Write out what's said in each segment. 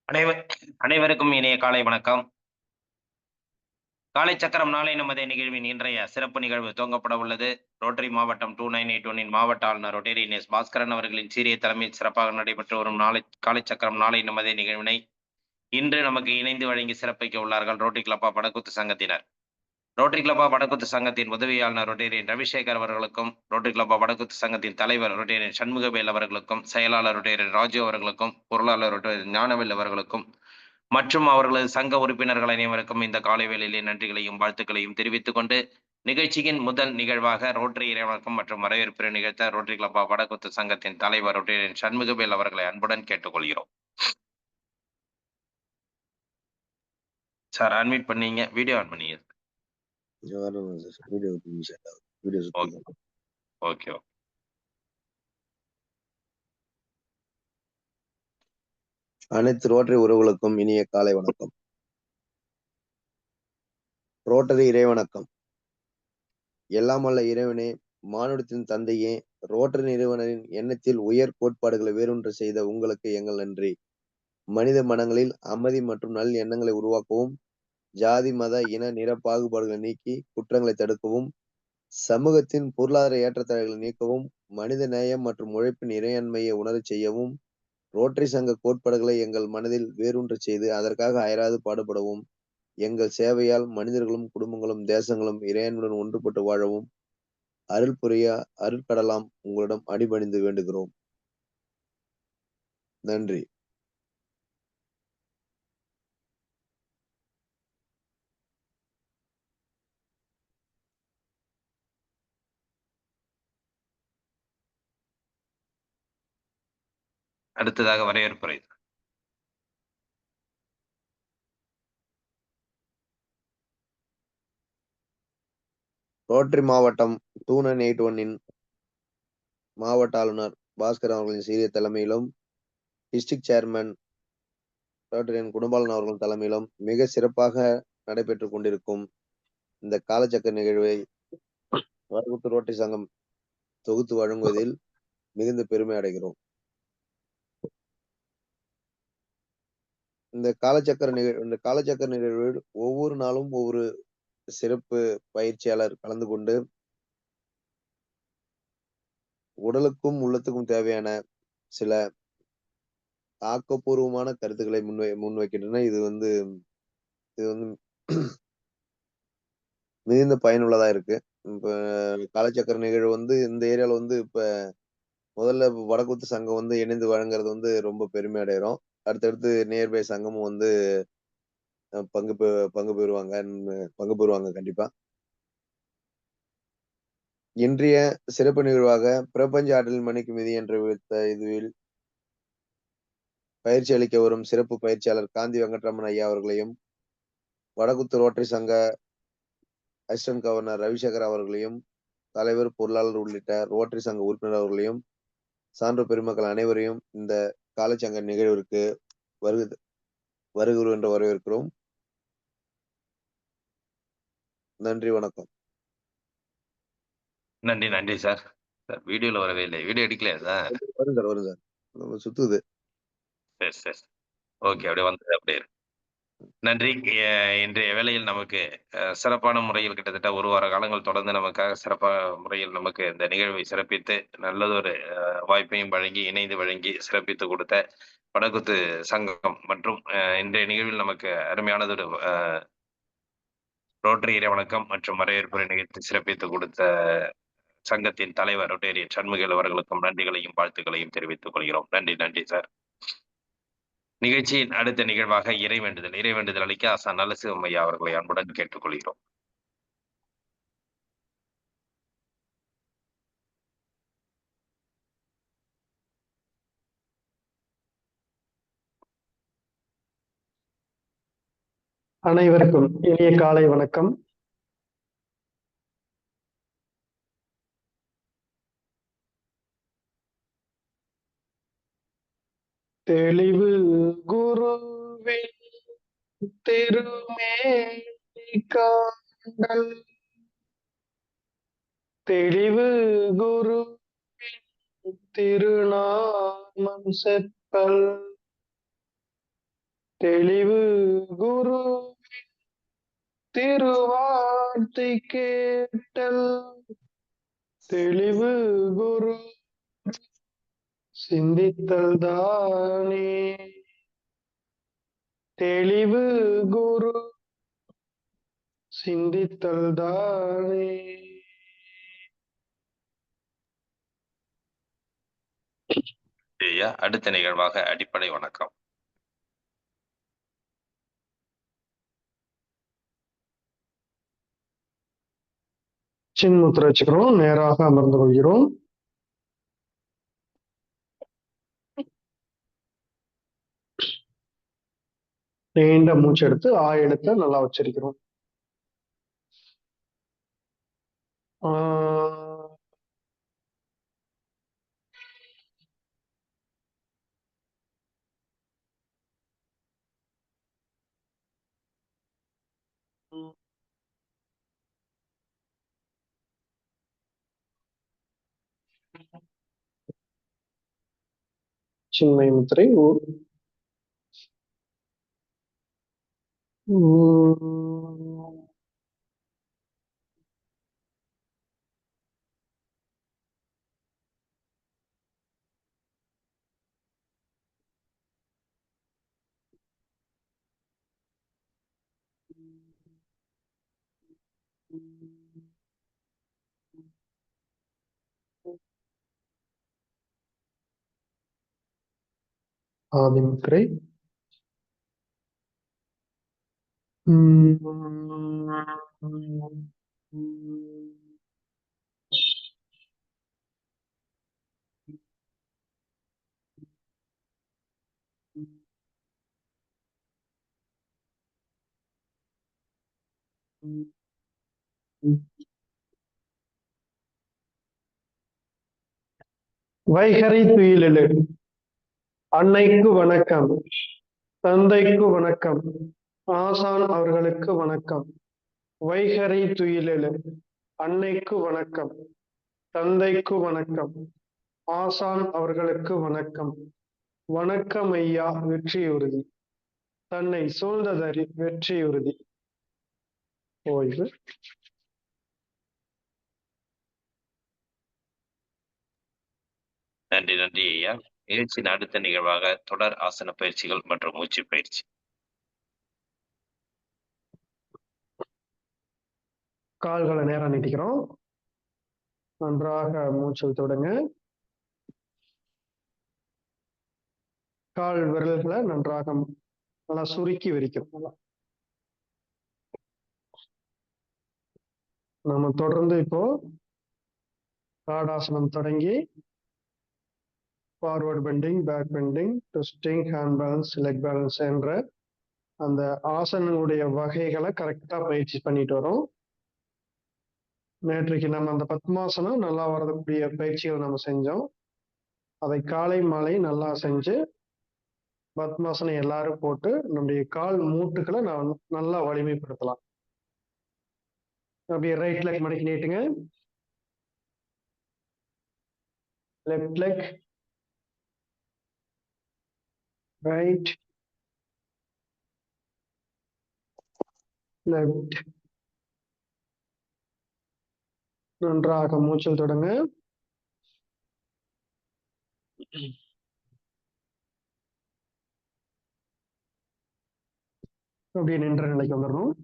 அனைவர் அனைவருக்கும் இனிய காலை வணக்கம். காலை சக்கரம் நாளை நமதே நிகழ்வின் இன்றைய சிறப்பு நிகழ்வு துவங்கப்பட உள்ளது. ரோட்டரி மாவட்டம் 2981 மாவட்ட ஆளுநர் ரொட்டேரியன் எஸ். பாஸ்கரன் அவர்களின் சீரிய தலைமையில் சிறப்பாக நடைபெற்று வரும் காலை சக்கரம் நாளை நமதே நிகழ்வினை இன்று நமக்கு இணைந்து வழங்கி சிறப்பிக்க உள்ளார்கள் ரோட்டரி கிளப் ஆஃப் வடக்குத்து சங்கத்தினர். ரோட்டரி கிளப் ஆஃப் வடக்குத்து சங்கத்தின் உதவி ஆளுநர் ரொட்டேரியன் ரவிசேகர் அவர்களுக்கும், ரோட்டரி கிளப் ஆஃப் வடக்குத்து சங்கத்தின் தலைவர் ரொட்டேரியன் சண்முகவேல் அவர்களுக்கும், செயலாளர் ரொட்டேரியன் ராஜு அவர்களுக்கும், பொருளாளர் ரொட்டேரியன் ஞானவேல் அவர்களுக்கும் மற்றும் அவர்களது சங்க உறுப்பினர்கள் அனைவருக்கும் இந்த காலை வேளையிலே நன்றிகளையும் வாழ்த்துக்களையும் தெரிவித்துக் கொண்டு, நிகழ்ச்சியின் முதல் நிகழ்வாக ரோட்டரி இறைவணக்கம் மற்றும் வரவேற்புரை நிகழ்த்த ரோட்டரி கிளப் ஆஃப் வடக்குத்து சங்கத்தின் தலைவர் ரொட்டேரியன் சண்முகவேல் அவர்களை அன்புடன் கேட்டுக்கொள்கிறோம். சார் அட்மிட் பண்ணீங்க, வீடியோ ஆன் பண்ணீங்க. Okay okay. அனைத்து ரோட்டரி உறவுகளுக்கும் இனிய காலை வணக்கம். ரோட்டரி இறைவணக்கம். எல்லாம் வல்ல இறைவனே, மானுடத்தின் தந்தையே, ரோட்டரி நிறுவனரின் எண்ணத்தில் உயர் கோட்பாடுகளை வேரூன்ற செய்த உங்களுக்கு எங்கள் நன்றி. மனித மனங்களில் அமைதி மற்றும் நல் எண்ணங்களை உருவாக்கவும், ஜாதி மத இன நிற பாகுபாடுகளை நீக்கி குற்றங்களை தடுக்கவும், சமூகத்தின் பொருளாதார ஏற்றத்தாழ்வுகளை நீக்கவும், மனித நேயம் மற்றும் உழைப்பின் இறையாண்மையை உணரச் செய்யவும், ரோட்டரி சங்க கோட்பாடுகளை எங்கள் மனதில் வேரூன்றச் செய்து அதற்காக அயராது பாடுபடவும், எங்கள் சேவையால் மனிதர்களும் குடும்பங்களும் தேசங்களும் இறையாண்மையுடன் ஒன்றுபட்டு வாழவும் அருள் புரிய அருட்கடலாம் உங்களிடம் அடிபணிந்து வேண்டுகிறோம். நன்றி. அடுத்ததாக வரவேற்புரை. ரோட்டரி மாவட்டம் 2981 மாவட்ட ஆளுநர் பாஸ்கர் அவர்களின் சீரிய தலைமையிலும், டிஸ்ட்ரிக்ட் சேர்மன் ரோட்டரியன் குடும்பாளன் அவர்கள் தலைமையிலும் மிக சிறப்பாக நடைபெற்றுக் கொண்டிருக்கும் இந்த காலச்சக்கர நிகழ்வை வடக்குத்து ரோட்டரி சங்கம் தொகுத்து வழங்குவதில் மிகுந்த பெருமை அடைகிறோம். இந்த காலச்சக்கர நிகழ்வில் ஒவ்வொரு நாளும் ஒவ்வொரு சிறப்பு பயிற்சியாளர் கலந்து கொண்டு உடலுக்கும் உள்ளத்துக்கும் தேவையான சில ஆக்கப்பூர்வமான கருத்துக்களை முன்வைக்கின்றன. இது வந்து மிகுந்த பயனுள்ளதா இருக்கு. இப்ப காலச்சக்கர நிகழ்வு வந்து இந்த ஏரியால வந்து இப்ப முதல்ல வடக்குத்து சங்கம் வந்து இணைந்து வழங்குறது வந்து ரொம்ப பெருமை அடைகிறோம். அடுத்தடுத்து நியர்பை சங்கமும் வந்து பங்கு பெறுவாங்க கண்டிப்பா. இன்றைய சிறப்பு நிகழ்வாக பிரபஞ்ச ஆற்றல் மணிக்கு மிதி என்ற இதுவில் பயிற்சி அளிக்க வரும் சிறப்பு பயிற்சியாளர் காந்தி வெங்கட்ராமன் ஐயா அவர்களையும், வடக்குத்து ரோட்டரி சங்க அசிஸ்டன்ட் கவர்னர் ரவிசேகர் அவர்களையும், தலைவர் பொருளாளர் உள்ளிட்ட ரோட்டரி சங்க உறுப்பினர் அவர்களையும், சான்று பெருமக்கள் அனைவரையும் இந்த காலச்சங்க நிகழ்விற்கு வருகிறோம் என்று வரவேற்கிறோம். நன்றி, வணக்கம். நன்றி நன்றி சார். சார் வீடியோல வரவே இல்லை. வீடியோ எடுக்கலையா சார்? வரும் சார். சுத்துது. சரி சரி. ஓகே, அப்படியே வந்தது அப்படியே. நன்றி. இன்றைய வேளையில் நமக்கு சிறப்பான முறையில் கிட்டத்தட்ட 1 வார காலங்கள் தொடர்ந்து நமக்காக சிறப்பான முறையில் நமக்கு இந்த நிகழ்வை சிறப்பித்து நல்லதொரு வாய்ப்பையும் வழங்கி, இணைந்து வழங்கி சிறப்பித்துக் கொடுத்த வடக்குத்து சங்கம் மற்றும் இன்றைய நிகழ்வில் நமக்கு அருமையானதொரு ரோட்டரி இறைவணக்கம் மற்றும் வரவேற்புரை நிகழ்த்தி சிறப்பித்துக் கொடுத்த சங்கத்தின் தலைவர் ரொட்டேரியன் சண்முகவேல் அவர்களுக்கும் நன்றிகளையும் வாழ்த்துக்களையும் தெரிவித்துக் கொள்கிறோம். நன்றி நன்றி சார். நிகழ்ச்சியின் அடுத்த நிகழ்வாக இறைவேண்டுதல் அளிக்க ஆசான் நல்லசிவம் ஐயா அவர்களை அன்புடன் கேட்டுக்கொள்கிறோம். அனைவருக்கும் இனிய காலை வணக்கம். தெளிவு குருவின் திருமேனி காண்டல், தெளிவு குருவின் திருநாமம் செப்பல், தெளிவு குரு திருவார்த்தை கேட்டல். தெளிவு குரு சிந்தித்தல் தானே. தெளிவு குரு சிந்தித்தல் தானே. ஐயா அடுத்த நிகழ்வாக அடிப்படை வணக்கம். சின்முத்திரை வச்சுக்கிறோம். நேராக அமர்ந்து கொள்கிறோம். நீண்ட மூச்சு எடுத்து எழுத்தை நல்லா உச்சரிக்கிறோம். சின்மய முத்திரை. ஆதிமுத்திரை. வைகறை துயிலெழு. அன்னைக்கு வணக்கம், தந்தைக்கு வணக்கம், ஆசான் அவர்களுக்கு வணக்கம். வைகறை துயிலெழு. அன்னைக்கு வணக்கம், தந்தைக்கு வணக்கம், ஆசான் அவர்களுக்கு வணக்கம். வணக்கம் ஐயா, வெற்றியுறுதி. தன்னை சூழ்ந்ததறி வெற்றியுறுதி. ஓய்வு. நன்றி நன்றி ஐயா. நிகழ்ச்சியின் அடுத்த நிகழ்வாக தொடர் ஆசன பயிற்சிகள் மற்றும் மூச்சு பயிற்சி. கால்களை நேரா நீட்டிக்கிறோம். நன்றாக மூச்சு தொடங்க. கால் விரல்களை நன்றாக நல்லா சுருக்கி விரிக்கிறோம். நம்ம தொடர்ந்து இப்போ தாடாசனம் தொடங்கி forward bending, back bending, twisting, hand balance, leg balance என்ற அந்த ஆசனங்களுடைய வகைகளை கரெக்டா பயிற்சி பண்ணிட்டு வரோம். நேற்றைக்கு நம்ம அந்த பத்மாசனம் நல்லா வரக்கூடிய பயிற்சிகளை நம்ம செஞ்சோம். அதை காலை மாலை நல்லா செஞ்சு பத்மாசனம் எல்லாரும் போட்டு நம்முடைய கால் மூட்டுக்களை நல்லா வலிமைப்படுத்தலாம். அப்படியே ரைட் லெக் மடக்கி நீட்டுங்க. Left leg, right, left. நன்றாக மூச்சல் தொடங்க. அப்படியே நின்ற நிலைக்கு வந்துடணும்.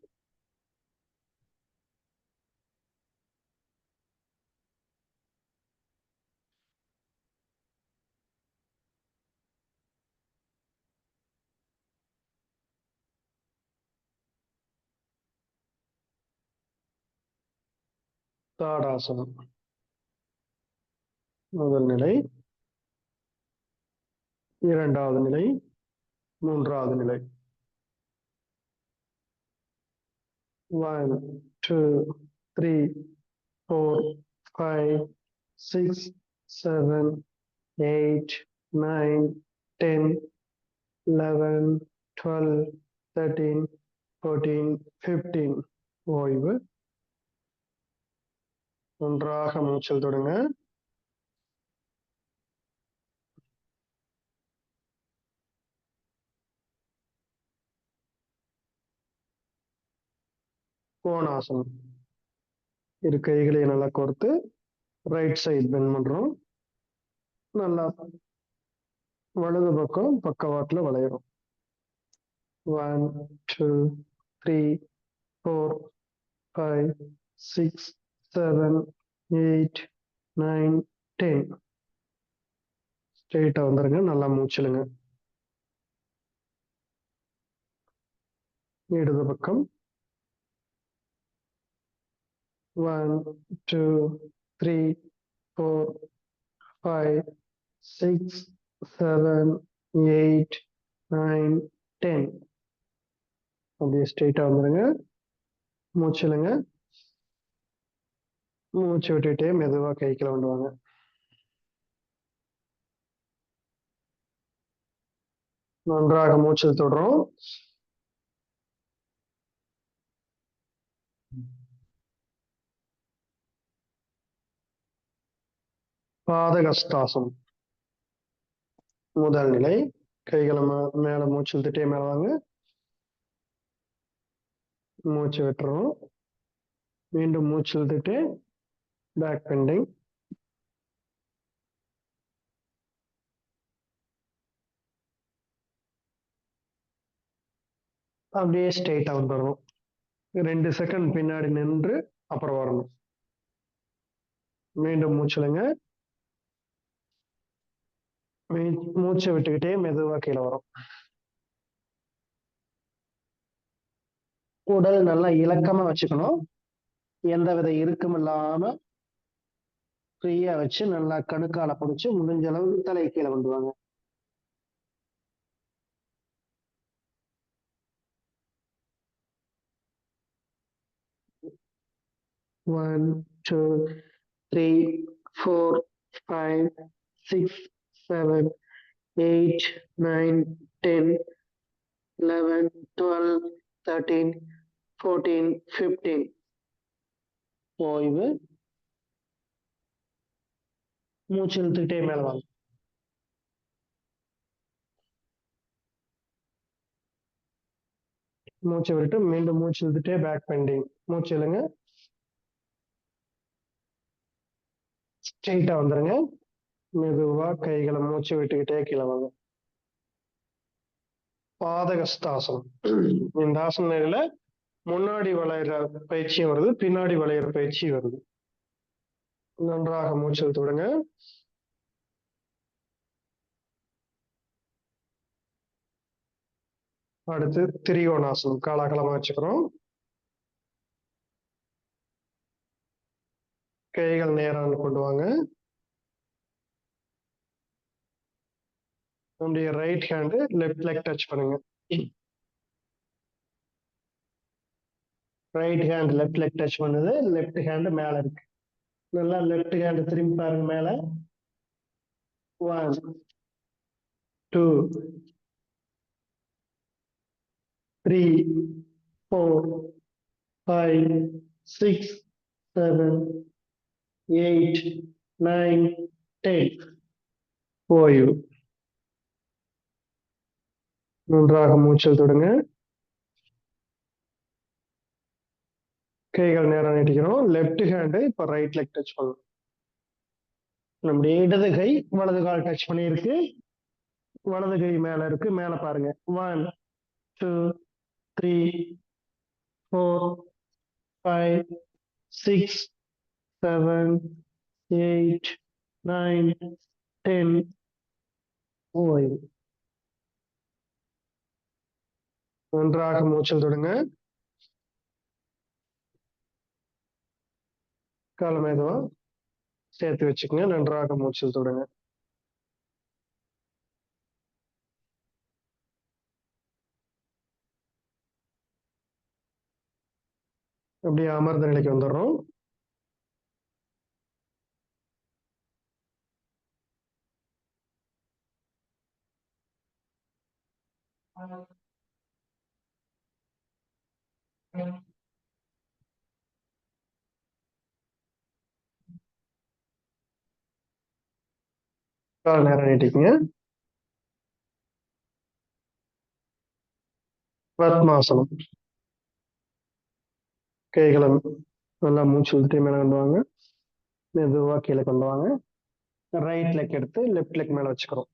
தாடாசனம் முதல் நிலை, இரண்டாவது நிலை, மூன்றாவது நிலை. 1 2 3 4 5 6 7 8 9 10 11 12 13 14 15. ஓய்வு. நன்றாக மூச்சல் தொடங்க. கோணாசனம். இரு கைகளையும் நல்லா கோர்த்து ரைட் சைடு பெண்ட் பண்றோம். நல்லா வலது பக்கம் பக்கவாட்டுல வளையிறோம். 1 2 3 4 5 6 7 8 9 10. ஸ்ட்ரெயிட்டா வந்துருங்க. நல்லா மூச்சிலுங்க. இடது பக்கம் 1 2 3 4 5 6 7 8 9 10. அப்படியே ஸ்ட்ரெயிட்டா வந்துருங்க. மூச்சிலுங்க. மூச்சு விட்டுட்டே மெதுவா கைக்குள்ள கொண்டு வாங்க. நன்றாக மூச்சில் தொடுறோம். பாதகஸ்தாசனம். முதல் நிலை. கைகளை மேல மூச்சு இழுத்துட்டே மேல வாங்க. மூச்சு விட்டுறோம். மீண்டும் மூச்சு இழுத்துட்டு பேக் பெண்டிங். அப்படியே ஸ்ட்ரெயிட்டா வந்துடணும். 2 செகண்ட் பின்னாடி நின்று அப்புறம் வரணும். மீண்டும் மூச்சுலுங்க. மூச்சை விட்டுக்கிட்டே மெதுவா கீழே வரும். உடல் நல்லா இலக்கமா வச்சுக்கணும். எந்தவித இறுக்கம் இல்லாம ஃப்ரீயா வச்சு நல்லா கணுக்கால பிடிச்சு முடிஞ்ச அளவு தலை கீழே கொண்டு வாங்க. One, two, three, four, five, six, seven, 8, 9, 10, 11, 12, 13, 14, 15. ஓய்வு. மூச்சு இழுத்துக்கிட்டே மேல வாங்க. மூச்சு விட்டு மீண்டும் மூச்சு இழுத்துட்டே பேக் பெண்டிங். மூச்சு இழுங்க. ஸ்ட்ரெயிட்டா வந்துருங்க. மெதுவா கைகளை மூச்சு விட்டுக்கிட்டே கீழே வாங்க. பாதகஸ்தாசனம். இந்த ஆசன நிலையில முன்னாடி வளையிற பயிற்சியும் வருது, பின்னாடி வளையிற பயிற்சியும் வருது. நன்றாக மூச்சு இழுத்து விடுங்க. அடுத்து திரிகோணாசனம். காலாகலமா வச்சுக்கிறோம். கைகள் நேராக கொண்டு வாங்க. நம்முடைய right hand left leg touch பண்ணுங்க. Right hand left leg touch பண்ணுது. லெஃப்ட் ஹேண்டு மேல இருக்கு. நல்லா லெஃப்ட் ஹேண்ட் திரும்பி பாருங்க மேல. 1 2 3 4 5 6 7 8 9 10. ஓய்வு. நன்றாக மூச்சல் தொடுங்க. கைகள் நேரம் நீட்டிக்கணும். லெஃப்ட் ஹேண்டு இப்ப ரைட் லெக் டச் பண்ணணும். நம்முடைய இடது கை வலது கால் டச் பண்ணியிருக்கு. வலது கை மேல இருக்கு. மேல பாருங்க. 1 2 3 4 5 6 7 8 9 10. ஓய்வு. நன்றாக மூச்சல் தொடுங்க. கால மெதுவா சேர்த்து வச்சுக்கோங்க. நன்றாக மூச்சல் தொடுங்க. அப்படியே அமர்ந்த நிலைக்கு வந்துடுறோம். கால நேரம் நீட்டிக்குங்க. பத்மாசனம். கைகளை நல்லா மூச்சு இழுத்துட்டு மேலே கொண்டு வாங்க. மெதுவா கீழே கொண்டு வாங்க. ரைட் லெக் எடுத்து லெஃப்ட் லெக் மேல வச்சுக்கிறோம்.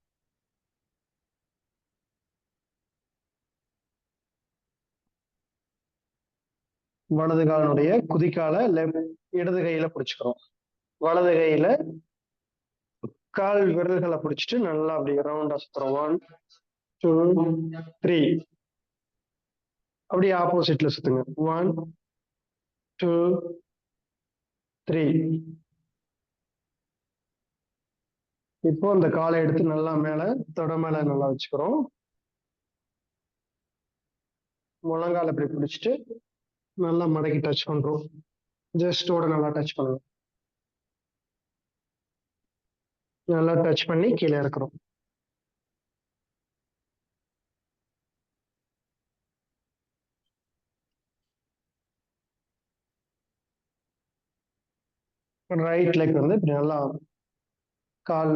வலது காலினுடைய குதிக்கால இடது கையில பிடிச்சுக்கிறோம். வலது கையில கால் விரல்களை பிடிச்சிட்டு நல்லா அப்படி ரவுண்டா சுத்துறோம். 1 2 3. அப்படியே ஆப்போசிட்ல சுத்துங்க. 1 2 3. இப்போ அந்த காலை எடுத்து நல்லா மேல தொட மேல நல்லா வச்சுக்கிறோம். முழங்கால இப்படி பிடிச்சிட்டு நல்லா மடக்கி டச் பண்றோம். ஜஸ்டோட நல்லா டச் பண்ணுங்க. நல்லா டச் பண்ணி கீழே இறக்குறோம். ரைட் லெக் வந்து இப்படி நல்லா கால்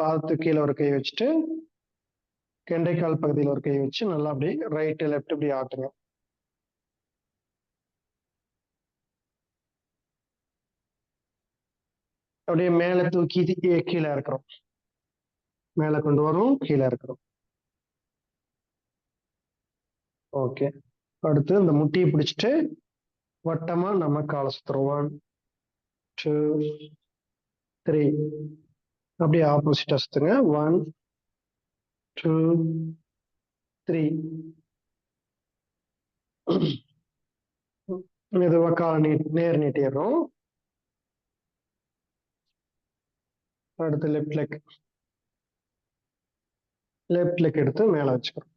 பாதத்து கீழே ஒரு கை வச்சுட்டு கெண்டைக்கால் பகுதியில் ஒரு கை வச்சு நல்லா அப்படி ரைட் லெஃப்ட் இப்படி ஆட்டுங்க. அப்படியே மேல தூக்கி கீழே இறக்குறோம். மேல கொண்டு வரும், கீழே இறக்குறோம். ஓகே. அடுத்து இந்த முட்டியை பிடிச்சிட்டு வட்டமா நம்ம காலை சுத்துறோம். 1 2 3. அப்படியே ஆப்போசிட்டா சுத்துங்க. 1 2 3. மெதுவா காலை நேர் நீட்டிடுறோம். அடுத்து லெஃப்ட் லெக் எடுத்து மேல வச்சுக்கிறோம்.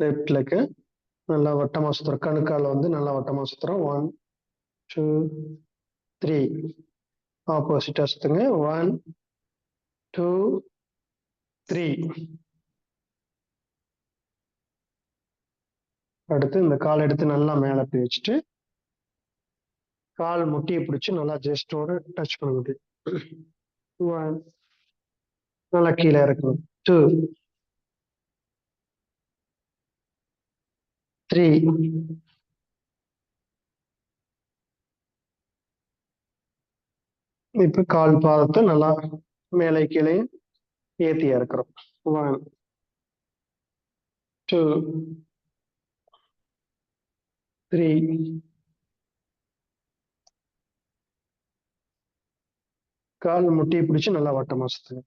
லெஃப்ட் லெக் நல்லா வட்டமா சுத்துறோம். கணுக்கால வந்து நல்லா வட்டமா சுத்துறோம். 1 2 3. ஆப்போசிட்டா சுத்துங்க. 1 2 3. அடுத்து இந்த கால் எடுத்து நல்லா மேல போய் வச்சுட்டு கால் முட்டியை பிடிச்சு நல்லா ஜஸ்டோட டச் பண்ண முடியும். 1 நல்லா கீழே இறக்கணும். 2 3. இப்ப கால் பாதத்தை நல்லா மேலே கீழே ஏத்தி இறக்குறோம். 1 2 3. கால் முட்டியை பிடிச்சு நல்லா வட்டமா சுத்துங்க.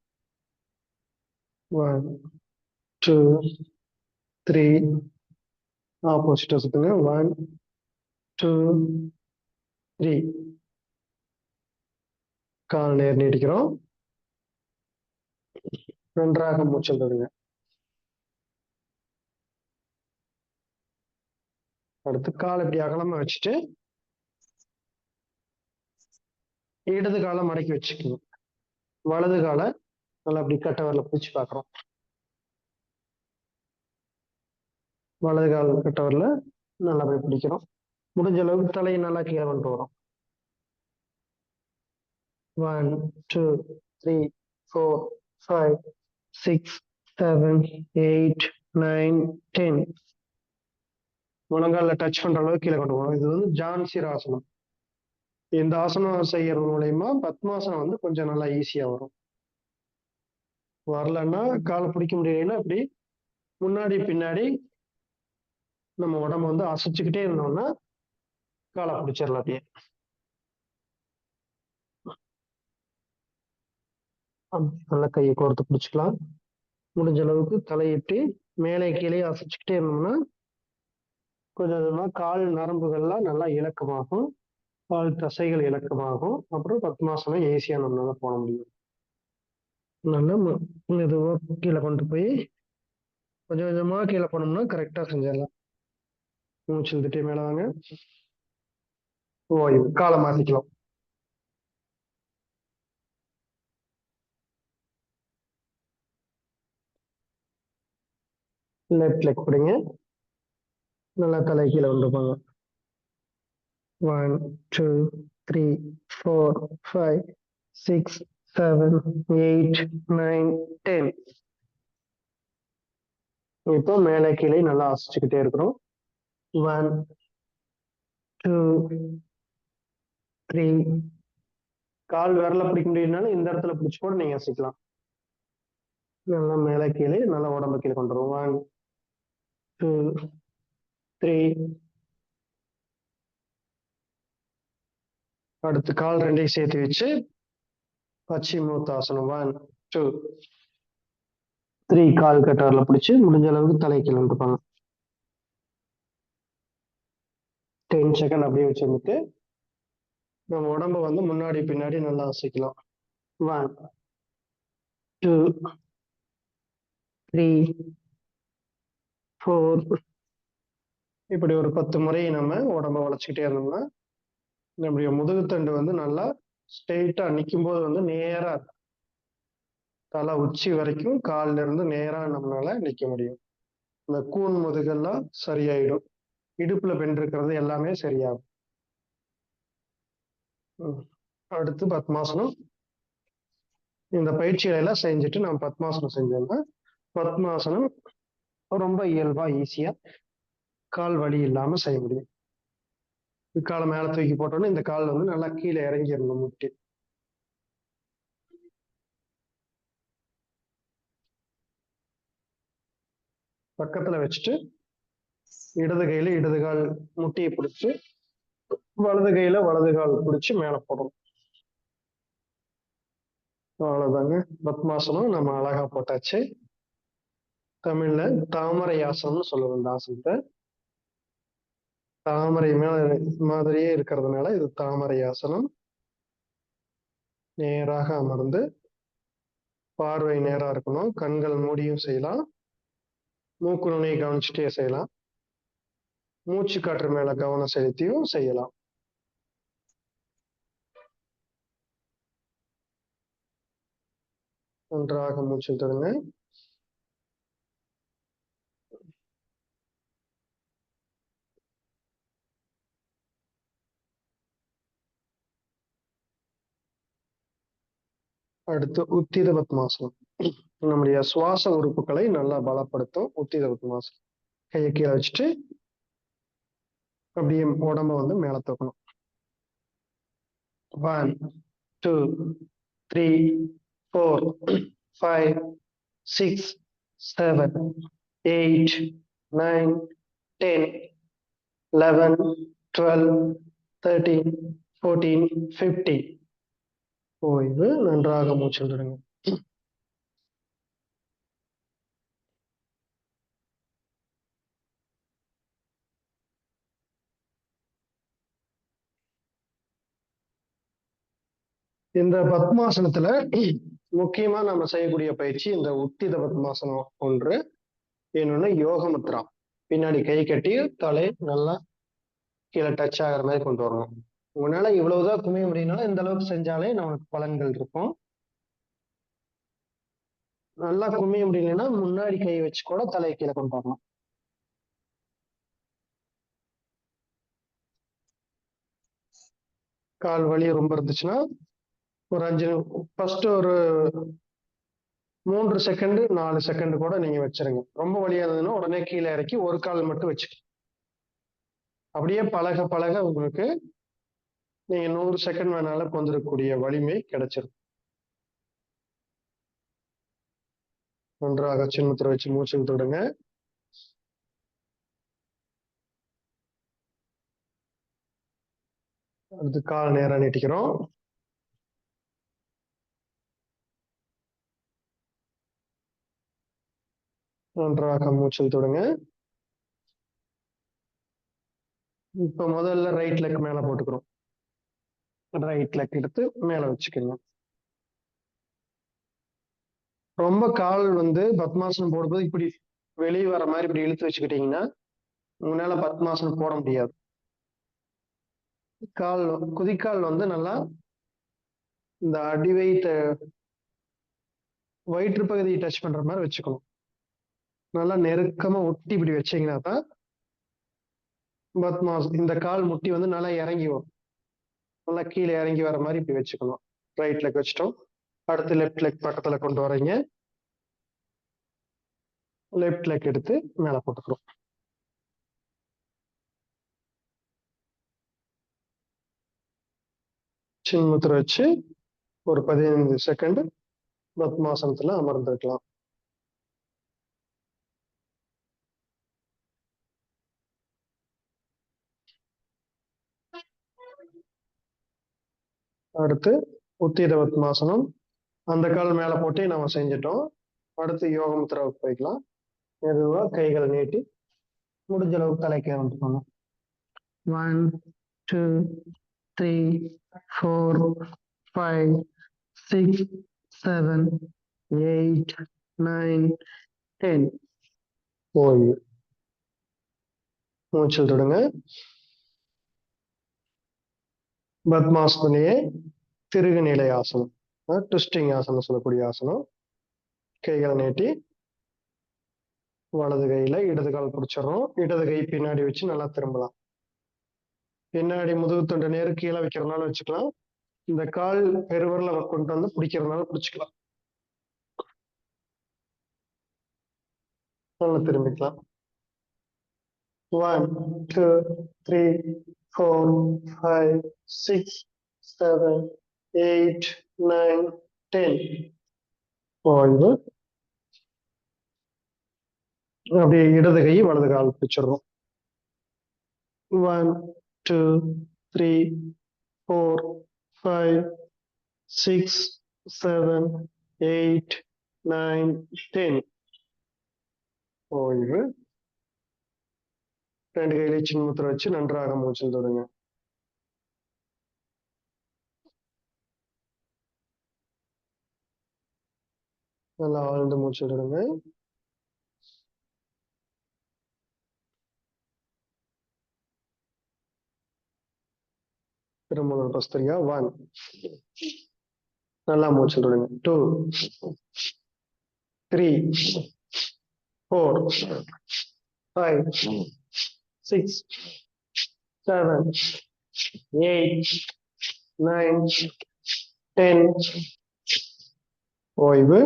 1 2 3. ஆப்போசிட்டா சுத்துங்க. 1 2 3. கால் நேர் நீட்டிக்கிறோம். நன்றாக மூச்சல் தருங்க. அடுத்து கால் இப்படி அகலமா வச்சுட்டு இடது காலை மடக்கி வச்சுக்கணும். வலது காலை நல்லா அப்படி கட்டவரில் பிடிச்சு பார்க்குறோம். வலது கால் கட்டவரில் நல்லா போய் பிடிக்கிறோம். முடிஞ்ச அளவுக்கு தலையை நல்லா கீழே கொண்டு வரோம். 1 2 3 4 5 6 7 8 9 10. முழங்கால டச் பண்ற அளவுக்கு கீழே கொண்டு போகணும். இது வந்து ஜான்சிராசனம். இந்த ஆசனம் செய்யறது மூலயமா பத்மாசனம் வந்து கொஞ்சம் நல்லா ஈஸியா வரும். வரலன்னா காலை பிடிக்க முடியலைன்னா அப்படி முன்னாடி பின்னாடி நம்ம உடம்ப வந்து அசைச்சுக்கிட்டே இருந்தோம்னா காலை பிடிச்சிடலாம். அப்படியே நல்லா கையை கோர்த்து பிடிச்சிக்கலாம். முடிஞ்ச அளவுக்கு தலையிட்டு மேலே கீழே அசைச்சுக்கிட்டே இருந்தோம்னா கொஞ்சம் கொஞ்சமா கால் நரம்புகள்லாம் நல்லா இலக்கமாகும். கால் தசைகள் இலக்கமாகும். அப்புறம் பத்மாசனம் ஈஸியா நம்மளால போட முடியும். நல்லா மெதுவா கீழே கொண்டு போய் கொஞ்சம் கொஞ்சமா கீழே போனோம்னா கரெக்டா செஞ்சிடலாம். மூச்சு இழுத்துட்டே மேல வாங்க. ஓய்வு. காலை மாத்திக்கலாம். லெஃப்ட் லெக் பிடிங்க. நல்லா தலை கீழே கொண்டு போங்க. 1 2 3 4 5 6 7 8 9 10. இப்போ மேலே கீழே நல்லா அசைச்சுக்கிட்டே இருக்கிறோம். 1 2 3 கால் விரல பிடிக்க முடியும்னாலும் இந்த இடத்துல பிடிச்சு கூட நீங்க அசைக்கலாம். நல்லா மேலே கீழே நல்லா உடம்ப கீழே கொண்டு வரும். 1 2 3 அடுத்து கால் ரெண்டையும் சேர்த்து வச்சு பச்சிமோத்தாசனம் 1 2 3 கால் கட்டாரில் பிடிச்சு முடிஞ்ச அளவுக்கு தலை கீழே இருப்பாங்க. 10 செகண்ட் அப்படியே வச்சிருந்துட்டு நம்ம உடம்ப வந்து முன்னாடி பின்னாடி நல்லா அசைக்கலாம். 1 2 3 4 இப்படி ஒரு 10 முறை நம்ம உடம்ப வளைச்சுக்கிட்டே இருந்தோம்னா நம்முடைய முதுகுத்தண்டு வந்து நல்லா ஸ்ட்ரெயிட்டா நிற்கும் போது வந்து நேரா தலை உச்சி வரைக்கும் கால்ல இருந்து நேரா நம்மளால நிக்க முடியும். இந்த கூன் முதுகெல்லாம் சரியாயிடும். இடுப்புல பெண் இருக்கிறது எல்லாமே சரியாகும். அடுத்து பத்மாசனம். இந்த பயிற்சிகளை எல்லாம் செஞ்சுட்டு நம்ம பத்மாசனம் செஞ்சோம்னா பத்மாசனம் ரொம்ப இயல்பா ஈஸியா கால் வலி இல்லாம செய்ய முடியும். காலை மேல தூக்கி போட்டோம்னா இந்த கால் வந்து நல்லா கீழே இறங்கிடணும் முட்டி. பக்கத்துல வச்சுட்டு இடது கையில இடது கால் முட்டியை பிடிச்சு வலது கையில வலது கால் பிடிச்சு மேல போடணும். அவ்வளவுதாங்க. பத்மாசனம் நம்ம அழகா போட்டாச்சு. தமிழ்ல தாமரை ஆசனம்னு சொல்லுவோம் இந்த ஆசனத்தை. தாமரை மேல மாதிரியே இருக்கிறதுனால இது தாமரை ஆசனம். நேராக அமர்ந்து பார்வை நேரா இருக்கணும். கண்கள் மூடியும் செய்யலாம், மூக்கு நுனியை கவனிச்சுட்டே செய்யலாம், மூச்சு காற்று மேல கவனம் செலுத்தியும் செய்யலாம். நன்றாக மூச்சு தருங்க. அடுத்து உத்தித பத்மாசனம். நம்முடைய சுவாச உறுப்புகளை நல்லா பலப்படுத்தும் உத்தித பத்மாசனம். கையை கீழே வச்சுட்டு அப்படியே உடம்ப வந்து மேல தூக்கணும். 1 2 3 4 5 6 7 8 9 10 11 12 13 14 15 ஓய்வு. நன்றாக மூச்சு விடுங்க. இந்த பத்மாசனத்துல முக்கியமா நம்ம செய்யக்கூடிய பயிற்சி இந்த உத்தித பத்மாசனம் ஒன்று. இன்னொன்னு யோக முத்ரா. பின்னாடி கை கட்டி தலை நல்லா கீழே டச் ஆகிற மாதிரி கொண்டு வரணும். உங்களால இவ்வளவுதான் குமிய முடியும்னாலும் இந்த அளவுக்கு செஞ்சாலே நமக்கு பலன்கள் இருக்கும். நல்லா குமிய முடியலன்னா முன்னாடி கை வச்சு கூட தலையை கீழே கொண்டு வரணும். கால் வலி ரொம்ப இருந்துச்சுன்னா ஒரு 5 ஃபர்ஸ்ட் ஒரு 3 செகண்ட் 4 செகண்ட் கூட நீங்க வச்சிருங்க. ரொம்ப வலியா இருந்ததுன்னா உடனே கீழே இறக்கி ஒரு கால் மட்டும் வச்சு அப்படியே பழக பழக உங்களுக்கு நீங்க 100 செகண்ட் வேணாலும் கொண்டிருக்கக்கூடிய வலிமை கிடைச்சிடும். நன்றாக சின்முத்திரை வச்சு மூச்சு விட்டுடுங்க. அடுத்து கால் நேரா நீட்டிக்கிறோம். நன்றாக மூச்சு விட்டுடுங்க. இப்ப முதல்ல ரைட் லெக் மேல போட்டுக்கிறோம். ரைட் லெக் எடுத்து மேல வச்சுக்கோங்க. ரொம்ப கால் வந்து பத்மாசனம் போடும்போது இப்படி வெளியே வர மாதிரி இப்படி இழுத்து வச்சுக்கிட்டீங்கன்னா உங்களால பத்மாசனம் போட முடியாது. கால் குதிக்கால் வந்து நல்லா இந்த வயிற்று பகுதியை டச் பண்ற மாதிரி வச்சுக்கணும். நல்லா நெருக்கமா ஒட்டி இப்படி வச்சீங்கன்னா தான் பத்மாசனம். இந்த கால் முட்டி வந்து நல்லா இறங்கி வரும். நல்லா கீழே இறங்கி வர மாதிரி இப்படி வச்சுக்கணும். ரைட் லெக் வச்சுட்டோம். அடுத்து லெஃப்ட் லெக் பக்கத்துல கொண்டு வரீங்க. லெஃப்ட் லெக் எடுத்து மேல போட்டுக்கிறோம். சின்முத்திரை வச்சு ஒரு 15 செகண்ட் பத்மாசனத்துல அமர்ந்திருக்கலாம். அடுத்து உத்தீத பத்மாசனம். அந்த கால் மேல போட்டு நம்ம செஞ்சிட்டோம். அடுத்து யோக முத்திராவுக்கு போய்க்கலாம். மெதுவா கைகளை நீட்டி முடிஞ்ச அளவுக்கு தலைக்கு வந்துக்கணும். 1 2 3 4 5 6 7 8 9 10. ஓய்வு. மூச்சில் தொடுங்க. பத்மாசனத்திலேயே திருகு நிலை ஆசனம், ட்விஸ்டிங் ஆசனம் சொல்லக்கூடிய ஆசனம். கைகளை நீட்டி வலது கையில இடது கால் பிடிச்சிடறோம். இடது கை பின்னாடி வச்சு நல்லா திரும்பலாம். பின்னாடி முதுகு தொண்டை நேரு கீழே வைக்கிறதுனால வச்சுக்கலாம். இந்த கால் பெருவரில் கொண்டு வந்து பிடிக்கிறதுனால பிடிச்சிக்கலாம். நல்லா திரும்பிக்கலாம். 1 2 3 4 5 6 7 8 9 10. ஓய்வு. அப்படியே இடது கை வலது கால் பிடிச்சிடுறோம். 1 2 3 4 5 6 7 8 9 10. ஓய்வு. ரெண்டு கையிலே சின்முத்திரை வச்சு நன்றாக மூச்சில் தொடுங்க. நல்லா ஆழ்ந்து மூச்சில் தொடுங்க. திரும்ப பஸ்திரியா. 1 நல்லா மூச்சில் தொடுங்க. 2 3 4 5 6 7 8 9 10. ஓய்வு.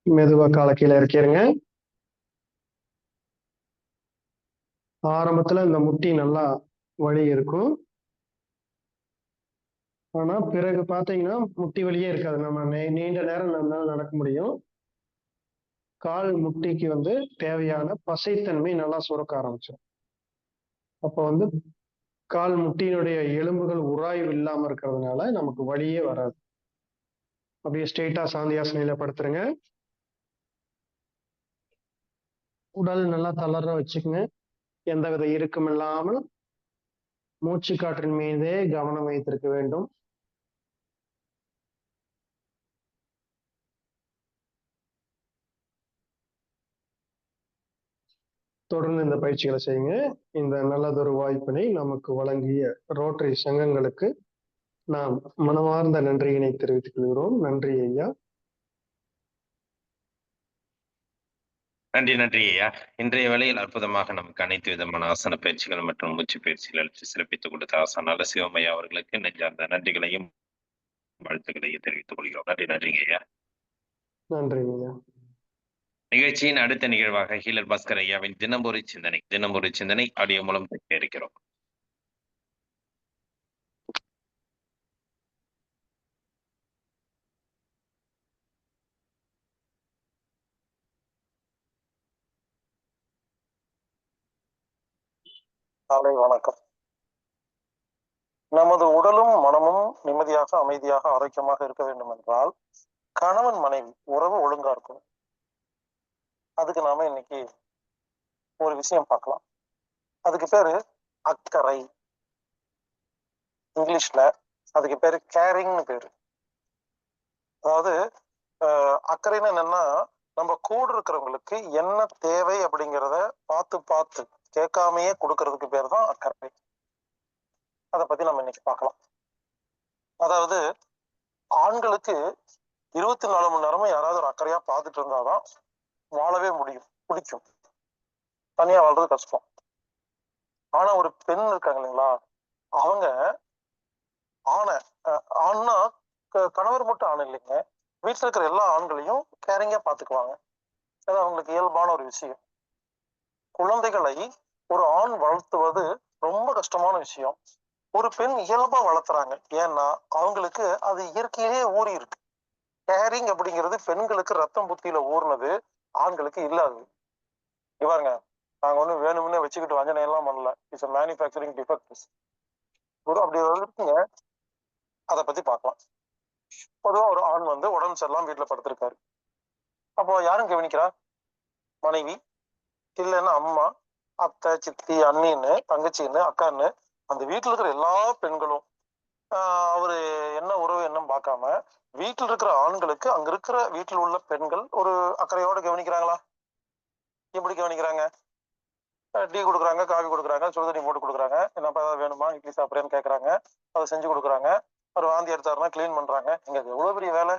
மெதுவா காலை கீழே இறக்கிடுங்க. ஆரம்பத்துல இந்த முட்டி நல்லா வலி இருக்கும். ஆனா பிறகு பாத்தீங்கன்னா முட்டி வலியே இருக்காது. நம்ம நீண்ட நேரம் நம்மளால நடக்க முடியும். கால் முட்டிக்கு தேவையான பசைத்தன்மை நல்லா சுரக்க ஆரம்பிச்சிடும். அப்ப கால் முட்டியினுடைய எலும்புகள் உராய்வு இல்லாம இருக்கிறதுனால நமக்கு வலியே வராது. அப்படியே ஸ்ட்ரெயிட்டா சாந்தியாசனையில படுத்துருங்க. உடல் நல்லா தளர வச்சுக்கங்க. எந்தவித இறுக்கம் இல்லாமல் மூச்சு காற்றின் மீதே கவனம் வைத்திருக்க வேண்டும். தொடர்ந்து இந்த பயிற்சிகளை செய்யுங்க. இந்த நல்லதொரு வாய்ப்பினை நமக்கு வழங்கிய ரோட்டரி சங்கங்களுக்கு நாம் மனமார்ந்த நன்றியினை தெரிவித்துக் கொள்கிறோம். நன்றி ஐயா. நன்றி ஐயா. இன்றைய வேளையில் அற்புதமாக நமக்கு அனைத்து விதமான ஆசன பயிற்சிகள் மற்றும் மூச்சு பயிற்சிகள் அளித்து சிறப்பித்துக் கொடுத்த ஆசானால சிவமையா அவர்களுக்கு நெஞ்சார்ந்த நன்றிகளையும் வாழ்த்துக்களையும் தெரிவித்துக் கொள்கிறோம். நன்றிங்க ஐயா. நன்றி ஐயா. நிகழ்ச்சியின் அடுத்த நிகழ்வாக ஹீலர் பாஸ்கர் ஐயாவின் தினமொரு சிந்தனை ஆடியோ மூலம் கேட்க இருக்கிறோம். காலை வணக்கம். நமது உடலும் மனமும் நிம்மதியாக, அமைதியாக, ஆரோக்கியமாக இருக்க வேண்டும் என்றால் கணவன் மனைவி உறவு ஒழுங்கா இருக்கும். அதுக்கு நாம இன்னைக்கு ஒரு விஷயம் பார்க்கலாம். அதுக்கு பேரு அக்கறை. இங்கிலீஷ்ல அதுக்கு பேரு கேரிங்னு பேரு. அதாவது அக்கறைன்னு என்னன்னா, நம்ம கூட இருக்கிறவங்களுக்கு என்ன தேவை அப்படிங்கிறத பார்த்து கேட்காமையே கொடுக்கறதுக்கு பேர் தான் அக்கறை. அதை பத்தி நம்ம இன்னைக்கு பார்க்கலாம். அதாவது ஆண்களுக்கு 24 மணி நேரமும் யாராவது ஒரு அக்கறையா பார்த்துட்டு இருந்தாதான் வாழவே முடியும், பிடிக்கும். தனியா வாழ்றது கஷ்டம். ஆனா ஒரு பெண் இருக்காங்க இல்லைங்களா, அவங்க ஆணை ஆண்னா கணவர் மட்டும் ஆண் இல்லைங்க, வீட்டுல இருக்கிற எல்லா ஆண்களையும் கேரிங்கா பாத்துக்குவாங்க. அது அவங்களுக்கு இயல்பான ஒரு விஷயம். குழந்தைகளை ஒரு ஆண் வளர்த்துவது ரொம்ப கஷ்டமான விஷயம். ஒரு பெண் இயல்பா வளர்த்துறாங்க. ஏன்னா அவங்களுக்கு அது இயற்கையிலேயே ஊறி இருக்கு. கேரிங் அப்படிங்கிறது பெண்களுக்கு ரத்தம் புத்தியில ஊர்னது, ஆண்களுக்கு இல்லாது. இவருங்க, நாங்க ஒண்ணு வேணும்னே வச்சுக்கிட்டு வஞ்சனை எல்லாம் பண்ணல. It's manufacturing defect. ஒரு அப்படி இருக்குங்க. அதை பத்தி பார்க்கலாம். பொதுவா ஒரு ஆண் உடம்பு சரியில்லாம வீட்டுல படுத்திருக்காரு. அப்போ யாரும் கவனிக்கிறா? மனைவி, இல்லைன்னா அம்மா, அத்தை, சித்தி, அண்ணின்னு, தங்கச்சின்னு, அக்கான்னு, அந்த வீட்டுல இருக்கிற எல்லா பெண்களும் அவரு என்ன உறவு என்னன்னு பார்க்காம வீட்டில் இருக்கிற ஆண்களுக்கு அங்க இருக்கிற வீட்டில் உள்ள பெண்கள் ஒரு அக்கறையோட கவனிக்கிறாங்களா? எப்படி கவனிக்கிறாங்க? டீ கொடுக்குறாங்க, காஃபி கொடுக்குறாங்க, சுடுதண்ணி போட்டு கொடுக்குறாங்க, என்னப்பா ஏதாவது வேணுமா, இட்லி சாப்பிட்றேன்னு கேட்கறாங்க, அதை செஞ்சு கொடுக்குறாங்க. ஒரு வாந்தி எடுத்தாருன்னா கிளீன் பண்றாங்க. இங்க எவ்வளவு பெரிய வேலை.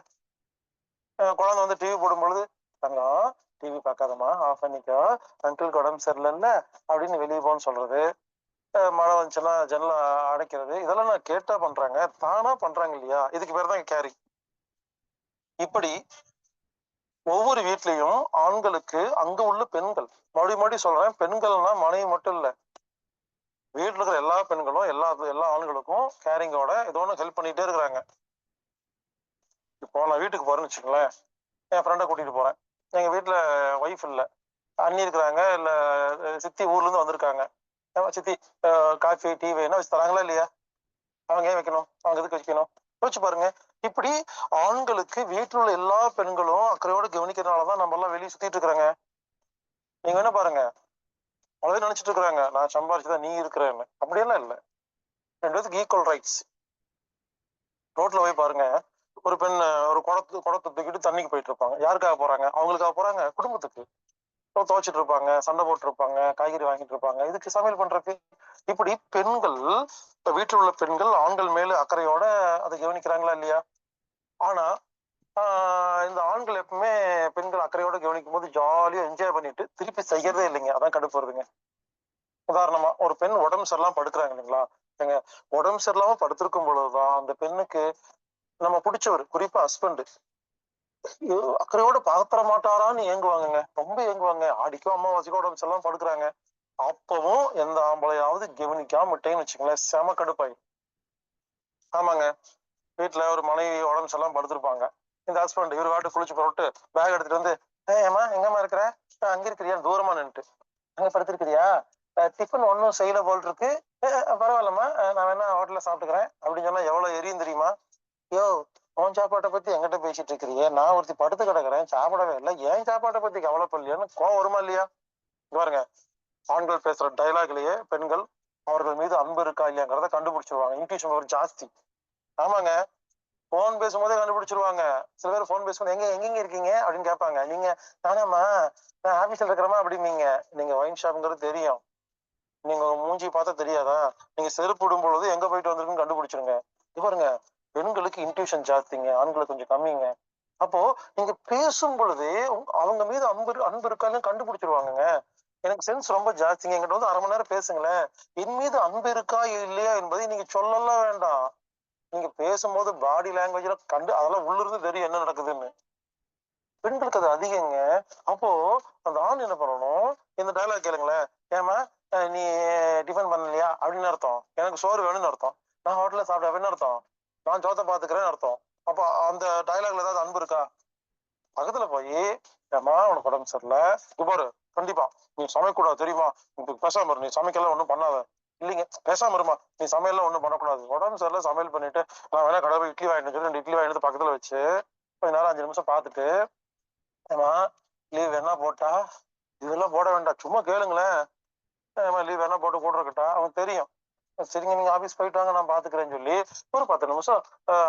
குழந்தை டிவி போடும் பொழுது, தங்கம் டிவி பார்க்காதமா, ஆஃப் பண்ணிக்கோ, அங்கிளுக்கு உடம்பு சரியில்லைல்ல அப்படின்னு வெளியே போன்னு சொல்றது, மழை வந்துச்சுன்னா ஜன்னல அடைக்கிறது, இதெல்லாம் நான் கேட்டா பண்றாங்க, தானா பண்றாங்க இல்லையா? இதுக்கு பேர் தான் கேரி. இப்படி ஒவ்வொரு வீட்லயும் ஆண்களுக்கு அங்க உள்ள பெண்கள், மறுபடியும் சொல்றேன், பெண்கள்னா மனைவி மட்டும் இல்ல, வீட்டுல இருக்கிற எல்லா பெண்களும் எல்லா ஆண்களுக்கும் கேரிங்கோட ஏதோ ஒன்று ஹெல்ப் பண்ணிட்டே இருக்கிறாங்க. இப்போ நான் வீட்டுக்கு போறேன்னு வச்சுக்கோங்களேன், என் ஃப்ரெண்டை கூட்டிட்டு போறேன். எங்க வீட்டுல ஒய்ஃப் இல்ல, அண்ணி இருக்கிறாங்க, இல்ல சித்தி ஊர்ல இருந்து வந்திருக்காங்க. சித்தி காஃபி டீ வேணும் வச்சு தராங்களா இல்லையா? அவங்க ஏன் வைக்கணும்? அவங்க எதுக்கு வைக்கணும்? யோசிச்சு பாருங்க. இப்படி ஆண்களுக்கு வீட்டில் உள்ள எல்லா பெண்களும் அக்கறையோட கவனிக்கிறதுனாலதான் நம்ம எல்லாம் வெளியே சுத்திட்டு இருக்கிறாங்க. நீங்க என்ன பாருங்க, அவ்வளவு நினைச்சிட்டு இருக்கிறாங்க நான் சம்பாரிச்சுதான் நீ இருக்கிறேன்னு. அப்படியெல்லாம் இல்லை. ரெண்டு பேருக்கு ஈக்குவல் ரைட்ஸ். ரோட்ல போய் பாருங்க, ஒரு பெண் ஒரு குடத்தை தூக்கிட்டு தண்ணிக்கு போயிட்டு இருப்பாங்க. யாருக்காக போறாங்க? அவங்களுக்காக போறாங்க, குடும்பத்துக்கு. துவைச்சிட்டு இருப்பாங்க, சண்டை போட்டு இருப்பாங்க, காய்கறி வாங்கிட்டு இருப்பாங்க, இதுக்கு சமையல் பண்றதுக்கு. இப்படி பெண்கள், வீட்டில் உள்ள பெண்கள் ஆண்கள் மேல அக்கறையோட அதை கவனிக்கிறாங்களா இல்லையா? ஆனா இந்த ஆண்கள் எப்பவுமே பெண்கள் அக்கறையோட கவனிக்கும் போது ஜாலியா என்ஜாய் பண்ணிட்டு திருப்பி செய்யறதே இல்லைங்க. அதான் கடுப்பு வருதுங்க. உதாரணமா ஒரு பெண் உடம்பு சரியில்லாம படுக்கிறாங்க இல்லைங்களா? எங்க உடம்பு சரியில்லாம படுத்திருக்கும் பொழுதுதான் அந்த பெண்ணுக்கு நம்ம பிடிச்சவர், குறிப்பா ஹஸ்பண்ட், அக்கறையோட பாத்திர மாட்டாரான்னு ஏங்குவாங்கங்க. ரொம்ப ஏங்குவாங்க. ஆடிக்கும் அம்மாவாசைக்கும் உடம்பு சரியில்லாம படுக்கிறாங்க. அப்பவும் எந்த ஆம்பளையாவது கவனிக்காம விட்டேன்னு வச்சுக்கோங்களேன், செம கடுப்பாய். ஆமாங்க, வீட்டுல ஒரு மனைவி உடம்பு சரியில்லாம படுத்திருப்பாங்க. இந்த ஹஸ்பண்ட் இவர் வாட்டு குளிச்சு போட்டு பேக் எடுத்துட்டு வந்து, ஏமா எங்கம்மா இருக்கிற? அங்க இருக்கிறியா? தூரமா நின்றுட்டு, அங்க படுத்திருக்கிறியா? டிஃபன் ஒன்னும் செய்யல போல் இருக்கு, பரவாயில்லம்மா, நான் வேணா ஹோட்டல்ல சாப்பிட்டுக்கிறேன் அப்படின்னு சொன்னா எவ்வளவு எரியும் தெரியுமா? யோ, உன் சாப்பாட்டை பத்தி என்கிட்ட பேசிட்டு இருக்கிறியே, நான் ஒருத்தி படுத்து கிடக்குறேன், சாப்பிடவே இல்லை, ஏன் சாப்பாட்டை பத்தி கவலைப்படலையான்னு கோவம் வருமா இல்லையா? பாருங்க, ஆண்கள் பேசுற டைலாக்லயே பெண்கள் அவர்கள் மீது அன்பு இருக்கா இல்லையாங்கிறத கண்டுபிடிச்சிருவாங்க. இன்ட்யூஷன் ஒரு ஜாஸ்தி. ஆமாங்க, போன் பேசும்போதே கண்டுபிடிச்சிருவாங்க. சில பேர் போன் பேசும்போது எங்க இருக்கீங்க அப்படின்னு கேட்பாங்க. நீங்க நானாமா, நான் ஆபீஸ்ல இருக்கிறமா அப்படின்னீங்க. நீங்க ஒயின் ஷாப்ங்கிறது தெரியும், நீங்க மூஞ்சி பார்த்தா தெரியாதா? நீங்க செருப்பு விடும் பொழுது எங்க போயிட்டு வந்திருக்குன்னு கண்டுபிடிச்சிருங்க. பாருங்க, பெண்களுக்கு இன்ட்யூஷன் ஜாஸ்திங்க, ஆண்களுக்கு கொஞ்சம் கம்மிங்க. அப்போ நீங்க பேசும் பொழுதே அவங்க மீது அன்பு இருக்கான்னு கண்டுபிடிச்சிருவாங்க. எனக்கு சென்ஸ் ரொம்ப ஜாஸ்திங்க, என்கிட்ட வந்து 1/2 மணி நேரம் பேசுங்களேன், என் மீது அன்பு இருக்கா இல்லையா என்பதை நீங்க சொல்லலாம் வேண்டாம், நீங்க பேசும்போது பாடி லாங்குவேஜ்ல அதெல்லாம் உள்ளிருந்து தெரியும் என்ன நடக்குதுன்னு. பெண்களுக்கு அது அதிகங்க. அப்போ அந்த ஆண் என்ன பண்ணணும்? இந்த டைலாக் கேளுங்களேன், ஏமா நீ டிஃபன் பண்ணலையா அப்படின்னு அர்த்தம், எனக்கு சோறு வேணும்னு அர்த்தம், நான் ஹோட்டல்ல சாப்பிட அப்படின்னு அர்த்தம், நான் ஜோத்த பாத்துக்கிறேன்னு அர்த்தம். அப்போ அந்த டைலாக்ல ஏதாவது அன்பு இருக்கா? பக்கத்துல போய், ஏமா உனக்கு உடம்பு சரியில்லை, பாரு, கண்டிப்பா நீ சமைக்கக்கூடாது தெரியுமா, பேசாம இரு, நீ சமைக்கலாம் ஒண்ணும் பண்ணாத. இல்லைங்க, பேசாம இருமா, நீ சமையல்லாம் ஒண்ணும் பண்ணக்கூடாது, உடம்பு சரியில்லை, சமையல் பண்ணிட்டு நான் வேணா கடை போய் இட்லி வாங்கிட்டு சொல்லி 2 இட்லி வாங்கிட்டு பக்கத்துல வச்சு கொஞ்ச நேரம் 5 நிமிஷம் பார்த்துட்டு, ஏமா லீவ் வேணா போட்டா, இதெல்லாம் போட வேண்டாம், சும்மா கேளுங்களேன், ஏமா லீவ் வேணா போட்டு கூட இருக்கட்டா, அவனுக்கு தெரியும். சரிங்க, நீங்க ஆபீஸ் போயிட்டு வாங்க, நான் பாத்துக்கிறேன்னு சொல்லி ஒரு 10 நிமிஷம்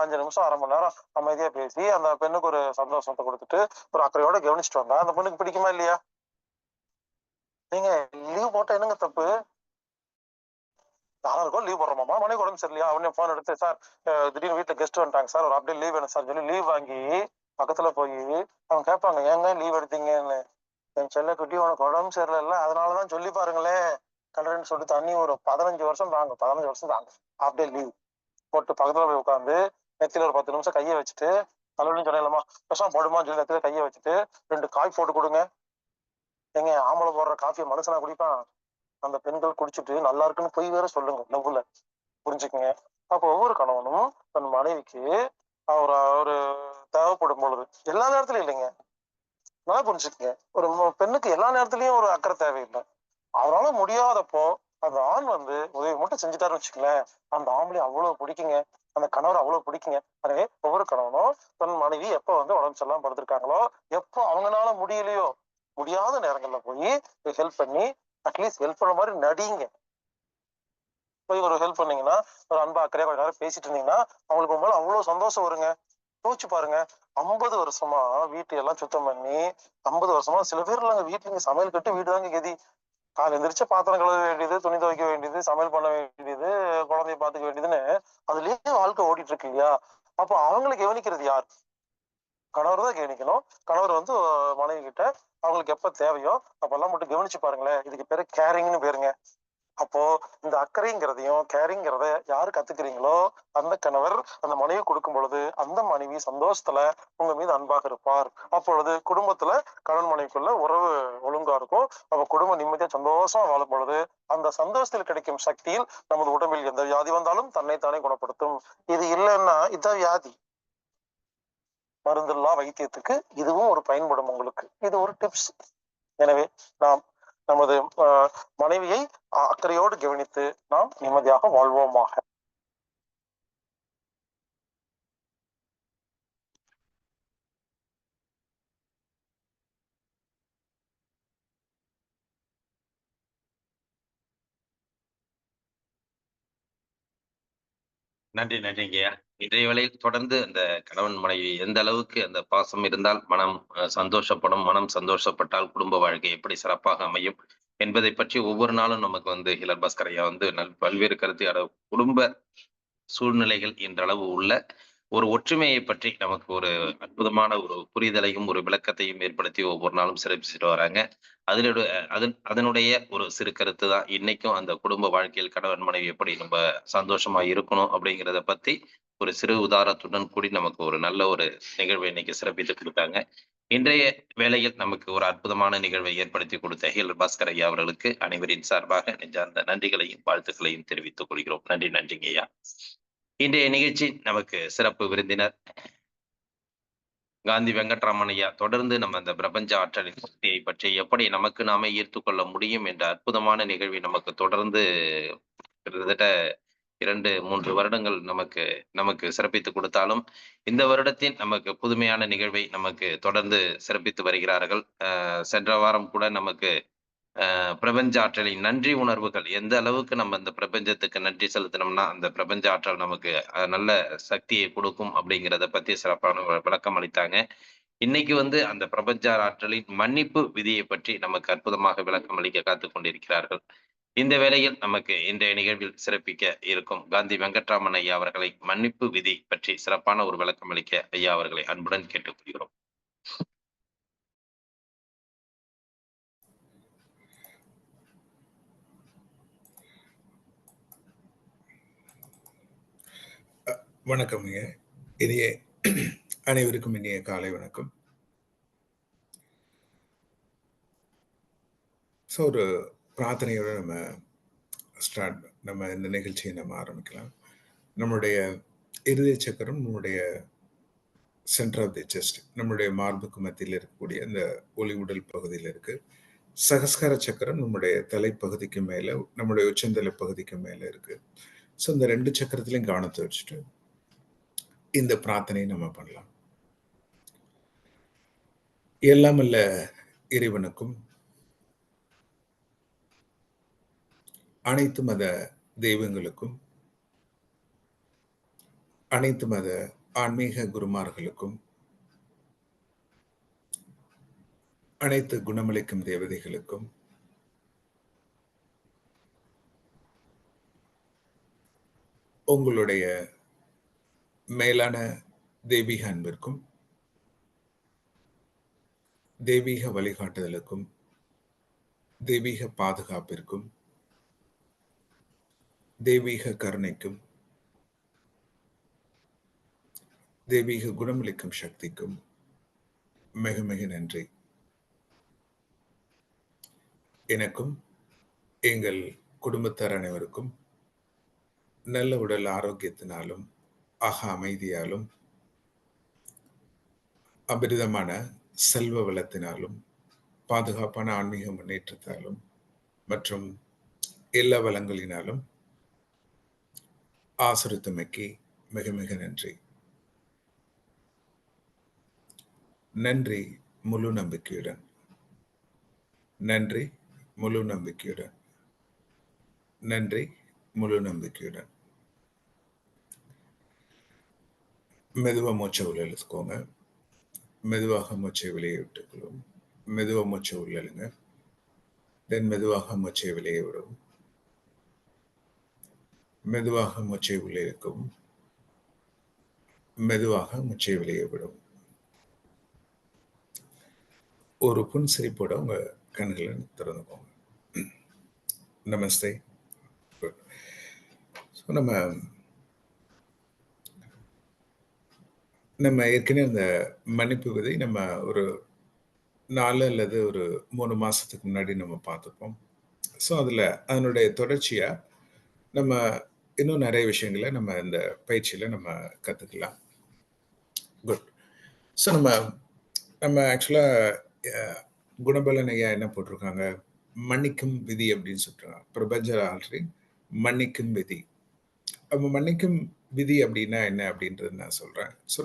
5 நிமிஷம் 1/2 மணி நேரம் அமைதியா பேசி அந்த பெண்ணுக்கு ஒரு சந்தோஷத்தை கொடுத்துட்டு ஒரு அக்கறையோட கவனிச்சுட்டு வந்தா அந்த பெண்ணுக்கு பிடிக்குமா இல்லையா? நீங்க லீவ் போட்டா என்னங்க தப்பு? யாருக்கும் லீவ் போடுறோமா, மனைவி உடம்பு சரியில்லையா, அவனே போன் எடுத்து, சார் திடீர்னு வீட்டுல கெஸ்ட் வந்துட்டாங்க சார், ஒரு அப்படியே லீவ் வேணும் சார் சொல்லி லீவ் வாங்கி பக்கத்துல போய் அவங்க கேட்பாங்க, ஏங்க லீவ் எடுத்தீங்கன்னு. என் செல்ல குட்டி உனக்கு உடம்பு சரியில்லை, அதனாலதான் சொல்லி பாருங்களேன், கலரன்னு சொல்லிட்டு தண்ணி ஒரு 15 வருஷம் தாங்க, 15 வருஷம் தாங்க அப்படியே லீவ் போட்டு பக்கத்துல போய் உட்காந்து நெத்தியில ஒரு 10 நிமிஷம் கையை வச்சுட்டு, தலைவலின்னு சொன்னேன்லமா, விஷம் போடுமான்னு சொல்லி இடத்துல கையை வச்சுட்டு 2 காய் போட்டு கொடுங்க. ஏங்க ஆம்பளை போடுற காஃபியை மனுஷனா குடிப்பான்? அந்த பெண்கள் குடிச்சிட்டு நல்லா இருக்குன்னு போய் வேற சொல்லுங்க லவ்ல. புரிஞ்சுக்குங்க. அப்போ ஒவ்வொரு கணவனும் தன் மனைவிக்கு அவர் ஒரு தேவைப்படும் பொழுது, எல்லா நேரத்துலயும் இல்லைங்க, நல்லா புரிஞ்சுக்குங்க, ஒரு பெண்ணுக்கு எல்லா நேரத்துலயும் ஒரு அக்கறை தேவையில்லை. அவரால முடியாதப்போ அந்த ஆண் வந்து உதவி மட்டும் செஞ்சுட்டாருன்னு வச்சுக்கலேன், அந்த ஆம்பளை அவ்வளவு பிடிக்குங்க, அந்த கணவர் அவ்வளவு பிடிக்குங்க. எனவே ஒவ்வொரு கணவனும் தன் மனைவி எப்ப வந்து உடம்பு சரியில்லாம படுத்திருக்காங்களோ, எப்போ அவங்களால முடியலையோ, முடியாத நேரங்கள்ல போய் ஹெல்ப் பண்ணி, அட்லீஸ்ட் ஹெல்ப் பண்ண மாதிரி நடிங்க. போய் ஒரு ஹெல்ப் பண்ணீங்கன்னா, ஒரு அன்பா அக்கறையா கொஞ்ச நேரம் பேசிட்டு இருந்தீங்கன்னா, அவங்களுக்கு மேல அவ்வளவு சந்தோஷம் வருங்க. யோசிச்சு பாருங்க. 50 வருஷமா வீட்டு எல்லாம் சுத்தம் பண்ணி, 50 வருஷமா சில பேர் இல்லைங்க, வீட்டுல சமையல் கட்டு வீடு தாங்க கெதி. காலை எந்திரிச்சு பாத்திரம் கழுவ வேண்டியது, துணி துவைக்க வேண்டியது, சமையல் பண்ண வேண்டியது, குழந்தைய பாத்துக்க வேண்டியதுன்னு அதுலயே வாழ்க்கை ஓடிட்டு இருக்கு இல்லையா? அப்போ அவங்களை கவனிக்கிறது யார்? கணவர் தான் கவனிக்கணும். கணவர் வந்து மனைவி கிட்ட அவங்களுக்கு எப்ப தேவையோ அப்பெல்லாம் மட்டும் கவனிச்சு பாருங்களேன். இதுக்கு பேரு கேரிங்னு பேருங்க. அப்போ இந்த அக்கறைங்கிறதையும் கேரிங்கிறத யாரு கத்துக்கிறீங்களோ, அந்த கணவர் அந்த மனைவி கொடுக்கும் பொழுது அந்த மனைவி சந்தோஷத்துல உங்க மீது அன்பாக இருப்பார். அப்பொழுது குடும்பத்துல கணவன் மனைவிக்குள்ள உறவு ஒழுங்கா இருக்கும். அப்ப குடும்பம் நிம்மதியா சந்தோஷமா வாழும் பொழுது அந்த சந்தோஷத்தில் கிடைக்கும் சக்தியில் நமது உடம்பில் எந்த வியாதி வந்தாலும் தன்னைத்தானே குணப்படுத்தும். இது இல்லைன்னா இதான் வியாதி. மருந்தில்லா வைத்தியத்துக்கு இதுவும் ஒரு பயன்படும் உங்களுக்கு. இது ஒரு டிப்ஸ். எனவே நாம் நமது மனைவியை அக்கறையோடு கவனித்து நாம் நிம்மதியாக வாழ்வோமாக. நன்றிங்கய்யா. இன்றைய வேளையில் தொடர்ந்து அந்த கணவன் மனைவி எந்த அளவுக்கு அந்த பாசம் இருந்தால் மனம் சந்தோஷப்படும், மனம் சந்தோஷப்பட்டால் குடும்ப வாழ்க்கை எப்படி சிறப்பாக அமையும் என்பதை பற்றி ஒவ்வொரு நாளும் நமக்கு வந்து ஹீலர் பாஸ்கர் ஐயா வந்து பல்வேறு கருத்து குடும்ப சூழ்நிலைகள் என்றளவு உள்ள ஒரு ஒற்றுமையை பற்றி நமக்கு ஒரு அற்புதமான ஒரு புரிதலையும் ஒரு விளக்கத்தையும் ஏற்படுத்தி ஒவ்வொரு நாளும் சிறப்பிச்சுட்டு வராங்க. அதனுடைய அதனுடைய ஒரு சிறு கருத்து தான் இன்னைக்கும் அந்த குடும்ப வாழ்க்கையில் கணவன் மனைவி எப்படி நம்ம சந்தோஷமா இருக்கணும் அப்படிங்கிறத பத்தி ஒரு சிறு உதாரணத்துடன் கூடி நமக்கு ஒரு நல்ல ஒரு நிகழ்வை இன்னைக்கு சிறப்பித்து கொடுத்தாங்க. இன்றைய வேளையில் நமக்கு ஒரு அற்புதமான நிகழ்வை ஏற்படுத்தி கொடுத்த ஹீலர் பாஸ்கர் ஐயா அவர்களுக்கு அனைவரின் சார்பாக நெஞ்சார்ந்த நன்றிகளையும் வாழ்த்துக்களையும் தெரிவித்துக் கொள்கிறோம். நன்றிங்க ஐயா. இன்றைய நிகழ்ச்சி நமக்கு சிறப்பு விருந்தினர் காந்தி வெங்கட்ராமன் ஐயா தொடர்ந்து நம்ம அந்த பிரபஞ்ச ஆற்றலின் சக்தியை பற்றி எப்படி நமக்கு நாமே ஈர்த்து கொள்ள முடியும் என்ற அற்புதமான நிகழ்வை நமக்கு தொடர்ந்து கிட்டத்தட்ட 2-3 வருடங்கள் நமக்கு நமக்கு சிறப்பித்து கொடுத்தாலும் இந்த வருடத்தின் நமக்கு புதுமையான நிகழ்வை நமக்கு தொடர்ந்து சிறப்பித்து வருகிறார்கள். சென்ற வாரம் கூட நமக்கு பிரபஞ்ச ஆற்றலின் நன்றி உணர்வுகள் எந்த அளவுக்கு நம்ம இந்த பிரபஞ்சத்துக்கு நன்றி செலுத்தினோம்னா அந்த பிரபஞ்ச ஆற்றல் நமக்கு நல்ல சக்தியை கொடுக்கும் அப்படிங்கிறத பத்தி சிறப்பான விளக்கம் அளித்தாங்க. இன்னைக்கு வந்து அந்த பிரபஞ்ச ஆற்றலின் மன்னிப்பு விதியை பற்றி நமக்கு அற்புதமாக விளக்கம் அளிக்க காத்துக் கொண்டிருக்கிறார்கள். இந்த வேளையில் நமக்கு இன்றைய நிகழ்வில் சிறப்பிக்க இருக்கும் காந்தி வெங்கட்ராமன் ஐயா அவர்களை மன்னிப்பு விதி பற்றி சிறப்பான ஒரு விளக்கம் அளிக்க ஐயா அவர்களை அன்புடன் கேட்டுக்கொள்கிறோம். வணக்கம்ங்க. இனிய அனைவருக்கும் இனிய காலை வணக்கம். ஸோ ஒரு பிரார்த்தனையோட நம்ம இந்த நிகழ்ச்சியை நம்ம ஆரம்பிக்கலாம். நம்மளுடைய இருதய சக்கரம் நம்முடைய சென்டர் ஆஃப் தி செஸ்ட், நம்முடைய மார்புக்கு மத்தியில் இருக்கக்கூடிய அந்த ஒளி உடல் பகுதியில் இருக்கு. சகஸ்கார சக்கரம் நம்முடைய தலைப்பகுதிக்கு மேல, நம்முடைய உச்சந்தலை பகுதிக்கு மேல இருக்கு. ஸோ இந்த 2 சக்கரத்திலையும் கவனத்தை வச்சுட்டு இந்த பிரார்த்தனையை நம்ம பண்ணலாம். எல்லாம் அல்ல இறைவனுக்கும் அனைத்து மத தெய்வங்களுக்கும் அனைத்து மத ஆன்மீக குருமார்களுக்கும் அனைத்து குணமளிக்கும் தேவதைகளுக்கும் உங்களுடைய மேலான தெய்வீக அன்பிற்கும் தெய்வீக வழிகாட்டுதலுக்கும் தெய்வீக பாதுகாப்பிற்கும் தெய்வீக கருணைக்கும் தெய்வீக குணமளிக்கும் சக்திக்கும் மிக மிக நன்றி. எனக்கும் எங்கள் குடும்பத்தார் அனைவருக்கும் நல்ல உடல் ஆரோக்கியத்தினாலும் அமைதியாலும் அபரிதமான செல்வ வளத்தினாலும் பாதுகாப்பான ஆன்மீக முன்னேற்றத்தாலும் மற்றும் எல்லா வளங்களினாலும் ஆசிரித்தமைக்கு மிக மிக நன்றி. நன்றி முழு நம்பிக்கையுடன். நன்றி முழு நம்பிக்கையுடன். நன்றி முழு நம்பிக்கையுடன். மெதுவா மூச்சை உள்ள இழுத்துக்கோங்க. மெதுவாக மூச்சை வெளியே விட்டுக்கொள்ளும். மெதுவா மூச்சை உள்ள இழுங்க. தென் மெதுவாக மூச்சை வெளியே விடவும். மெதுவாக மூச்சை உள்ளே இழுக்கவும். மெதுவாக மூச்சை வெளியே விடவும். ஒரு புன்சிரிப்போட உங்க கண்களை திறந்துக்கோங்க. நமஸ்தே. நம்ம ஏற்கனவே அந்த மன்னிப்பு விதை நம்ம ஒரு 4 அல்லது ஒரு 3 மாசத்துக்கு முன்னாடி நம்ம பார்த்துப்போம். ஸோ அதனுடைய தொடர்ச்சியா நம்ம இன்னும் நிறைய விஷயங்களை நம்ம இந்த பயிற்சியில நம்ம கத்துக்கலாம். குட். ஸோ நம்ம ஆக்சுவலா குணபலன் ஐயா என்ன போட்டிருக்காங்க, மன்னிக்கும் விதி அப்படின்னு சொல்றாங்க. பிரபஞ்ச ஆல்ரெடி மன்னிக்கும் விதி. அப்ப மன்னிக்கும் விதி அப்படின்னா என்ன அப்படின்றது நான் சொல்றேன். ஸோ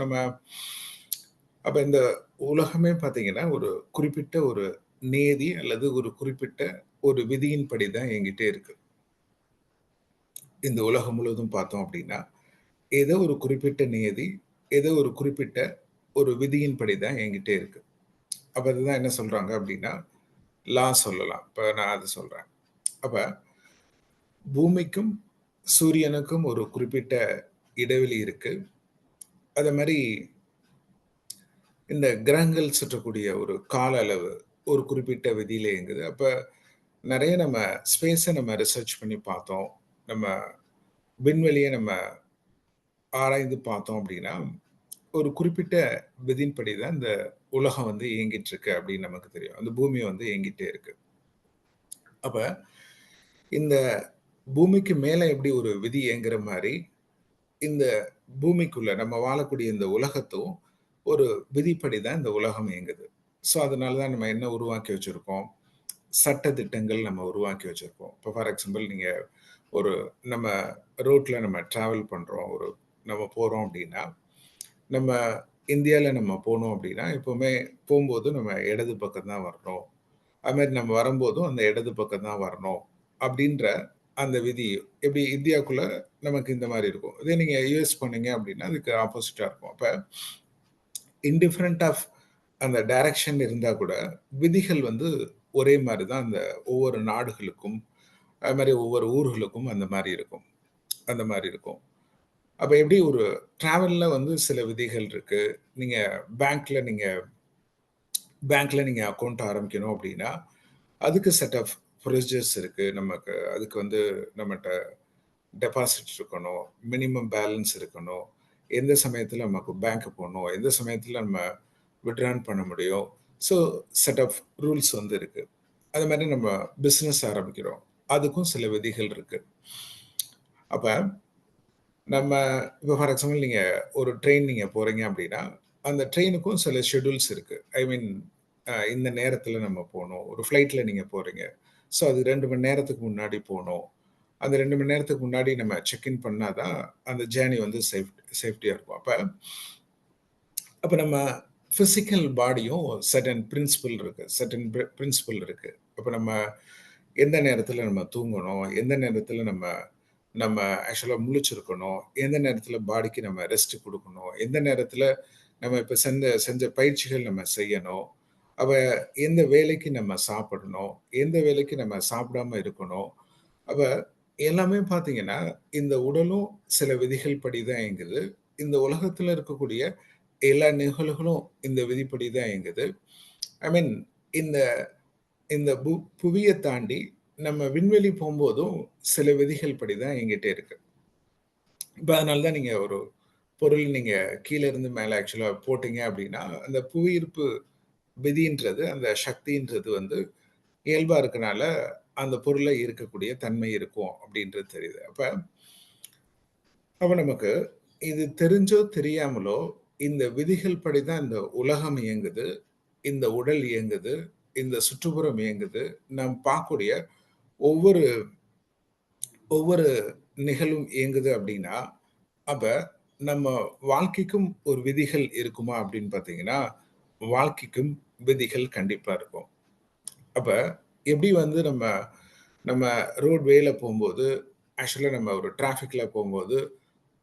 அப்ப இந்த உலகமே பார்த்தீங்கன்னா ஒரு குறிப்பிட்ட ஒரு நேதி அல்லது ஒரு குறிப்பிட்ட ஒரு விதியின் படி தான் என்கிட்ட இருக்கு. இந்த உலகம் முழுவதும் பார்த்தோம் அப்படின்னா ஏதோ ஒரு குறிப்பிட்ட நியதி, ஏதோ ஒரு குறிப்பிட்ட ஒரு விதியின் படி தான் என்கிட்ட இருக்கு. அப்ப அதுதான் என்ன சொல்றாங்க அப்படின்னா லா சொல்லலாம். இப்ப நான் அதை சொல்றேன். அப்ப பூமிக்கும் சூரியனுக்கும் ஒரு குறிப்பிட்ட இடைவெளி இருக்கு. அதே மாதிரி இந்த கிரகங்கள் சுற்றக்கூடிய ஒரு கால அளவு ஒரு குறிப்பிட்ட விதியில இயங்குது. அப்ப நிறைய நம்ம ஸ்பேஸை நம்ம ரிசர்ச் பண்ணி பார்த்தோம். நம்ம விண்வெளியை நம்ம ஆராய்ந்து பார்த்தோம் அப்படின்னா ஒரு குறிப்பிட்ட விதியின்படி தான் இந்த உலகம் வந்து இயங்கிட்டு இருக்கு அப்படின்னு நமக்கு தெரியும். அந்த பூமி வந்து இயங்கிட்டே இருக்கு. அப்ப இந்த பூமிக்கு மேல எப்படி ஒரு விதி இயங்குற மாதிரி இந்த பூமிக்குள்ள நம்ம வாழக்கூடிய இந்த உலகத்தும் ஒரு விதிப்படி தான் இந்த உலகம் இயங்குது. ஸோ அதனாலதான் நம்ம என்ன உருவாக்கி வச்சிருக்கோம், சட்ட திட்டங்கள் நம்ம உருவாக்கி வச்சிருக்கோம். இப்போ ஃபார் எக்ஸாம்பிள் நீங்க நம்ம ரோட்ல நம்ம டிராவல் பண்றோம், நம்ம போறோம் அப்படின்னா, நம்ம இந்தியாவில் நம்ம போனோம் அப்படின்னா எப்பவுமே போகும்போது நம்ம இடது பக்கம் தான் வரணும், அது மாதிரி நம்ம வரும்போதும் அந்த இடது பக்கம் தான் வரணும் அப்படின்ற அந்த விதி எப்படி இந்தியாவுக்குள்ள நமக்கு இந்த மாதிரி இருக்கும். இதே நீங்க யூஎஸ் போனீங்க அப்படின்னா அதுக்கு ஆப்போசிட்டா இருக்கும். அப்ப இன்டிஃபரண்ட் ஆஃப் அந்த டைரக்ஷன் இருந்தா கூட விதிகள் வந்து ஒரே மாதிரி தான் அந்த ஒவ்வொரு நாடுகளுக்கும், அது மாதிரி ஒவ்வொரு ஊர்களுக்கும் அந்த மாதிரி இருக்கும். அப்ப எப்படி ஒரு டிராவல்ல வந்து சில விதிகள் இருக்கு. நீங்க பேங்க்ல நீங்க அக்கௌண்ட் ஆரம்பிக்கணும் அப்படின்னா அதுக்கு செட் ஆஃப் ப்ரொசீஜர்ஸ் இருக்கு. நமக்கு அதுக்கு வந்து நம்மகிட்ட டெபாசிட் இருக்கணும், மினிமம் பேலன்ஸ் இருக்கணும், எந்த சமயத்தில் நமக்கு பேங்க் போகணும், எந்த சமயத்தில் நம்ம விட்ரான் பண்ண முடியும். ஸோ செட் ஆஃப் ரூல்ஸ் வந்து இருக்கு. அது மாதிரி நம்ம பிஸ்னஸ் ஆரம்பிக்கிறோம், அதுக்கும் சில விதிகள் இருக்கு. அப்ப நம்ம இப்போ ஃபார் எக்ஸாம்பிள் நீங்க ஒரு ட்ரெயின் நீங்க போறீங்க அப்படின்னா அந்த ட்ரெயினுக்கும் சில ஷெட்யூல்ஸ் இருக்கு. ஐ மீன் இந்த நேரத்தில் நம்ம போகணும். ஒரு ஃப்ளைட்டில் நீங்கள் போகிறீங்க, ஸோ அது 2 மணி நேரத்துக்கு முன்னாடி போகணும். அந்த 2 மணி நேரத்துக்கு முன்னாடி நம்ம செக்இன் பண்ணால் தான் அந்த ஜேர்னி வந்து சேஃப்டியாக இருக்கும். அப்போ நம்ம ஃபிசிக்கல் பாடியும் சர்டன் பிரின்சிபல் இருக்குது. அப்போ நம்ம எந்த நேரத்தில் நம்ம தூங்கணும், எந்த நேரத்தில் நம்ம ஆக்சுவலாக முழிச்சிருக்கணும், எந்த நேரத்தில் பாடிக்கு நம்ம ரெஸ்ட் கொடுக்கணும், எந்த நேரத்தில் நம்ம இப்போ செஞ்ச பயிற்சிகள் நம்ம செய்யணும், அவ எந்த வேலைக்கு நம்ம சாப்பிடணும், எந்த வேலைக்கு நம்ம சாப்பிடாம இருக்கணும். அப்ப எல்லாமே பார்த்தீங்கன்னா இந்த உடலும் சில விதிகள் படி தான் இயங்குது. இந்த உலகத்துல இருக்கக்கூடிய எல்லா நிகழ்வுகளும் இந்த விதிப்படி தான் இயங்குது. ஐ மீன் இந்த இந்த புவியை தாண்டி நம்ம விண்வெளி போகும்போதும் சில விதிகள் படி தான் இயங்கிட்டே இருக்கு. இப்போ அதனால தான் நீங்க ஒரு பொருள் நீங்க கீழ இருந்து மேல ஆக்சுவலா போட்டீங்க அப்படின்னா, அந்த புவியீர்ப்பு விதின்றது, அந்த சக்தின்றது வந்து இயல்பா இருக்கனால, அந்த பொருள்ல இருக்கக்கூடிய தன்மை இருக்கும் அப்படின்றது தெரியுது. அப்ப அப்ப நமக்கு இது தெரிஞ்சோ, தெரியாமலோ இந்த விதிகள் படி தான் இந்த உலகம் இயங்குது, இந்த உடல் இயங்குது, இந்த சுற்றுப்புறம் இயங்குது. நாம் பார்க்கக்கூடிய ஒவ்வொரு ஒவ்வொரு நிகழ்வும் இயங்குது அப்படின்னா, அப்ப நம்ம வாழ்க்கைக்கும் ஒரு விதிகள் இருக்குமா அப்படின்னு பார்த்தீங்கன்னா, வாழ்க்கைக்கும் விதிகள் கண்டிப்பா இருக்கும். அப்ப எப்படி வந்து நம்ம நம்ம ரோட் வேல போம்போது, ஆக்சுவலா நம்ம ஒரு டிராஃபிக்ல போம்போது,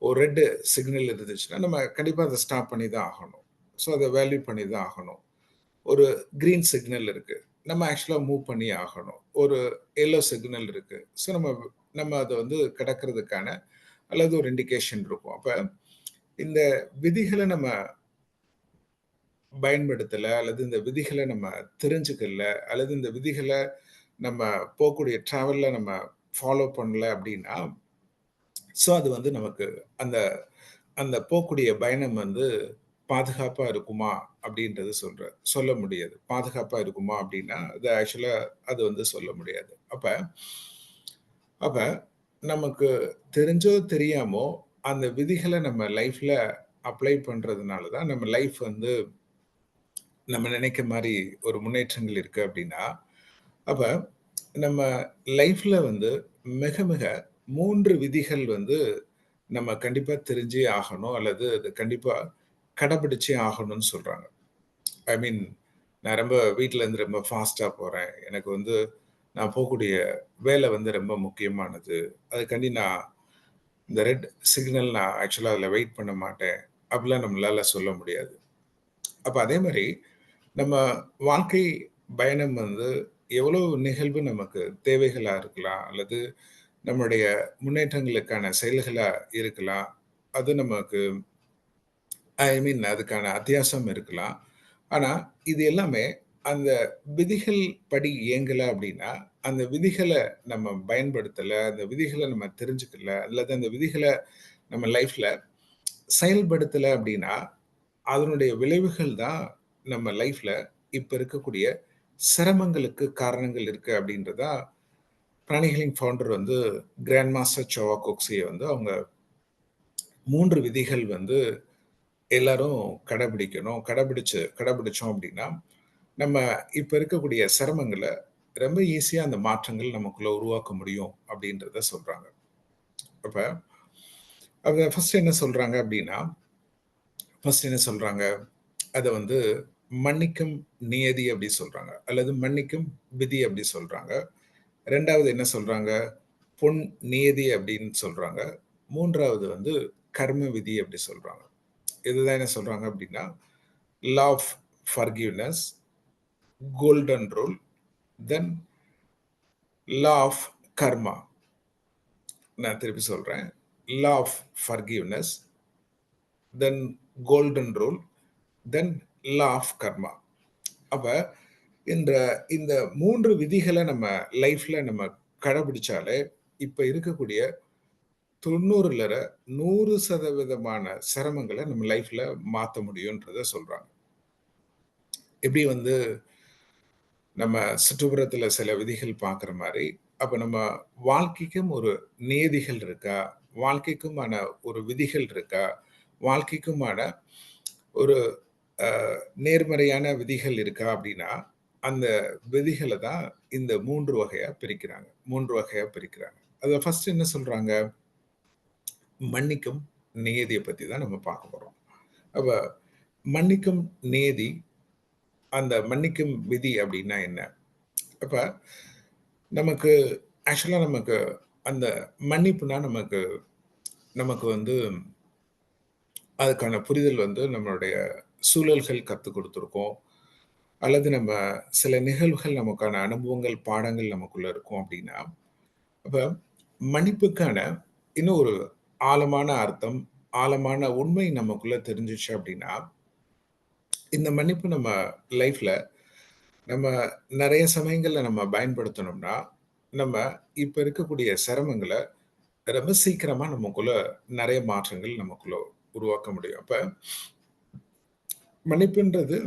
ஒரு ரெட் சிக்னல் இருந்துச்சுன்னா, நம்ம கண்டிப்பா அத ஸ்டாப் பண்ணி தான் ஆகணும். ஸோ, அத வேல்யூ பண்ணி தான் ஆகணும். ஒரு கிரீன் சிக்னல் இருக்கு. நம்ம ஆக்சுவலா மூவ் பண்ணி ஆகணும். ஒரு எல்லோ சிக்னல் இருக்கு. ஸோ, நம்ம நம்ம அத வந்து கடக்கிறதுக்கான அல்லது ஒரு இண்டிகேஷன் இருக்கும். அப்ப இந்த விதிகள நம்ம பயன்படுத்தல, அல்லது இந்த விதிகள நம்ம தெரிஞ்சுக்கல, அல்லது இந்த விதிகள நம்ம போக்கூடிய டிராவல்ல நம்ம ஃபாலோ பண்ணல அப்படின்னா, ஸோ அது வந்து நமக்கு அந்த அந்த போக்கூடிய பயணம் வந்து பாதுகாப்பா இருக்குமா அப்படின்றது சொல்ல முடியாது. பாதுகாப்பா இருக்குமா அப்படின்னா, அது ஆக்சுவலா அது வந்து சொல்ல முடியாது. அப்ப அப்ப நமக்கு தெரிஞ்சோ தெரியாமோ அந்த விதிகள நம்ம லைஃப்ல அப்ளை பண்றதுனால தான் நம்ம லைஃப் வந்து நம்ம நினைக்க மாரி ஒரு முன்னேற்றங்கள் இருக்கு அப்படின்னா, அப்ப நம்ம லைஃப்ல வந்து மிக மிக 3 விதிகள் வந்து நம்ம கண்டிப்பா தெரிஞ்சே ஆகணும். அல்லது அது கண்டிப்பா கடைபிடிச்சே ஆகணும்னு சொல்றாங்க. ஐ மீன் நான் ரொம்ப வீட்ல இருந்து ரொம்ப ஃபாஸ்ட்டா போறேன். எனக்கு வந்து நான் போகக்கூடிய வேலை வந்து ரொம்ப முக்கியமானது. அதுக்காண்டி நான் இந்த ரெட் சிக்னல் நான் ஆக்சுவலா அதில வெயிட் பண்ண மாட்டேன். அப்படிலாம் நம்மளால சொல்ல முடியாது. அப்ப அதே மாரி நம்ம வாழ்க்கை பயணம் வந்து எவ்வளோ நிகழ்வு நமக்கு தேவைகளா இருக்கலாம். அல்லது நம்முடைய முன்னேற்றங்களுக்கான செயல்களா இருக்கலாம். அது நமக்கு ஐ மீன் அதுக்கான அத்தியாசம் இருக்கலாம். ஆனா, இது எல்லாமே அந்த விதிகள் படி இயங்கல அப்படின்னா, அந்த விதிகள நம்ம பயன்படுத்தல, அந்த விதிகள நம்ம தெரிஞ்சுக்கல, அல்லது அந்த விதிகள நம்ம லைஃப்ல செயல்படுத்தல அப்படின்னா, அதனுடைய விளைவுகள் தான் நம்ம லைஃப்ல இப்ப இருக்கக்கூடிய சிரமங்களுக்கு காரணங்கள் இருக்கு அப்படின்றது தான் பிராணிகளின் ஃபவுண்டர் வந்து கிராண்ட் மாஸ்டர் சோவா கோக்ஸிய வந்து அவங்க 3 விதிகள் வந்து எல்லாரும் கடைபிடிக்கணும். கடைபிடிச்சோம் அப்படின்னா, நம்ம இப்ப இருக்கக்கூடிய சிரமங்கள ரொம்ப ஈஸியா அந்த மாற்றங்கள் நமக்குள்ள உருவாக்க முடியும் அப்படின்றத சொல்றாங்க. அப்ப அத ஃபர்ஸ்ட் என்ன சொல்றாங்க அப்படின்னா, ஃபர்ஸ்ட் என்ன சொல்றாங்க? அத வந்து மன்னிக்கும் நியதி அப்படி சொல்றாங்க. அல்லது மன்னிக்கும் விதி அப்படி சொல்றாங்க. 2வது என்ன சொல்றாங்க? பொன் நியதி அப்படின்னு சொல்றாங்க. 3வது வந்து கர்ம விதி அப்படி சொல்றாங்க. இதுதான் என்ன சொல்றாங்க அப்படின்னா, law of forgiveness, golden rule, then law of karma. நான் திருப்பி சொல்றேன். Law of forgiveness, then golden rule, then law of karma. அப்ப இந்த இந்த 3 விதிகள நம்ம லைஃப்ல நம்ம கடைபிடிச்சாலே, இப்ப இருக்கக்கூடிய 90ல 100% சிரமங்கள நம்ம லைஃப்ல மாத்த முடியும்ன்றத சொல்றாங்க. எப்படி வந்து நம்ம சுற்றுப்புறத்துல சில விதிகள் பார்க்குற மாரி, அப்ப நம்ம வாழ்க்கைக்கும் ஒரு நியதிகள் இருக்கா? வாழ்க்கைக்குமான ஒரு விதிகள் இருக்கா? வாழ்க்கைக்குமான ஒரு அ நேர்மறையான விதிகள் இருக்கா? அப்படின்னா, அந்த விதிகள தான் இந்த 3 வகையா பிரிக்கிறாங்க. 3 வகையா பிரிக்கிறாங்க. அதுல ஃபர்ஸ்ட் என்ன சொல்றாங்க? மன்னிக்கும் நியதிய பத்தி தான் நம்ம பார்க்க போறோம். அப்ப மன்னிக்கும் நியதி, அந்த மன்னிக்கும் விதி அப்படின்னா என்ன? அப்ப நமக்கு ஆக்சுவலா நமக்கு அந்த மன்னிப்புனா நமக்கு நமக்கு வந்து அதுக்கான புரிதல் வந்து நம்மளுடைய சூழல்கள் கத்துக் குடுத்துருக்கும். அல்லது நம்ம சில நிகழ்வுகள் நமக்கான அனுபவங்கள், பாடங்கள் நமக்குள்ள இருக்கும் அப்படின்னா, அப்ப மன்னிப்புக்கான இன்னும் ஒரு ஆழமான அர்த்தம், ஆழமான உண்மை நமக்குள்ள தெரிஞ்சுச்சு அப்படின்னா, இந்த மன்னிப்பு நம்ம லைஃப்ல நம்ம நெறைய சமயங்கள்ல நம்ம பயன்படுத்தணும்னா, நம்ம இப்ப இருக்கக்கூடிய சிரமங்கள ரொம்ப சீக்கிரமா நமக்குள்ள நெறைய மாற்றங்கள் நமக்குள்ள உருவாக்க முடியும். அப்ப மன்னிப்புன்றது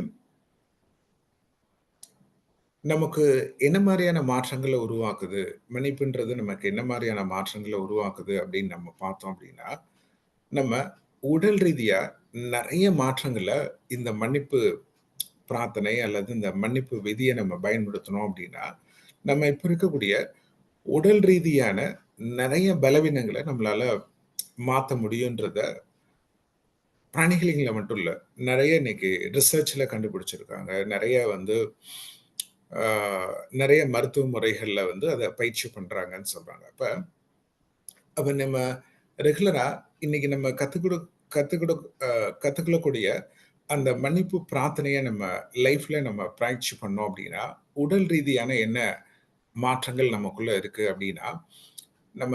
நமக்கு என்ன மாரியான மாற்றங்கள உருவாக்குது? மன்னிப்புன்றது நமக்கு என்ன மாரியான மாற்றங்கள உருவாக்குது அப்படின்னு நம்ம பார்த்தோம் அப்படின்னா, நம்ம உடல் ரீதியா நெறைய மாற்றங்கள இந்த மன்னிப்பு பிரார்த்தனை அல்லது இந்த மன்னிப்பு விதிய நம்ம பயன்படுத்தினோம் அப்படின்னா, நம்ம இப்ப இருக்கக்கூடிய உடல் ரீதியான நெறைய பலவீனங்கள நம்மளால மாத்த முடியுன்றத பிராணிகள்ல மட்டும் இல்ல. நெறைய இன்னைக்கு ரிசர்ச்ல கண்டுபிடிச்சிருக்காங்க. நெறைய வந்து ஆ நெறைய மருத்துவ முறைகள்ல வந்து அத பயிற்சி பண்றாங்கன்னு சொல்றாங்க. அப்ப அப்ப நம்ம ரெகுலரா இன்னைக்கு நம்ம கத்துக்கிட அ கத்துக்கொள்ளக்கூடிய அந்த மன்னிப்பு பிரார்த்தனைய நம்ம லைஃப்ல நம்ம பிராக்டிஸ் பண்ணோம் அப்படின்னா, உடல் ரீதியான என்ன மாற்றங்கள் நமக்குள்ள இருக்கு அப்படின்னா, நம்ம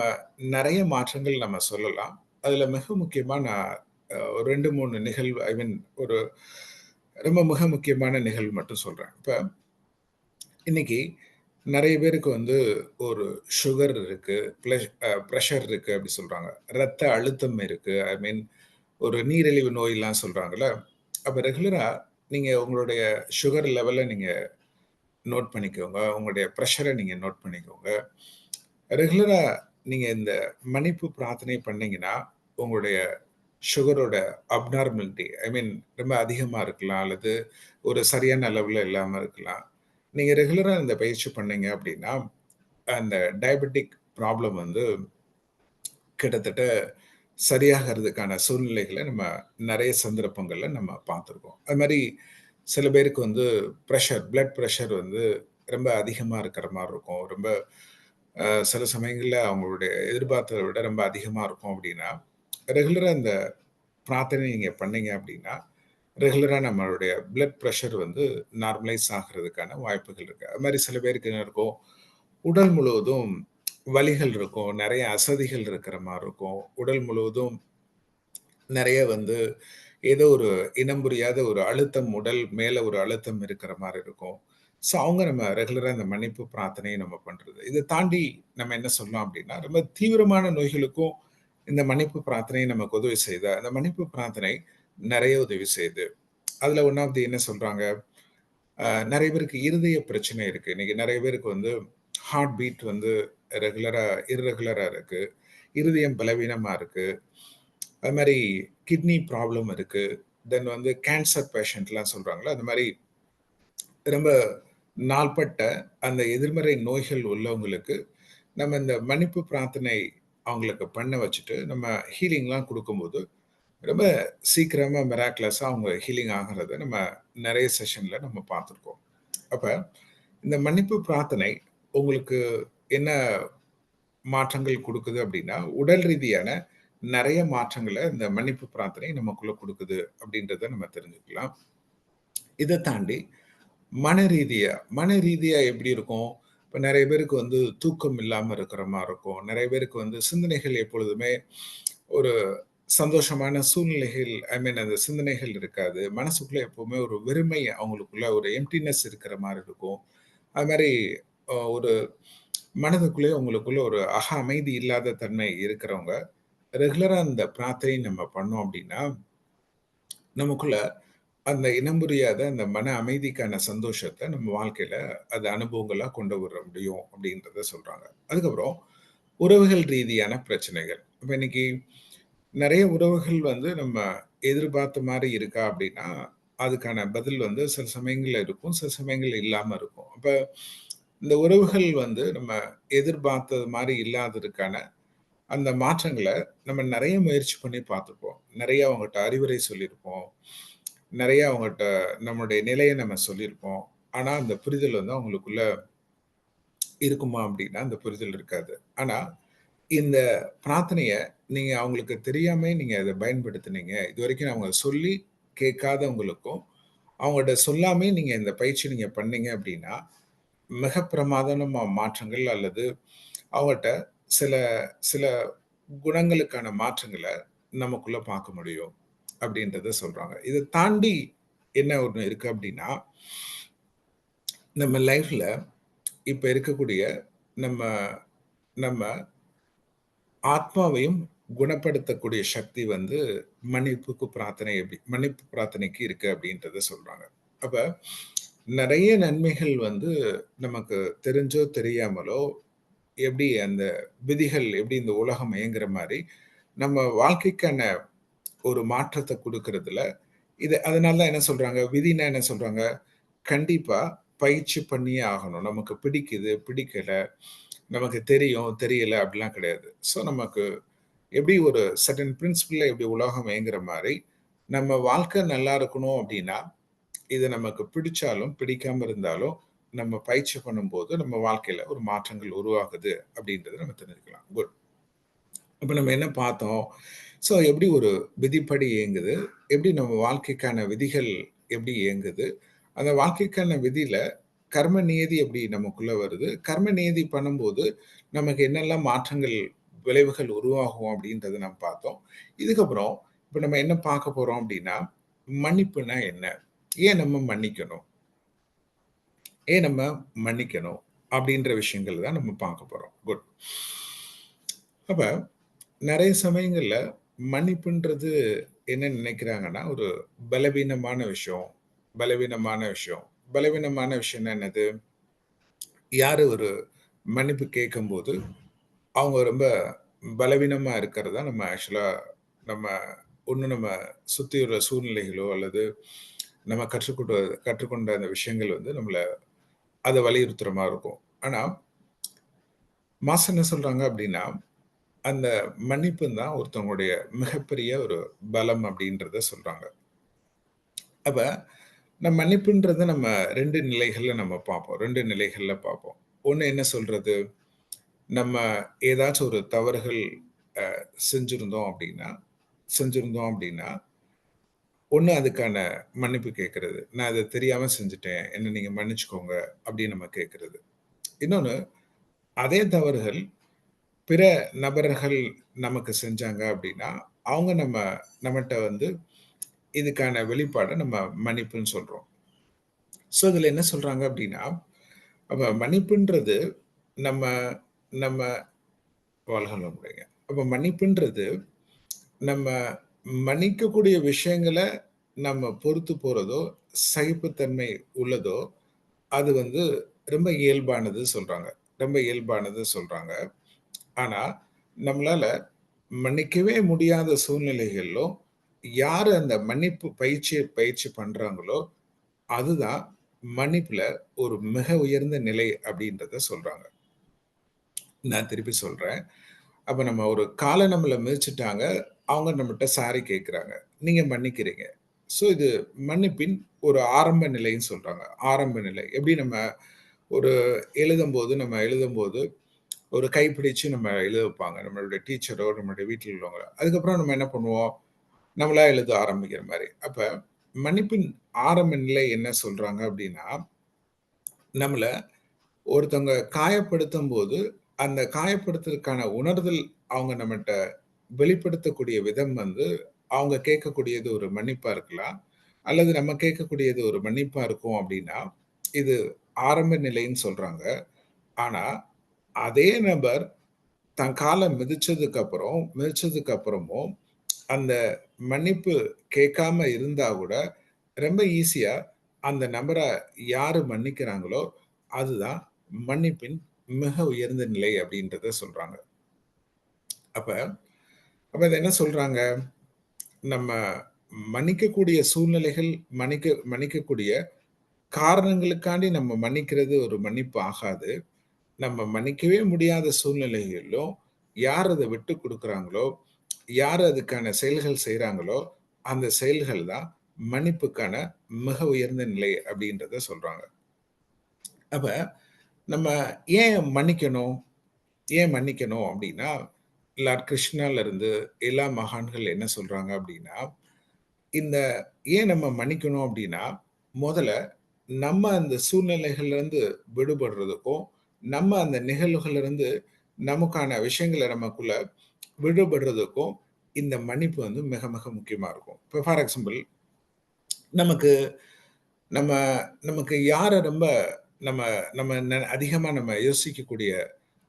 நெறைய மாற்றங்கள் நம்ம சொல்லலாம். அதுல மிக முக்கியமா நான் 2, 3 நிகழ்வு ஐ மீன் ஒரு ரொம்ப மிக முக்கியமான நிகழ்வு மட்டும் சொல்றேன். இப்ப இன்னைக்கு நெறைய பேருக்கு வந்து ஒரு சுகர் இருக்கு, பிரஷர் இருக்கு அப்படி சொல்றாங்க. ரத்த அழுத்தம் இருக்கு. ஐ மீன் ஒரு நீரிழிவு நோய்லாம் சொல்றாங்கல்ல. அப்ப ரெகுலரா நீங்க உங்களுடைய சுகர் லெவல நீங்க நோட் பண்ணிக்கோங்க. உங்களுடைய பிரஷர நீங்க நோட் பண்ணிக்கோங்க. ரெகுலரா நீங்க இந்த மன்னிப்பு பிரார்த்தனை பண்ணீங்கன்னா, உங்களுடைய சுகரோட அப்நார்மாலிட்டி ஐ மீன் ரொம்ப அதிகமா இருக்கலாம். அல்லது ஒரு சரியான அளவுல இல்லாம இருக்கலாம். நீங்க ரெகுலரா இந்த பயிற்சி பண்ணீங்க அப்படின்னா, அந்த டயபெட்டிக் ப்ராப்ளம் வந்து கிட்டத்தட்ட சரியாகறதுக்கான சூழ்நிலைகள நம்ம நெறைய சந்தர்ப்பங்கள்ல நம்ம பார்த்துருக்கோம். அது மாரி சில பேருக்கு வந்து பிளட் பிரஷர் வந்து ரொம்ப அதிகமா இருக்கிற மாரி இருக்கும். ரொம்ப சில சமயங்கள்ல அவங்களுடைய எதிர்பார்த்தத விட ரொம்ப அதிகமா இருக்கும் அப்படின்னா, ரெகுலரா இந்த பிரார்த்தனை நீங்க பண்ணீங்க அப்படின்னா, ரெகுலரா நம்மளுடைய பிளட் பிரஷர் வந்து நார்மலைஸ் ஆகுறதுக்கான வாய்ப்புகள் இருக்கு. அது மாரி சில பேருக்கு என்ன இருக்கும், உடல் முழுவதும் வலிகள் இருக்கும். நெறைய அசதிகள் இருக்கிற மாரி இருக்கும். உடல் முழுவதும் நெறைய வந்து ஏதோ ஒரு இனம் புரியாத ஒரு அழுத்தம், உடல் மேல ஒரு அழுத்தம் இருக்கிற மாரி இருக்கும். ஸோ, அவங்க நம்ம ரெகுலரா இந்த மன்னிப்பு பிரார்த்தனைய நம்ம பண்றது. இத தாண்டி நம்ம என்ன சொல்லலாம் அப்டின்னா, ரொம்ப தீவிரமான நோய்களுக்கும் இந்த மன்னிப்பு பிரார்த்தனை நமக்கு உதவி செய்யுதா? அந்த மன்னிப்பு பிரார்த்தனை நெறைய உதவி செய்யுது. அதுல ஒண்ணாவது என்ன சொல்றாங்க, நெறைய பேருக்கு இருதய பிரச்சனை இருக்கு. இன்னைக்கு நெறைய பேருக்கு வந்து ஹார்ட் பீட் வந்து இர்ரெகுலரா இருக்கு. இருதயம் பலவீனமா இருக்கு. அது மாரி கிட்னி ப்ராப்ளம் இருக்கு. தென் வந்து கேன்சர் பேஷண்ட்லாம் சொல்றாங்கல்ல, அந்த மாரி ரொம்ப நாள்பட்ட அந்த எதிர்மறை நோய்கள் உள்ளவங்களுக்கு, நம்ம இந்த மன்னிப்பு பிரார்த்தனை அவங்களுக்கு பண்ண வச்சுட்டு, நம்ம ஹீலிங்லாம் குடுக்கும்போது, ரொம்ப சீக்கிரமா மிராக்குலஸா அவங்க ஹீலிங் ஆகுறத நம்ம நெறைய செஷன்ல நம்ம பார்த்துருக்கோம். அப்ப இந்த மன்னிப்பு பிரார்த்தனை உங்களுக்கு என்ன மாற்றங்கள் குடுக்குது அப்டின்னா, உடல் ரீதியான நெறைய மாற்றங்கள இந்த மன்னிப்பு பிரார்த்தனை நமக்குள்ள குடுக்குது அப்டின்றத நம்ம தெரிஞ்சுக்கலாம். இத தாண்டி மன ரீதியா எப்படி இருக்கும்? இப்ப நெறைய பேருக்கு வந்து தூக்கம் இல்லாம இருக்கிற மாரி இருக்கும். நெறைய பேருக்கு வந்து சிந்தனைகள் எப்பொழுதுமே ஒரு சந்தோஷமான சூழ்நிலைகள் ஐ மீன் அந்த சிந்தனைகள் இருக்காது. மனசுக்குள்ள எப்பவுமே ஒரு வெறுமை அவங்களுக்குள்ள ஒரு எம்ப்டினெஸ் இருக்கிற மாரி இருக்கும். அது மாரி ஒரு மனதுக்குள்ளேயே உங்களுக்குள்ள ஒரு அமைதி இல்லாத தன்மை இருக்கிறவங்க, ரெகுலரா அந்த பிரார்த்தனை நம்ம பண்ணோம் அப்படின்னா, நமக்குள்ள அந்த இனம் புரியாத அந்த மன அமைதிக்கான சந்தோஷத்த நம்ம வாழ்க்கையில அது அனுபவங்களா கொண்டு வர முடியும் அப்படின்றத சொல்றாங்க. அதுக்கப்புறம் உறவுகள் ரீதியான பிரச்சனைகள். இப்ப இன்னைக்கு நெறைய உறவுகள் வந்து நம்ம எதிர்பார்த்த மாரி இருக்கா அப்படின்னா, அதுக்கான பதில் வந்து சில சமயங்கள்ல இருக்கும். சில சமயங்கள்ல இல்லாம இருக்கும். அப்ப இந்த உறவுகள் வந்து நம்ம எதிர்பார்த்தது மாரி இல்லாததுக்கான அந்த மாற்றங்கள நம்ம நெறைய முயற்சி பண்ணி பார்த்துருப்போம். நெறைய அவங்கட்ட அறிவுரை சொல்லியிருப்போம். நெறைய அவங்கட்ட நம்முடைய நிலைய நம்ம சொல்லியிருப்போம். ஆனா, அந்த புரிதல் வந்து அவங்களுக்குள்ள இருக்குமா அப்டின்னா, அந்த புரிதல் இருக்காது. ஆனா, இந்த பிரார்த்தனைய நீங்க அவங்களுக்கு தெரியாமயே நீங்க அத பயன்படுத்துனீங்க. இதுவரைக்கும் அவங்க சொல்லி கேட்காதவங்களுக்கும், அவங்கட்ட சொல்லாமயே நீங்க இந்த பயிற்சி நீங்க பண்ணீங்க அப்டின்னா, மிக பிரமாதமான மாற்றங்கள் அல்லது அவங்கட்ட சில சில குணங்களுக்கான மாற்றங்கள நமக்குள்ள பார்க்க முடியும். அப்டின்றத சொல்றாங்க. இத தாண்டி என்ன ஒண்ணு இருக்கு அப்டின்னா, நம்ம லைஃப்ல இப்ப இருக்கக்கூடிய நம்ம நம்ம ஆத்மாவையும், குணப்படுத்தக்கூடிய சக்தி வந்து மன்னிப்பு பிரார்த்தனைக்கு இருக்கு அப்படின்றத சொல்றாங்க. அப்ப நிறைய நன்மைகள் வந்து நமக்கு தெரிஞ்சோ தெரியாமலோ எப்படி அந்த விதிகள் எப்படி இந்த உலகம் இயங்குற மாதிரி நம்ம வாழ்க்கைக்கான ஒரு மாற்றத்தை கொடுக்கறதுல அதனால தான் என்ன சொல்றாங்க, விதினா என்ன சொல்றாங்க, கண்டிப்பா பயிற்சி பண்ணியே ஆகணும். நமக்கு பிடிக்குது, பிடிக்கல, நமக்கு தெரியும், தெரியல அப்படிலாம் கிடையாது. ஸோ நமக்கு எப்படி ஒரு சர்டன் பிரின்சிபிள்ல எப்படி உலகம் இயங்குற மாதிரி நம்ம வாழ்க்கை நல்லா இருக்கணும் அப்படின்னா, இது நமக்கு பிடிச்சாலும் பிடிக்காம இருந்தாலும் நம்ம பயிற்சி பண்ணும்போது நம்ம வாழ்க்கையில ஒரு மாற்றங்கள் உருவாகுது அப்படின்றத நம்ம தெரிஞ்சுக்கலாம். குட். அப்ப நம்ம என்ன பார்த்தோம்? ஸோ எப்படி ஒரு விதிப்படி இயங்குது? எப்படி நம்ம வாழ்க்கைக்கான விதிகள் எப்படி இயங்குது? அந்த வாழ்க்கைக்கான விதியில கர்ம நியதி எப்படி நமக்குள்ள வருது? கர்ம நியதி பண்ணும்போது நமக்கு என்னெல்லாம் மாற்றங்கள், விளைவுகள் உருவாகும் அப்படின்றத நம்ம பார்த்தோம். இதுக்கப்புறம் இப்ப நம்ம என்ன பார்க்க போறோம் அப்படின்னா, மன்னிப்புனா என்ன? ஏன் நம்ம மன்னிக்கணும்? ஏன் நம்ம மன்னிக்கணும்? அப்படின்ற விஷயங்கள் தான் நம்ம பார்க்க போறோம். குட். அப்ப நிறைய சமயங்கள்ல மன்னிப்புன்றது என்ன நினைக்கிறாங்கன்னா, ஒரு பலவீனமான விஷயம். பலவீனமான விஷயம். பலவீனமான விஷயம்னா என்னது? யாரு ஒரு மன்னிப்பு கேட்கும்போது, அவங்க ரொம்ப பலவீனமா இருக்கிறதா நம்ம ஆக்சுவலா நம்ம நம்ம சுத்தியுள்ள சூழ்நிலைகளோ அல்லது நம்ம கற்றுக்கொண்ட அந்த விஷயங்கள் வந்து நம்மள அத வலியுறுத்துற மாரி இருக்கும். ஆனா, மாஸ்டர் என்ன சொல்றாங்க அப்படின்னா, அந்த மன்னிப்பு தான் ஒருத்தவங்களுடைய மிகப்பெரிய ஒரு பலம் அப்படின்றத சொல்றாங்க. அப்ப மன்னிப்புன்றத நம்ம 2 நிலைகள்ல நம்ம பார்ப்போம். 2 நிலைகள்ல பார்ப்போம். ஒண்ணு என்ன சொல்றது? நம்ம ஏதாச்சும் ஒரு தவறுகள் அ செஞ்சிருந்தோம் அப்படின்னா செஞ்சிருந்தோம் அப்படின்னா, ஒண்ணு அதுக்கான மன்னிப்பு கேட்கறது. நான் அத தெரியாம செஞ்சுட்டேன். என்ன நீங்க மன்னிச்சுக்கோங்க அப்படின்னு நம்ம கேட்கறது. இன்னொன்னு, அதே தவறுகள் பிற நபர்கள் நமக்கு செஞ்சாங்க அப்படின்னா, அவங்க நம்மட்ட வந்து இதுக்கான வெளிப்பாட நம்ம மன்னிப்புன்னு சொல்றோம். ஸோ, இதுல என்ன சொல்றாங்க அப்படின்னா, அப்ப மன்னிப்புன்றது நம்ம நம்ம வாழ்க நலமுடைங்க. அப்ப மன்னிப்புன்றது நம்ம மன்னிக்கக்கூடிய விஷயங்கள நம்ம பொறுத்து போறதோ, சகிப்புத்தன்மை உள்ளதோ, அது வந்து ரொம்ப இயல்பானது சொல்றாங்க. ரொம்ப இயல்பானது சொல்றாங்க. ஆனா, நம்மளால மன்னிக்கவே முடியாத சூழ்நிலைகளிலும், யாரு அந்த மன்னிப்பு பயிற்சி பண்றாங்களோ, அதுதான் மன்னிப்புல ஒரு மிக உயர்ந்த நிலை அப்படின்றத சொல்றாங்க. நான் திருப்பி சொல்றேன். அப்ப நம்ம ஒரு கால நம்மள மிதிச்சுட்டாங்க. அவங்க நம்மட்ட சாரி கேட்குறாங்க. நீங்க மன்னிக்கிறீங்க. ஸோ இது மன்னிப்பின் ஒரு ஆரம்ப நிலைன்னு சொல்றாங்க. ஆரம்ப நிலை. எப்படி ஒரு எழுதும்போது ஒரு கைப்பிடிச்சு நம்ம எழுத வைப்பாங்க. நம்மளுடைய டீச்சரோ, நம்மளுடைய வீட்ல உள்ளவங்க. அதுக்கப்புறம் நம்ம என்ன பண்ணுவோம்? நம்மளா எழுத ஆரம்பிக்கிற மாரி. அப்ப மன்னிப்பின் ஆரம்ப நிலை என்ன சொல்றாங்க அப்படின்னா, நம்மள ஒருத்தவங்க காயப்படுத்தும்போது, அந்த காயப்படுத்துறதுக்கான உணர்தல் அவங்க நம்மட்ட வெளிப்படுத்தக்கூடிய விதம் வந்து, அவங்க கேட்கக்கூடியது ஒரு மன்னிப்பா இருக்கலாம். அல்லது நம்ம கேட்கக்கூடியது ஒரு மன்னிப்பா இருக்கும் அப்படின்னா, இது ஆரம்ப நிலைன்னு சொல்றாங்க. ஆனா, அதே நபர் தன் கால மிதிச்சதுக்கு அப்புறமும் அந்த மன்னிப்பு கேட்காம இருந்தா கூட, ரொம்ப ஈஸியா அந்த நபர யாரு மன்னிக்கிறாங்களோ, அதுதான் மன்னிப்பின் மிக உயர்ந்த நிலை அப்படின்றத சொல்றாங்க. அப்ப அப்ப இத என்ன சொல்றாங்க? நம்ம மன்னிக்கக்கூடிய சூழ்நிலைகள், மன்னிக்கக்கூடிய காரணங்களுக்காண்டி நம்ம மன்னிக்கிறது ஒரு மன்னிப்பு ஆகாது. நம்ம மன்னிக்கவே முடியாத சூழ்நிலைகளிலும், யார் அத விட்டுக் குடுக்குறாங்களோ, யார் அதுக்கான செயல்கள் செய்றாங்களோ, அந்த செயல்கள் தான் மன்னிப்புக்கான மிக உயர்ந்த நிலை அப்படின்றத சொல்றாங்க. அப்ப நம்ம ஏன் மன்னிக்கணும்? ஏன் மன்னிக்கணும் அப்படின்னா, லார்ட் கிருஷ்ணால இருந்து எல்லா மகான்கள் என்ன சொல்றாங்க அப்படின்னா, இந்த ஏன் நம்ம மன்னிக்கணும் அப்படின்னா, முதல்ல நம்ம அந்த சூழ்நிலைகள்ல இருந்து விடுபடுறதுக்கும், நம்ம அந்த நிகழ்வுகள்ல இருந்து நமக்கான விஷயங்கள நமக்குள்ள விடுபடுறதுக்கும், இந்த மன்னிப்பு வந்து மிக மிக முக்கியமா இருக்கும். இப்ப ஃபார் எக்ஸாம்பிள் நமக்கு நம்ம நமக்கு யார ரொம்ப நம்ம நம்ம அதிகமா நம்ம யோசிக்கக்கூடிய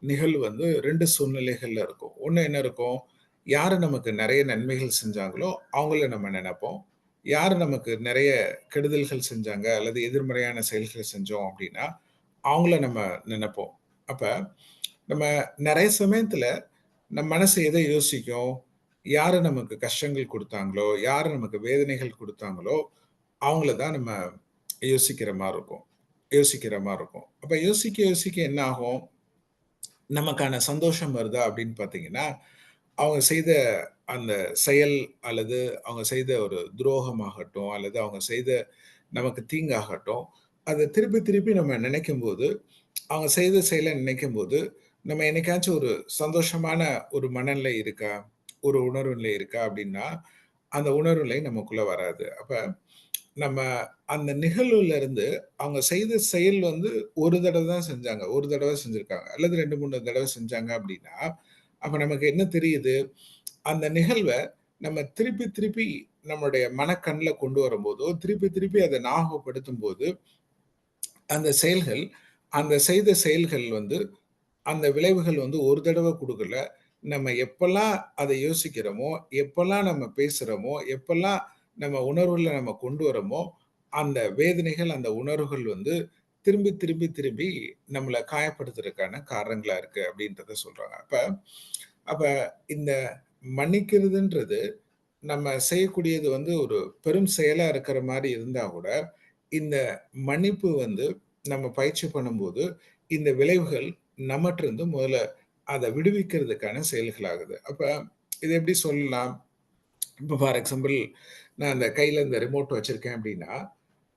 நிகழ்வு வந்து 2 சூழ்நிலைகள்ல இருக்கும். ஒண்ணு என்ன இருக்கும்? யாரு நமக்கு நிறைய நன்மைகள் செஞ்சாங்களோ அவங்கள நம்ம நினைப்போம். யாரு நமக்கு நிறைய கெடுதல்கள் செஞ்சாங்க அல்லது எதிர்மறையான செயல்கள் செஞ்சோம் அப்படின்னா, அவங்கள நம்ம நினைப்போம். அப்ப நம்ம நிறைய சமயத்துல நம் மனசு எதை யோசிக்கும்? யாரு நமக்கு கஷ்டங்கள் குடுத்தாங்களோ, யாரு நமக்கு வேதனைகள் குடுத்தாங்களோ, அவங்கள தான் நம்ம யோசிக்கிற மாரி இருக்கும். அப்ப யோசிக்க யோசிக்க என்ன ஆகும்? நமக்கான சந்தோஷம் வருதா அப்படின்னு பார்த்தீங்கன்னா, அவங்க செய்த அந்த செயல் அல்லது அவங்க செய்த ஒரு துரோகமாகட்டும், அல்லது அவங்க செய்த நமக்கு தீங்காகட்டும், அத திருப்பி திருப்பி நம்ம நினைக்கும்போது, அவங்க செய்த செயல நினைக்கும்போது, நம்ம என்னைக்காச்சும் ஒரு சந்தோஷமான ஒரு மனநிலை இருக்கா? ஒரு உணர்வு நிலை இருக்கா? அப்படின்னா, அந்த உணர்வு நிலை நமக்குள்ள வராது. அப்ப நம்ம அந்த நிகழ்வுல இருந்து அவங்க செய்த செயல் வந்து ஒரு தடவ தான் செஞ்சாங்க. ஒரு தடவ செஞ்சிருக்காங்க. அல்லது 2, 3 தடவ செஞ்சாங்க அப்படின்னா, அப்ப நமக்கு என்ன தெரியுது? அந்த நிகழ்வ நம்ம திருப்பி திருப்பி நம்முடைய மனக்கண்ல கொண்டு வரும்போதோ, திருப்பி திருப்பி அத ஞாபகப்படுத்தும்போது, அந்த செயல்கள் அந்த செய்த செயல்கள் வந்து அந்த விளைவுகள் வந்து ஒரு தடவ குடுக்கல. நம்ம எப்பல்லாம் அத யோசிக்கிறோமோ, எப்பல்லாம் நம்ம பேசுறோமோ, எப்பல்லாம் நம்ம உணர்வுல நம்ம கொண்டு வரோமோ, அந்த வேதனைகள், அந்த உணர்வுகள் வந்து திரும்பி, திரும்பி, திரும்பி நம்மள காயப்படுத்துறதுக்கான காரணங்களா இருக்கு அப்படின்றத சொல்றாங்க. அப்ப அப்ப இந்த மன்னிக்கிறதுன்றது நம்ம செய்யக்கூடியது வந்து ஒரு பெரும் செயலா இருக்கிற மாரி இருந்தா கூட, இந்த மன்னிப்பு வந்து நம்ம பயிற்சி பண்ணும்போது, இந்த விளைவுகள் நம்மட்டருந்து முதல்ல அத விடுவிக்கிறதுக்கான செயல்களாகுது. அப்ப இத எப்படி சொல்லலாம்? இப்ப ஃபார் எக்ஸாம்பிள் நான் அந்த கையில இந்த ரிமோட் வச்சிருக்கேன் அப்படின்னா,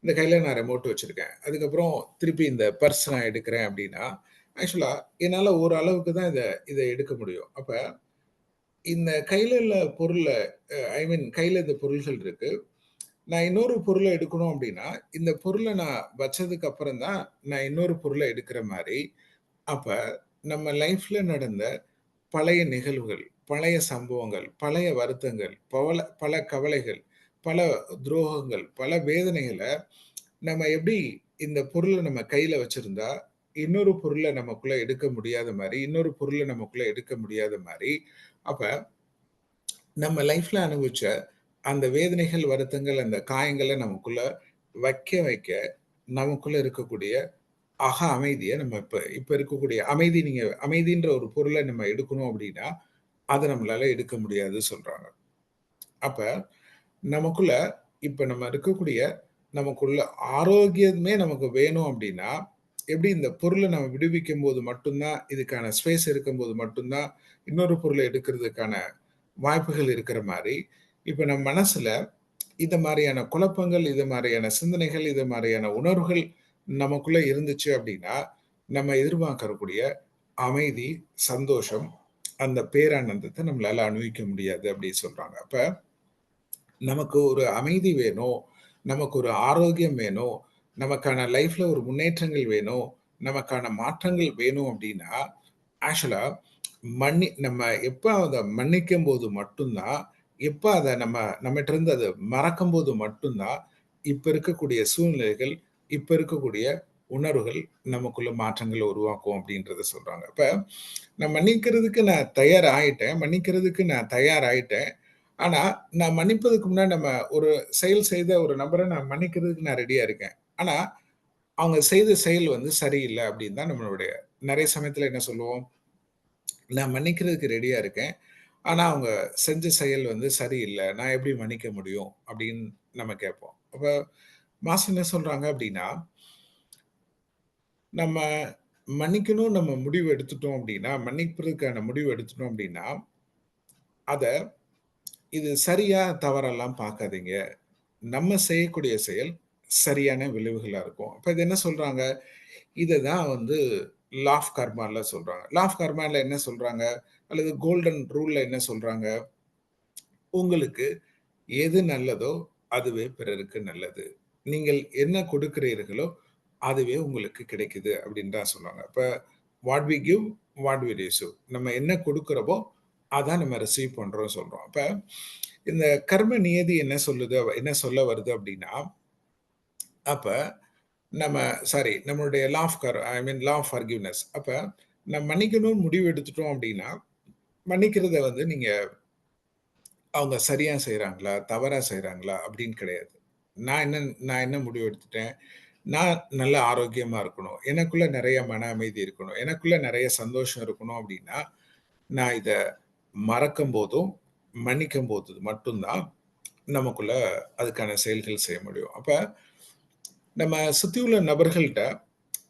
இந்த கையில நான் ரிமோட் வச்சிருக்கேன். அதுக்கப்புறம் திருப்பி இந்த பர்ஸ் நான் எடுக்கிறேன் அப்படின்னா, ஆக்சுவலா என்னால ஒரு அளவுக்கு தான் இத எடுக்க முடியும். அப்ப இந்த கையில உள்ள பொருள ஐ மீன் கையில இந்த பொருள்கள் இருக்கு. நான் இன்னொரு பொருள எடுக்கணும் அப்டின்னா, இந்த பொருள நான் வச்சதுக்கு அப்புறம் தான் நான் இன்னொரு பொருள எடுக்கிற மாரி, அப்ப நம்ம லைஃப்ல நடந்த பழைய நிகழ்வுகள், பழைய சம்பவங்கள், பழைய வருத்தங்கள், பல கவலைகள், பல துரோகங்கள், பல வேதனைகள நம்ம எப்படி இந்த பொருள நம்ம கையில வச்சிருந்தா, இன்னொரு பொருள நமக்குள்ள எடுக்க முடியாத மாரி, இன்னொரு பொருள நமக்குள்ள எடுக்க முடியாத மாரி, அப்ப நம்ம லைஃப்ல அனுபவிச்ச அந்த வேதனைகள், வருத்தங்கள், அந்த காயங்கள நமக்குள்ள வைக்க, வைக்க நமக்குள்ள இருக்கக்கூடிய அமைதிய நம்ம இப்ப இப்ப இருக்கக்கூடிய அமைதின்ற ஒரு பொருள நம்ம எடுக்கணும் அப்டின்னா, அத நம்மளால எடுக்க முடியாது சொல்றாங்க. அப்ப நமக்குள்ள இப்ப நம்ம இருக்கக்கூடிய நமக்குள்ள ஆரோக்கியமே நமக்கு வேணும் அப்டின்னா, எப்படி இந்த பொருள நம்ம விடுவிக்கும்போது மட்டும் தான், இதுக்கான ஸ்பேஸ் இருக்கும்போது மட்டும் தான், இன்னொரு பொருள எடுக்கிறதுக்கான வாய்ப்புகள் இருக்கிற மாரி, இப்ப நம்ம மனசுல இது மாரியான குழப்பங்கள், இது மாரியான சிந்தனைகள், இது மாரியான உணர்வுகள் நமக்குள்ள இருந்துச்சு அப்டின்னா, நம்ம எதிர்பார்க்கக்கூடிய அமைதி, சந்தோஷம், அந்த பேரானந்தத்த நம்மளால அனுபவிக்க முடியாது அப்டி சொல்றாங்க. அப்ப நமக்கு ஒரு அமைதி வேணும், நமக்கு ஒரு ஆரோக்கியம் வேணும், நமக்கான லைஃப்ல ஒரு முன்னேற்றங்கள் வேணும், நமக்கான மாற்றங்கள் வேணும் அப்டின்னா, ஆக்சுவலா நம்ம எப்ப அத மன்னிக்கும்போது மட்டும் தான், எப்ப அத நம்மட்டருந்து அத மறக்கும்போது மட்டும் தான், இப்ப இருக்கக்கூடிய சூழ்நிலைகள், இப்ப இருக்கக்கூடிய உணர்வுகள் நமக்குள்ள மாற்றங்கள உருவாக்கும் அப்டின்றத சொல்றாங்க. அப்ப நான் மன்னிக்கிறதுக்கு நான் தயாராயிட்டேன். மன்னிக்கிறதுக்கு நான் தயாராயிட்டேன். ஆனா, நான் மன்னிப்பதற்கு முன்னாடி நம்ம ஒரு செயல் செய்த ஒரு நபர நான் மன்னிக்கிறதுக்கு நான் ரெடியா இருக்கேன். ஆனா, அவங்க செய்த செயல் வந்து சரியில்ல அப்டின்னு தான் நம்மளுடைய நெறைய சமயத்துல என்ன சொல்லுவோம்? நான் மன்னிக்கிறதுக்கு ரெடியா இருக்கேன். ஆனா, அவங்க செஞ்ச செயல் வந்து சரியில்ல. நான் எப்படி மன்னிக்க முடியும்? அப்படின்னு நம்ம கேட்போம். அப்ப மாஸ்டர் என்ன சொல்றாங்க அப்படின்னா, நம்ம மன்னிக்கணும்னு நம்ம முடிவு எடுத்துட்டோம் அப்படின்னா, மன்னிப்பதற்கான முடிவு எடுத்துட்டோம் அப்படின்னா, அத இது சரியா, தவறெல்லாம் பார்க்காதீங்க. நம்ம செய்யக்கூடிய செயல் சரியான விளைவுகளா இருக்கும். அப்ப இது என்ன சொல்றாங்க? இத தான் வந்து லா ஆஃப் கர்மால சொல்றாங்க. லா ஆஃப் கர்மால என்ன சொல்றாங்க? அல்லது கோல்டன் ரூல்ல என்ன சொல்றாங்க? உங்களுக்கு எது நல்லதோ அதுவே பிறருக்கு நல்லது. நீங்கள் என்ன கொடுக்கிறீர்களோ, அதுவே உங்களுக்கு கிடைக்குது அப்படின்னு தான் சொல்லுவாங்க. அப்ப what we give, what we receive. நம்ம என்ன கொடுக்கிறோமோ, அதான் நம்ம ரிசீவ் பண்றோம்னு சொல்றோம். அப்ப இந்த கர்ம நியதி என்ன சொல்ல வருது அப்படின்னா, அப்ப நம்ம நம்மளுடைய law of I mean law of ஃபர்கிவ்னெஸ். அப்ப நம்ம மன்னிக்கணும்னு முடிவு எடுத்துட்டோம் அப்படின்னா, மன்னிக்கிறத வந்து நீங்க அவங்க சரியா செய்றாங்களா? தவறா செய்றாங்களா? அப்படின்னு கிடையாது. நான் என்ன முடிவு எடுத்துட்டேன், நான் நல்ல ஆரோக்கியமா இருக்கணும். எனக்குள்ள நெறைய மன அமைதி இருக்கணும். எனக்குள்ள நெறைய சந்தோஷம் இருக்கணும் அப்படின்னா, நான் இத மறக்கும்போதும், மன்னிக்கும்போது மட்டும் தான் நமக்குள்ள அதுக்கான செயல்கள் செய்ய முடியும். அப்ப நம்ம சுத்தியுள்ள நபர்கள்ட்ட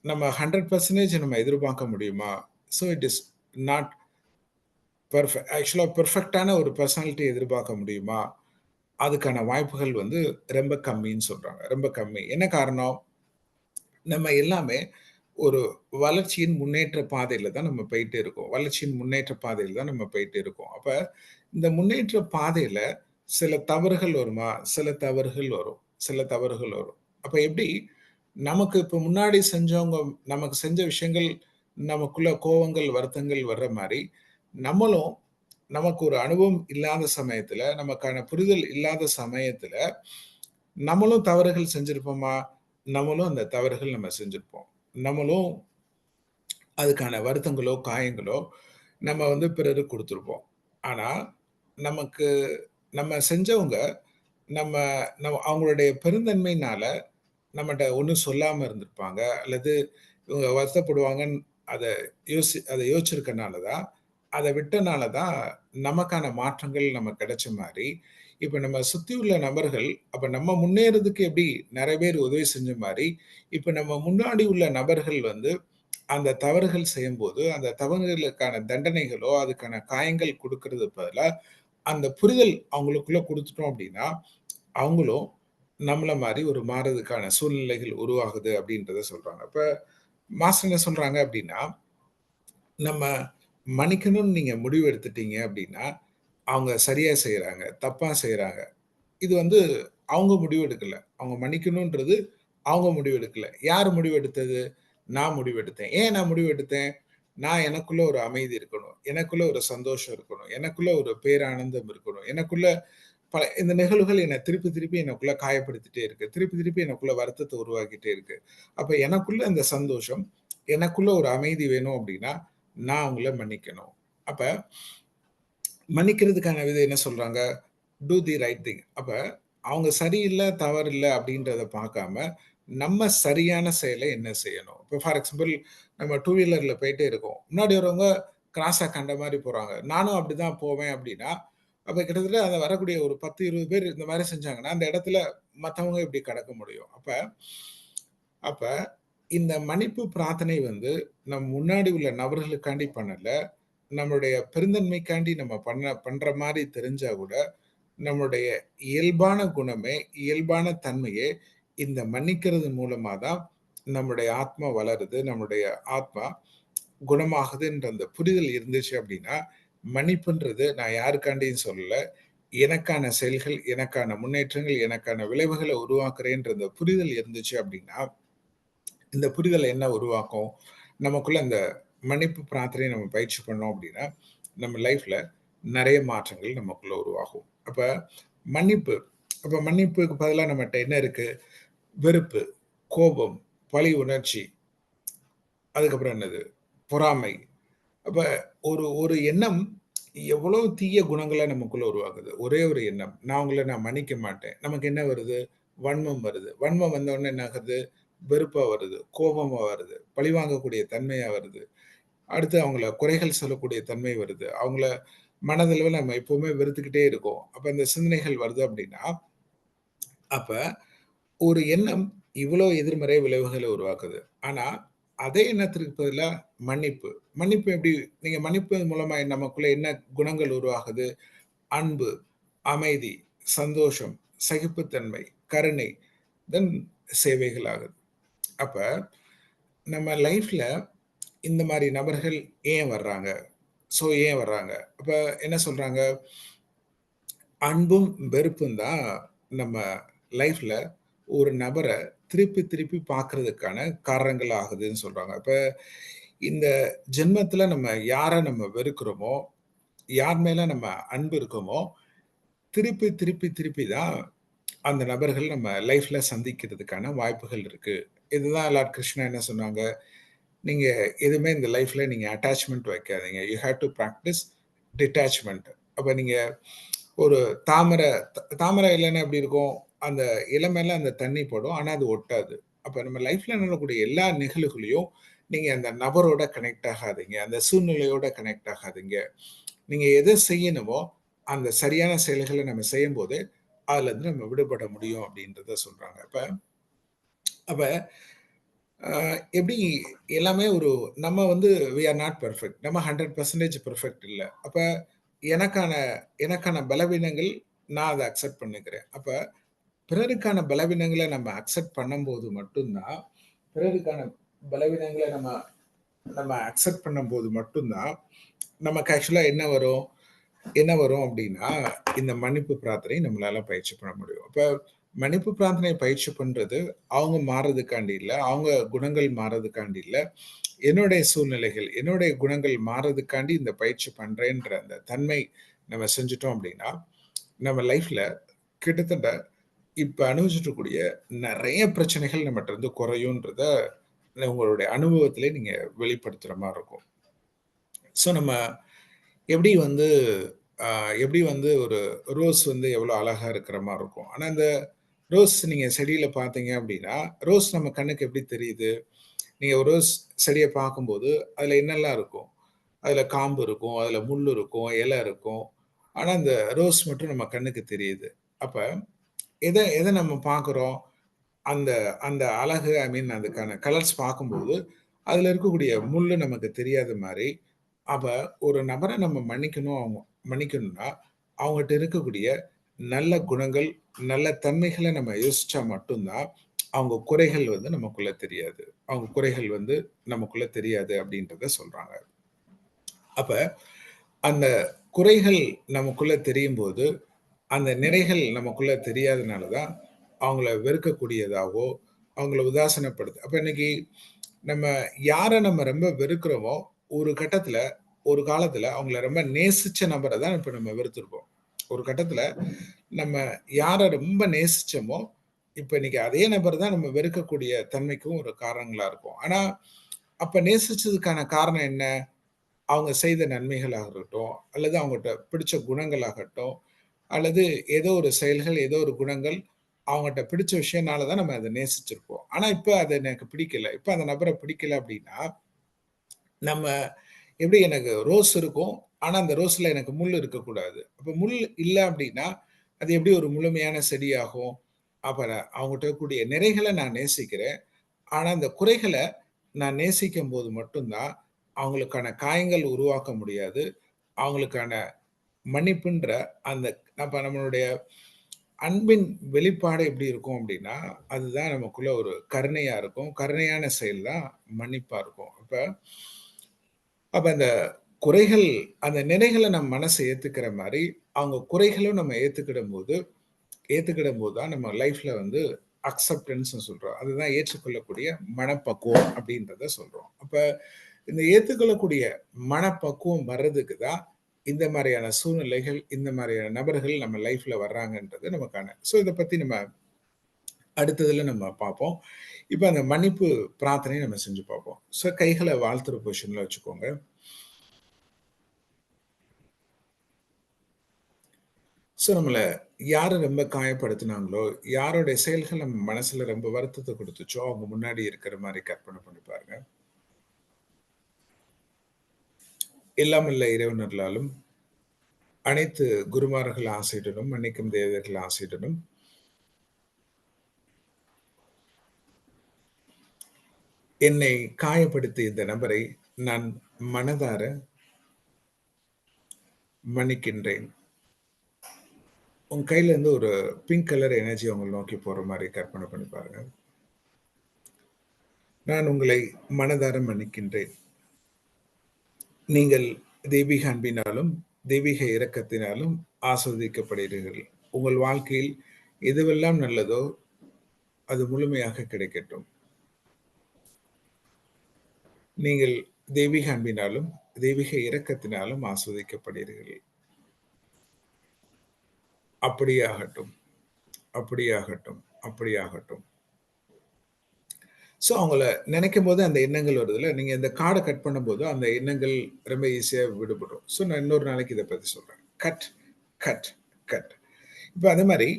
நம்ம 100% நம்ம எதிர்பார்க்க முடியுமா? ஸோ இட் இஸ் நாட் ஆக்சுவலா பெர்ஃபெக்ட்டான ஒரு பெர்சனாலிட்டி எதிர்பார்க்க முடியுமா? அதுக்கான வாய்ப்புகள் வந்து ரொம்ப கம்மின்னு சொல்றாங்க. ரொம்ப கம்மி. என்ன காரணம்? நம்ம எல்லாமே ஒரு வளர்ச்சியின் முன்னேற்ற பாதையில தான் நம்ம போயிட்டே இருக்கோம். வளர்ச்சியின் முன்னேற்ற பாதையில தான் நம்ம போயிட்டே இருக்கோம். அப்ப இந்த முன்னேற்ற பாதையில சில தவறுகள் வருமா? சில தவறுகள் வரும். சில தவறுகள் வரும். அப்ப எப்படி நமக்கு இப்ப முன்னாடி செஞ்சவங்க நமக்கு செஞ்ச விஷயங்கள் நமக்குள்ள கோவங்கள், வருத்தங்கள் வர்ற மாரி, நம்மளும் நமக்கு ஒரு அனுபவம் இல்லாத சமயத்துல, நமக்கான புரிதல் இல்லாத சமயத்துல, நம்மளும் தவறுகள் செஞ்சிருப்போமா? நம்மளும் அந்த தவறுகள் நம்ம செஞ்சிருப்போம். நம்மளும் அதுக்கான வருத்தங்களோ, காயங்களோ நம்ம வந்து பிறருக்கு குடுத்திருப்போம். ஆனா, நமக்கு நம்ம செஞ்சவங்க நம்ம அவங்களுடைய பெருந்தன்மையினால நம்மட்ட ஒண்ணும் சொல்லாம இருந்திருப்பாங்க. அல்லது இவங்க வருத்தப்படுவாங்கன்னு அத அத யோசிச்சிருக்கனால தான், அத விட்டனால தான் நமக்கான மாற்றங்கள் நமக்கு கிடைச்ச மாரி, இப்ப நம்ம சுத்தியுள்ள நபர்கள், அப்ப நம்ம முன்னேறதுக்கு எப்படி நெறைய பேர் உதவி செஞ்ச மாரி, இப்ப நம்ம முன்னாடி உள்ள நபர்கள் வந்து அந்த தவறுகள் செய்யும்போது, அந்த தவறுகளுக்கான தண்டனைகளோ, அதுக்கான காயங்கள் குடுக்கறதுக்கு பதிலா, அந்த புரிதல் அவங்களுக்குள்ள குடுத்துட்டோம் அப்படின்னா, அவங்களும் நம்மள மாரி ஒரு மாறுறதுக்கான சூழ்நிலைகள் உருவாகுது அப்படின்றத சொல்றாங்க. அப்ப மாஸ்டர் என்ன சொல்றாங்க அப்படின்னா, நம்ம மன்னிக்கணும்னு நீங்க முடிவு எடுத்துட்டீங்க அப்படின்னா, அவங்க சரியா செய்றாங்க, தப்பா செய்றாங்க. இது வந்து அவங்க முடிவு எடுக்கல. அவங்க மன்னிக்கணும்ன்றது அவங்க முடிவு எடுக்கல. யார் முடிவு எடுத்தது? நான் முடிவு எடுத்தேன். ஏன் நான் முடிவு எடுத்தேன்? நான் எனக்குள்ள ஒரு அமைதி இருக்கணும். எனக்குள்ள ஒரு சந்தோஷம் இருக்கணும். எனக்குள்ள ஒரு பேரானந்தம் இருக்கணும். எனக்குள்ள இந்த நிகழ்வுகள் என்ன திருப்பி திருப்பி எனக்குள்ள காயப்படுத்திட்டே இருக்கு. திருப்பி திருப்பி எனக்குள்ள வருத்தத்த உருவாக்கிட்டே இருக்கு. அப்ப எனக்குள்ள அந்த சந்தோஷம், எனக்குள்ள ஒரு அமைதி வேணும் அப்படின்னா, நான் அவங்கள மன்னிக்கணும். அப்ப மன்னிக்கிறதுக்கான விதம் என்ன சொல்றாங்க? Do the right thing. அப்ப அவங்க சரியில்ல, தவறில்ல அப்படின்றத பார்க்காம, நம்ம சரியான செயலை என்ன செய்யணும்? இப்ப ஃபார் எக்ஸாம்பிள் நம்ம டூ வீலர்ல போயிட்டே இருக்கோம். முன்னாடி வரவங்க கிராஸா கண்ட மாரி போறாங்க. நானும் அப்படிதான் போவேன் அப்படின்னா, அப்ப கிட்டத்தட்ட அத வரக்கூடிய ஒரு 10, 20 பேர் இந்த மாரி செஞ்சாங்கன்னா, அந்த இடத்துல மத்தவங்க எப்படி கடக்க முடியும்? அப்ப அப்ப இந்த மன்னிப்பு பிரார்த்தனை வந்து நம் முன்னாடி உள்ள நபர்களுக்காண்டி பண்ணல. நம்மளுடைய பெருந்தன்மைக்காண்டி நம்ம பண்ற மாரி தெரிஞ்சா கூட, நம்முடைய இயல்பான குணமே, இயல்பான தன்மையே இந்த மன்னிக்கிறது மூலமா தான் நம்முடைய ஆத்மா வளருது. நம்முடைய ஆத்மா குணமாகுதுன்ற அந்த புரிதல் இருந்துச்சு அப்படின்னா, மன்னிப்புன்றது நான் யாருக்காண்டியும் சொல்லல. எனக்கான செயல்கள், எனக்கான முன்னேற்றங்கள், எனக்கான விளைவுகள உருவாக்குறேன்ற அந்த புரிதல் இருந்துச்சு அப்படின்னா, இந்த புரிதல் என்ன உருவாக்கும்? நமக்குள்ள இந்த மன்னிப்பு பிரார்த்தனைய நம்ம பயிற்சி பண்ணோம் அப்படின்னா, நம்ம லைஃப்ல நெறைய மாற்றங்கள் நமக்குள்ள உருவாகும். அப்ப மன்னிப்பு அப்ப மன்னிப்புக்கு பதிலா நம்மட்ட என்ன இருக்கு? வெறுப்பு, கோபம், பழி உணர்ச்சி, அதுக்கப்புறம் என்னது? பொறாமை. அப்ப ஒரு ஒரு எண்ணம் எவ்வளவு தீய குணங்கள நமக்குள்ள உருவாக்குது. ஒரே ஒரு எண்ணம். நான் உங்கள மன்னிக்க மாட்டேன். நமக்கு என்ன வருது? வன்மம் வருது. வன்மம் வந்த உடனே என்ன ஆகுது? வெறுப்பா வருது, கோபமா வருது, பழிவாங்கக்கூடிய தன்மையா வருது. அடுத்து அவங்கள குறைகள் சொல்லக்கூடிய தன்மை வருது. அவங்கள மனதளவுல நம்ம எப்பவுமே வெறுத்துக்கிட்டே இருக்கோம். அப்ப இந்த சிந்தனைகள் வருது அப்படின்னா, அப்ப ஒரு எண்ணம் இவ்வளோ எதிர்மறை விளைவுகள உருவாக்குது. ஆனா, அதே எண்ணத்திற்கு பதிலா மன்னிப்பு. மன்னிப்பு எப்படி நீங்க மன்னிப்பதன் மூலமா நமக்குள்ள என்ன குணங்கள் உருவாகுது? அன்பு, அமைதி, சந்தோஷம், சகிப்புத்தன்மை, கருணை, தென் சேவைகள் ஆகுது. அப்ப நம்ம லைஃப்ல இந்த மாரி நபர்கள் ஏன் வர்றாங்க? ஸோ ஏன் வர்றாங்க? அப்ப என்ன சொல்றாங்க? அன்பும், வெறுப்பும் தான் நம்ம லைஃப்ல ஒரு நபர திருப்பி திருப்பி பார்க்கறதுக்கான காரணங்கள் ஆகுதுன்னு சொல்றாங்க. இப்ப இந்த ஜென்மத்தில நம்ம யார நம்ம வெறுக்கிறோமோ, யார் மேல நம்ம அன்பு இருக்கோமோ, திருப்பி திருப்பி திருப்பி தான் அந்த நபர்கள் நம்ம லைஃப்ல சந்திக்கிறதுக்கான வாய்ப்புகள் இருக்கு. இதுதான் லார்ட் கிருஷ்ணா என்ன சொன்னாங்க? நீங்க எதுவுமே இந்த லைஃப்ல நீங்க அட்டாச்மென்ட் வைக்காதீங்க. You have to practise detachment. அப்ப நீங்க ஒரு தாமரை இலைன்னா எப்படி இருக்கும்? அந்த இலை மேல அந்த தண்ணி படும். ஆனா அது ஒட்டாது. அப்ப நம்ம லைஃப்ல நடக்கக்கூடிய எல்லா நிகழ்வுகளையும் நீங்க அந்த நபரோட கனெக்ட் ஆகாதீங்க. அந்த சூழ்நிலையோட கனெக்ட் ஆகாதீங்க. நீங்க எத செய்யணுமோ, அந்த சரியான செயல்கள நம்ம செய்யும்போது, அதுலருந்து நம்ம விடுபட முடியும் அப்படின்றத சொல்றாங்க. அப்ப அப்ப அ எப்படி எல்லாமே நம்ம வி ஆர் நாட் பெர்ஃபெக்ட். நம்ம 100% பெர்ஃபெக்ட் இல்ல. அப்ப எனக்கான எனக்கான பலவீனங்கள் நான் அத அக்செப்ட் பண்ணிக்கிறேன். அப்ப பிறருக்கான பலவீனங்கள நம்ம அக்செப்ட் பண்ணும்போது மட்டும் தான், பிறருக்கான பலவீனங்கள நம்ம நம்ம அக்செப்ட் பண்ணும்போது மட்டும் தான், நமக்கு ஆக்சுவலா என்ன வரும் அப்படின்னா, இந்த மன்னிப்பு பிரார்த்தனை நம்மளால பயிற்சி பண்ண முடியும். அப்ப மன்னிப்பு பிரார்த்தனை பயிற்சி பண்றது, அவங்க மாறுறதுக்காண்டி இல்ல, அவங்க குணங்கள் மாறுறதுக்காண்டி இல்ல. என்னுடைய சூழ்நிலைகள், என்னுடைய குணங்கள் மாறுறதுக்காண்டி இந்த பயிற்சி பண்றேன்ற அந்த தன்மை நம்ம செஞ்சுட்டோம் அப்படின்னா, நம்ம லைஃப்ல கிட்டத்தட்ட இப்ப அனுபவிச்சுட்டு இருக்கக்கூடிய நெறைய பிரச்சனைகள் நம்மட்ட இருந்து குறையுன்றத உங்களுடைய அனுபவத்திலே நீங்க வெளிப்படுத்துற மாரி இருக்கும். ஸோ நம்ம எப்படி வந்து அ எப்படி ஒரு ரோஸ் எவ்வளோ அழகா இருக்கிற மாரி இருக்கும். ஆனா அந்த ரோஸ் நீங்க செடியில பார்த்தீங்க அப்படின்னா, ரோஸ் நம்ம கண்ணுக்கு எப்படி தெரியுது? நீங்க ஒரு ரோஸ் செடிய பார்க்கும்போது, அதுல என்னல்லாம் இருக்கும்? அதுல காம்பு இருக்கும், அதுல முள்ளு இருக்கும், இலை இருக்கும். ஆனா அந்த ரோஸ் மட்டும் நம்ம கண்ணுக்கு தெரியுது. அப்ப எத எத நம்ம பார்க்குறோம்? அந்த அந்த அழகு அதுக்கான கலர்ஸ் பார்க்கும்போது, அதுல இருக்கக்கூடிய முள்ளு நமக்கு தெரியாத மாரி, அப்ப ஒரு நபர நம்ம மன்னிக்கணும்னா, அவங்கட்ட இருக்கக்கூடிய நல்ல குணங்கள், நல்ல தன்மைகள நம்ம யோசிச்சா மட்டும் தான், அவங்க குறைகள் நமக்குள்ள தெரியாது. அவங்க குறைகள் நமக்குள்ள தெரியாது அப்படின்றத சொல்றாங்க. அப்ப அந்த குறைகள் நமக்குள்ள தெரியும்போது, அந்த நிறைகள் நமக்குள்ள தெரியாதனால தான், அவங்கள வெறுக்கக்கூடியதாவோ, அவங்கள உதாசீனப்படுத்து அப்ப இன்னைக்கு நம்ம யார நம்ம ரொம்ப வெறுக்கிறோமோ, ஒரு கட்டத்துல, ஒரு காலத்துல அவங்கள ரொம்ப நேசிச்ச நபர தான் இப்ப நம்ம வெறுத்திருப்போம். ஒரு கட்டத்துல நம்ம யார ரொம்ப நேசிச்சோமோ, இப்ப இன்னைக்கு அதே நபர் தான் நம்ம வெறுக்கக்கூடிய தன்மைக்கும் ஒரு காரணங்களா இருக்கும். ஆனா, அப்ப நேசிச்சதுக்கான காரணம் என்ன? அவங்க செய்த நன்மைகளாக இருக்கட்டும், அல்லது அவங்கட்ட பிடிச்ச குணங்களாகட்டும், அல்லது ஏதோ ஒரு செயல்கள், ஏதோ ஒரு குணங்கள் அவங்கட்ட பிடிச்ச விஷயம்னால தான் நம்ம அத நேசிச்சிருப்போம். ஆனா இப்ப அது எனக்கு பிடிக்கல. இப்ப அந்த நபர பிடிக்கல அப்படின்னா, நம்ம எப்படி எனக்கு ரோஸ் இருக்கும். ஆனா அந்த ரோஸ்ல எனக்கு முள் இருக்கக்கூடாது. அப்ப முள் இல்ல அப்படின்னா, அது எப்படி ஒரு முழுமையான செடியாகும்? அப்ப அவங்கட்ட இருக்கக்கூடிய நிறைகள நான் நேசிக்கிறேன். ஆனா அந்த குறைகள நான் நேசிக்கும்போது மட்டும் தான், அவங்களுக்கான காயங்கள் உருவாக்க முடியாது. அவங்களுக்கான மன்னிப்புன்ற அந்த அப்ப நம்மளுடைய அன்பின் வெளிப்பாடு எப்படி இருக்கும் அப்படின்னா, அதுதான் நமக்குள்ள ஒரு கருணையா இருக்கும். கருணையான செயல் தான் மன்னிப்பா இருக்கும். அப்ப அப்ப அந்த குறைகள் அந்த நிறைகள நம்ம மனசு ஏத்துக்கிற மாரி, அவங்க குறைகளும் நம்ம ஏத்துக்கிடும்போது தான் நம்ம லைஃப்ல அக்செப்டன்ஸ்ன்னு சொல்றோம். அதுதான் ஏற்றுக்கொள்ளக்கூடிய மனப்பக்குவம் அப்படின்றத சொல்றோம். அப்ப இந்த ஏத்துக்கொள்ளக்கூடிய மனப்பக்குவம் வர்றதுக்கு தான் இந்த மாரியான சூழ்நிலைகள், இந்த மாரியான நபர்கள் நம்ம லைஃப்ல வர்றாங்கன்றது நமக்கான இத பத்தி நம்ம அடுத்ததுல நம்ம பார்ப்போம். இப்ப அந்த மன்னிப்பு பிரார்த்தனைய நம்ம செஞ்சு பார்ப்போம். கைகள வாழ்த்துற பொசிஷன்ல வச்சுக்கோங்க. நம்மள யாரு ரொம்ப காயப்படுத்துனாங்களோ, யாருடைய செயல்கள் நம்ம மனசுல ரொம்ப வருத்தத்த குடுத்துச்சோ, அவங்க முன்னாடி இருக்கிற மாரி கற்பனை பண்ணி பாருங்க. எல்லாம் வல்ல இறைவன் அருளாலும், அனைத்து குருமார்கள் ஆசையுடனும், மன்னிக்கும் தேவர்கள் ஆசையுடனும், என்னை காயப்படுத்திய இந்த நபரை நான் மனதார மன்னிக்கின்றேன். உங்க கையில இருந்து ஒரு பிங்க் கலர் எனர்ஜி உங்கள நோக்கி போற மாரி கற்பனை பண்ணி பாருங்க. நான் உங்களை மனதார மன்னிக்கின்றேன். நீங்கள் தெய்வீக அன்பினாலும், தெய்வீக இரக்கத்தினாலும் ஆஸ்வதிக்கப்படுகிறீர்கள். உங்கள் வாழ்க்கையில் எதுவெல்லாம் நல்லதோ, அது முழுமையாக கிடைக்கட்டும். நீங்கள் தெய்வீக அன்பினாலும், தெய்வீக இரக்கத்தினாலும் ஆஸ்வதிக்கப்படுகிறீர்கள். அப்படியே ஆகட்டும், அப்படியே ஆகட்டும், அப்படியே ஆகட்டும். அவங்கள நினைக்கும்போது அந்த எண்ணங்கள் வருதுல்ல, நீங்க இந்த கார்ட கட் பண்ணும்போது அந்த எண்ணங்கள் ரொம்ப ஈஸியா விடுபடும். நான் இன்னொரு நாளைக்கு இத பத்தி சொல்றேன். Cut, cut, cut. இப்ப அதே மாரி,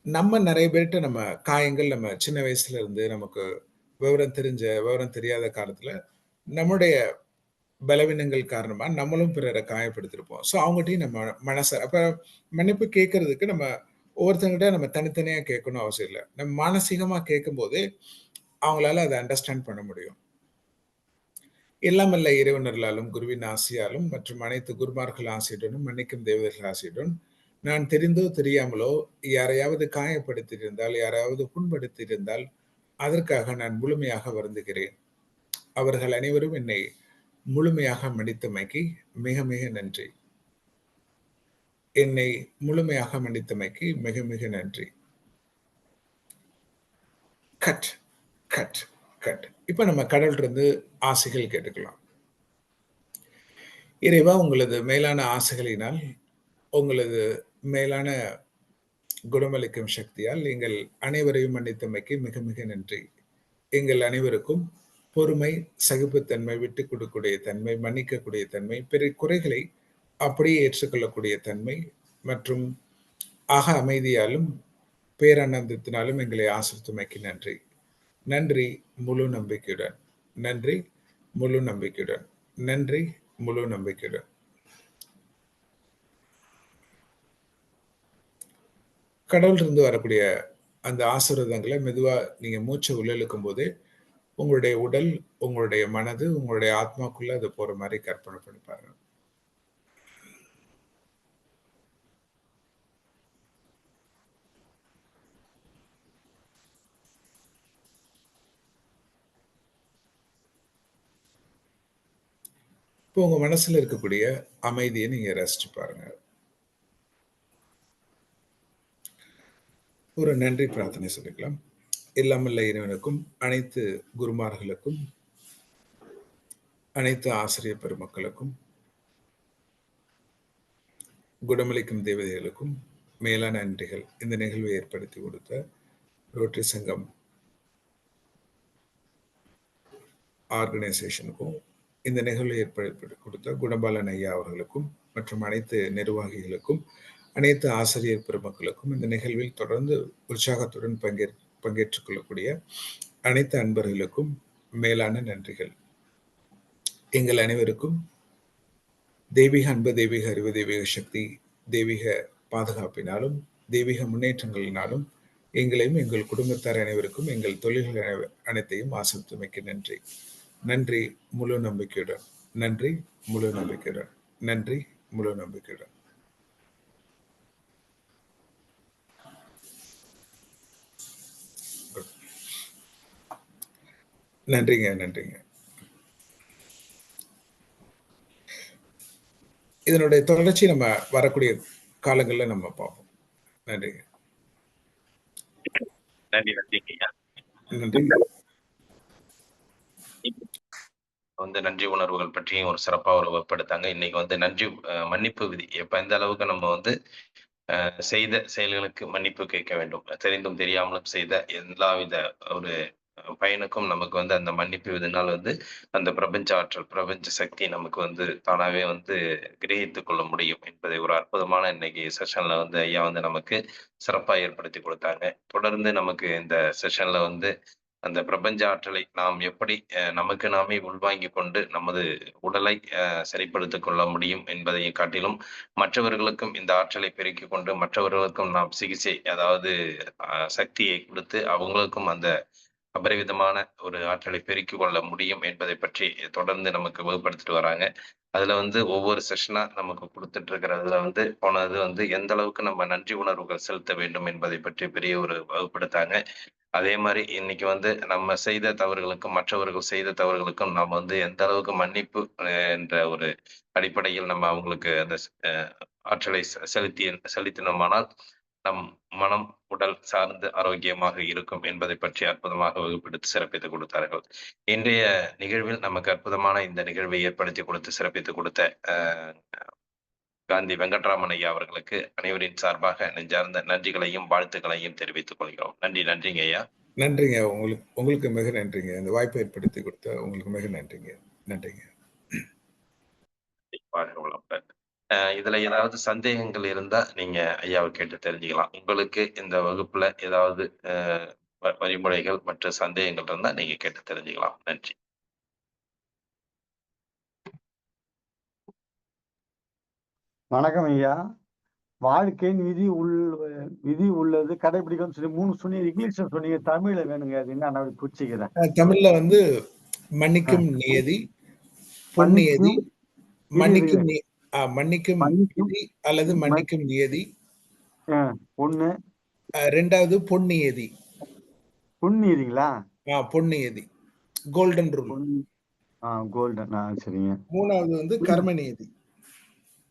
நம்ம நெறைய பேர்ட்ட நம்ம காயங்கள் நம்ம சின்ன வயசுல இருந்து நமக்கு விவரம் தெரியாத காலத்துல, நம்முடைய பலவீனங்கள் காரணமா நம்மளும் பிறரை காயப்படுத்தியிருப்போம். ஸோ அவங்கட்டயும் நம்ம அப்ப மன்னிப்பு கேட்கறதுக்கு நம்ம ஒவ்வொருத்தவங்ககிட்ட நம்ம தனித்தனியா கேட்கணும் அவசியம் இல்ல. நம்ம மானசீகமா கேட்கும்போது, அவங்களால அத அண்டர்ஸ்டாண்ட் பண்ண முடியும். எல்லாம் வல்ல இறைவனர்களாலும், குருவின் ஆசியாலும் மற்றும் அனைத்து குருமார்கள் ஆசியுடனும், மன்னிக்கும் தேவதைகள் ஆசியுடன், நான் தெரிந்தோ தெரியாமலோ யாரையாவது காயப்படுத்தியிருந்தால், யாரையாவது புண்படுத்தியிருந்தால், அதற்காக நான் முழுமையாக வருந்துகிறேன். அவர்கள் அனைவரும் என்னை முழுமையாக மன்னித்தமைக்கு மிக மிக நன்றி. என்னை முழுமையாக மன்னித்தமைக்கு மிக மிக நன்றி. Cut, cut, cut. இப்ப நம்ம கடவுளிருந்து ஆசைகள் கேட்டுக்கலாம். இறைவா, உங்களது மேலான ஆசைகளினால், உங்களது மேலான குணமளிக்கும் சக்தியால் எங்கள் அனைவரையும் மன்னித்தமைக்கு மிக மிக நன்றி. எங்கள் அனைவருக்கும் பொறுமை, சகிப்புத்தன்மை, விட்டுக் கொடுக்கக்கூடிய தன்மை, மன்னிக்கக்கூடிய தன்மை, பிற குறைகளை அப்படியே ஏற்றுக்கொள்ளக்கூடிய தன்மை மற்றும் அக அமைதியாலும் பேரானந்தத்தினாலும் எங்களை ஆசிர்த்துமைக்கு நன்றி. நன்றி முழு நம்பிக்கையுடன். நன்றி முழு நம்பிக்கையுடன். நன்றி முழு நம்பிக்கையுடன். கடவுளிலிருந்து வரக்கூடிய அந்த ஆசீர்வாதங்களை மெதுவா நீங்க மூச்சை உள்ள இழுக்கும் போதே உங்களுடைய உடல், உங்களுடைய மனது, உங்களுடைய ஆத்மாக்குள்ள அது போற மாதிரி கற்பனை பண்ணி பாருங்க. இப்போ உங்க மனசுல இருக்கக்கூடிய அமைதியை நீங்க ரசிச்சு பாருங்க. ஒரு நன்றி பிரார்த்தனை சொல்லிக்கலாம். எல்லாமல்ல இறைவனுக்கும், அனைத்து குருமார்களுக்கும், அனைத்து ஆசிரியர் பெருமக்களுக்கும், குணமளிக்கும் தேவதைகளுக்கும் மேலான நன்றிகள். இந்த நிகழ்வை ஏற்படுத்தி கொடுத்த ரோட்டரி சங்கம் ஆர்கனைசேஷனுக்கும், இந்த நிகழ்வை ஏற்படுத்தி கொடுத்த குணபாலன் ஐயா அவர்களுக்கும் மற்றும் அனைத்து நிர்வாகிகளுக்கும், அனைத்து ஆசிரியர் பெருமக்களுக்கும், இந்த நிகழ்வில் தொடர்ந்து உற்சாகத்துடன் பங்கேற்றுக் கொள்ளக்கூடிய அனைத்து அன்பர்களுக்கும் மேலான நன்றிகள். எங்கள் அனைவருக்கும் தெய்வீக அன்பு, தெய்வீக அறிவு, தெய்வீக சக்தி, தெய்வீக பாதுகாப்பினாலும், தெய்வீக முன்னேற்றங்களினாலும் எங்களையும் எங்கள் குடும்பத்தார் அனைவருக்கும், எங்கள் தொழில்கள் அனைத்தையும் ஆசிர்த்துமைக்கு நன்றி. நன்றி முழு நம்பிக்கையுடன். நன்றி முழு நம்பிக்கையுடன். நன்றி முழு நம்பிக்கையுடன். நன்றிங்க, நன்றிங்க. இதனுடைய தொடர்ச்சி நம்ம வரக்கூடிய காலங்களில் நம்ம பார்ப்போம். நன்றிங்க. நன்றி நன்றிங்க. நன்றி. நன்றி உணர்வுகள் பற்றியும் ஒரு சிறப்பா ஒரு வகுப்படுத்தாங்க. இன்னைக்கு நன்றி மன்னிப்பு விதி எப்ப எந்த அளவுக்கு நம்ம செய்த செயல்களுக்கு மன்னிப்பு கேட்க வேண்டும். தெரிந்தும் தெரியாமலும் செய்த எல்லாவித ஒரு பயனுக்கும் நமக்கு அந்த மன்னிப்பு விதினால் அந்த பிரபஞ்ச ஆற்றல், பிரபஞ்ச சக்தி நமக்கு தானாவே கிரகித்துக் கொள்ள முடியும் என்பதை ஒரு அற்புதமான இன்னைக்கு செஷன்ல ஐயா நமக்கு சிறப்பா ஏற்படுத்தி கொடுத்தாங்க. தொடர்ந்து நமக்கு இந்த செஷன்ல அந்த பிரபஞ்ச ஆற்றலை நாம் எப்படி நமக்கு நாமே உள்வாங்கிக் கொண்டு நமது உடலை சரிப்படுத்திக் கொள்ள முடியும் என்பதை காட்டிலும் மற்றவர்களுக்கும் இந்த ஆற்றலை பெருக்கிக் கொண்டு மற்றவர்களுக்கும் நாம் சிகிச்சை, அதாவது சக்தியை கொடுத்து அவங்களுக்கும் அந்த அபரிவிதமான ஒரு ஆற்றலை பெருக்கிக் கொள்ள முடியும் என்பதை பற்றி தொடர்ந்து நமக்கு வகுப்படுத்திட்டு வராங்க. அதுல ஒவ்வொரு செஷனா நமக்கு கொடுத்துட்டு இருக்கிறதுல போனது எந்த அளவுக்கு நம்ம நன்றி உணர்வுகள் செலுத்த வேண்டும் என்பதை பற்றி பெரிய ஒரு வகுப்படுத்தாங்க. அதே மாதிரி இன்னைக்கு நம்ம செய்த தவறுகளுக்கும் மற்றவர்கள் செய்த தவறுகளுக்கும் நாம் எந்த அளவுக்கு மன்னிப்பு என்ற ஒரு அடிப்படையில் நம்ம அவங்களுக்கு அந்த ஆற்றலை செலுத்தினோமானால் நம் மனம், உடல் சார்ந்து ஆரோக்கியமாக இருக்கும் என்பதை பற்றி அற்புதமாக வகுப்பெடுத்து சிறப்பித்துக் கொடுத்தார்கள். இன்றைய நிகழ்வில் நமக்கு அற்புதமான இந்த நிகழ்வை ஏற்படுத்தி கொடுத்து சிறப்பித்துக் கொடுத்த காந்தி வெங்கட்ராமன் ஐயா அவர்களுக்கு அனைவரின் சார்பாக நெஞ்சார்ந்த நன்றிகளையும் வாழ்த்துக்களையும் தெரிவித்துக் கொள்கிறோம். நன்றி. நன்றிங்க ஐயா. நன்றிங்க. உங்களுக்கு மிக நன்றிங்க. இந்த வாய்ப்பை ஏற்படுத்தி கொடுத்த உங்களுக்கு மிக நன்றிங்க. நன்றிங்க. இதுல ஏதாவது சந்தேகங்கள் இருந்தா நீங்க ஐயாவை கேட்டு தெரிஞ்சுக்கலாம். உங்களுக்கு இந்த வகுப்புல ஏதாவது வழிமுறைகள் மற்றும் சந்தேகங்கள் இருந்தா நீங்க கேட்டு தெரிஞ்சுக்கலாம். நன்றி. வணக்கம் ஐயா. வாழ்க்கையின் விதி உள்ளது கடைபிடிக்கணும்னு சொல்லி 3 சொன்னீங்க. இங்கிலீஷ்ல சொன்னீங்க, தமிழ்ல வேணுங்க. அது என்ன நான் புரிச்சுக்கிறேன். தமிழ்ல வந்து மன்னிக்கும் நியதி, பொன்னியதி, மன்னிக்கும் மன்னிக்கும் விதி அல்லது மன்னிக்கும் நியதி. ஒண்ணு. ரெண்டாவது பொன்னியதி. பொன்னியதிங்களா? பொன்னியதி, கோல்டன் ரூல். கோல்டன். சரிங்க. மூணாவது வந்து கர்மநியதி.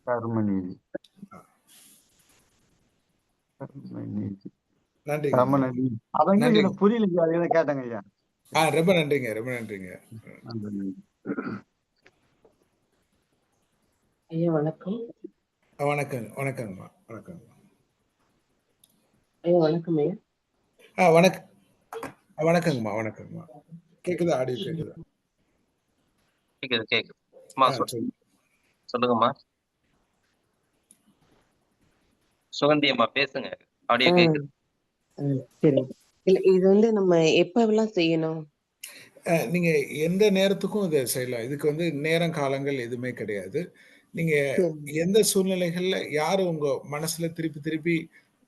கர்மநீதி. நன்றி. அதான் புரியல, அதை கேட்டேங்க ஐயா. ரொம்ப நன்றிங்க, ரொம்ப நன்றிங்க. ஐயா வணக்கம். வணக்கம். வணக்கங்கம்மா. வணக்கங்கம்மா. ஐயா வணக்கம் ஐயா. வணக்கங்கம்மா. வணக்கங்கம்மா. கேக்குதா? ஆடியோ கேக்குதா? கேக்குது. சொல்லுங்கம்மா. சுகந்தி அம்மா பேசுங்க. ஆடியோ கேக்குது. சரி. இல்ல இது வந்து நம்ம எப்பவெல்லாம் செய்யணும்? நீங்க எந்த நேரத்துக்கும் இதை செய்யலாம். இதுக்கு வந்து நேரம் காலங்கள் எதுவுமே கிடையாது. நீங்க எந்த சூழ்நிலைகள்ல யாரு உங்க மனசுல திருப்பி திருப்பி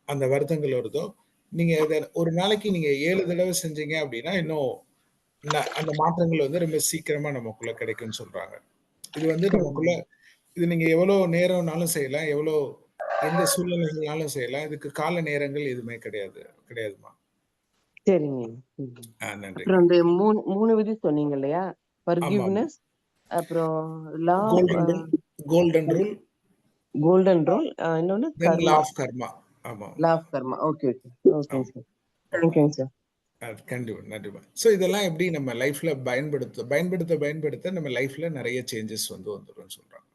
அந்த வருத்தங்கள் வருதோ, நீங்க இதை ஒரு நாளைக்கு நீங்க 7 தடவை செஞ்சீங்க அப்படின்னா இன்னும் அந்த மாற்றங்கள் வந்து ரொம்ப சீக்கிரமா நமக்குள்ள கிடைக்கும்னு சொல்றாங்க. இது வந்து நமக்குள்ள இது நீங்க எவ்வளவு நேரம்னாலும் செய்யலாம், எந்த சூழ்நிலைகள்னாலும் செய்யலாம். இதுக்கு கால நேரங்கள் எதுவுமே கிடையாதுமா. சரிங்க. நன்றி. அப்புறம் அந்த 3 விதி சொன்னீங்க இல்லையா? ஃபர்கிவ்னஸ், அப்புறம் லா, கோல்டன் ரூல், இன்னொன்னு லா ஆஃப் கர்மா. ஆமா, law of karma. Okay sir. Thank you sir. கண்டிப்பா. நன்றிமா. சோ இதெல்லாம் எப்படி நம்ம லைஃப்ல பயன்படுத்த நம்ம லைஃப்ல நிறைய சேஞ்சஸ் வந்துரும் சொல்றாங்க.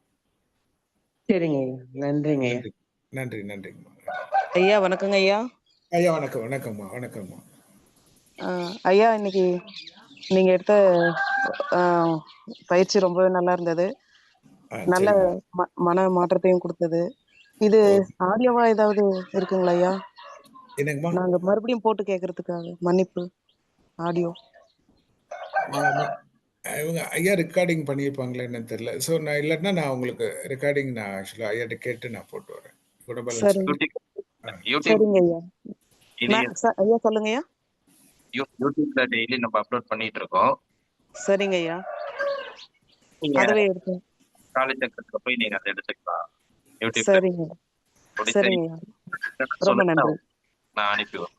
சரிங்க ஐயா. நன்றிங்க ஐயா. நன்றிங்கம்மா. ஐயா வணக்கங்க ஐயா. ஐயா வணக்கம்மா. வணக்கம்மா. ஐயா இன்னைக்கு நீங்க எடுத்த பயிற்சி ரொம்பவே நல்லா இருந்தது. நல்ல மன மாற்றத்தையும் கொடுத்தது. இது ஆடியோவா ஏதாவது இருக்குங்களா ஐயா? என்னங்கம்மா? நாங்க மறுபடியும் போட்டு கேட்கறதுக்காக மன்னிப்பு ஆடியோ. இவங்க ஐயா ரெக்கார்டிங் பண்ணியிருப்பாங்களே என்னன்னு தெரியல. ஸோ நான் இல்லாட்டினா நான் உங்களுக்கு ரெக்கார்டிங் நான் ஆக்சுவலாக ஐயாட்ட கேட்டு நான் போட்டு வரேன். சரிங்க ஐயா. ஐயா சொல்லுங்க ஐயா. யூடியூப்ல டெய்லி நம்ம அப்லோட் பண்ணிட்டு இருக்கோம். சரிங்க ஐயா. அதுவே எடுத்து காலை சக்கரத்துல போய் நீங்க அதை எடுத்துக்கலாம். சரிங்க. சரிங்க ஐயா. ரொம்ப நன்றி. நான் அனுப்பிடுவேன்.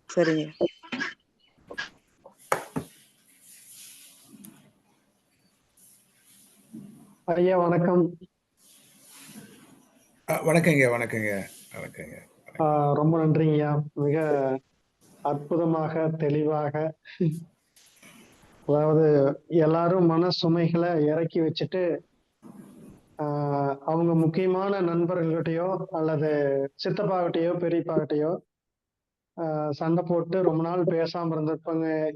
சரிங்க. ஐயா வணக்கம். வணக்கங்க. ரொம்ப நன்றிங்கய்யா. மிக அற்புதமாக, தெளிவாக, அதாவது எல்லாரும் மன சுமைகளை இறக்கி வச்சுட்டு அவங்க முக்கியமான நண்பர்கள்கிட்டயோ அல்லது சித்தப்பாகிட்டயோ பெரியப்பாகிட்டயோ சண்டை போட்டு ரொம்ப நாள் பேசாம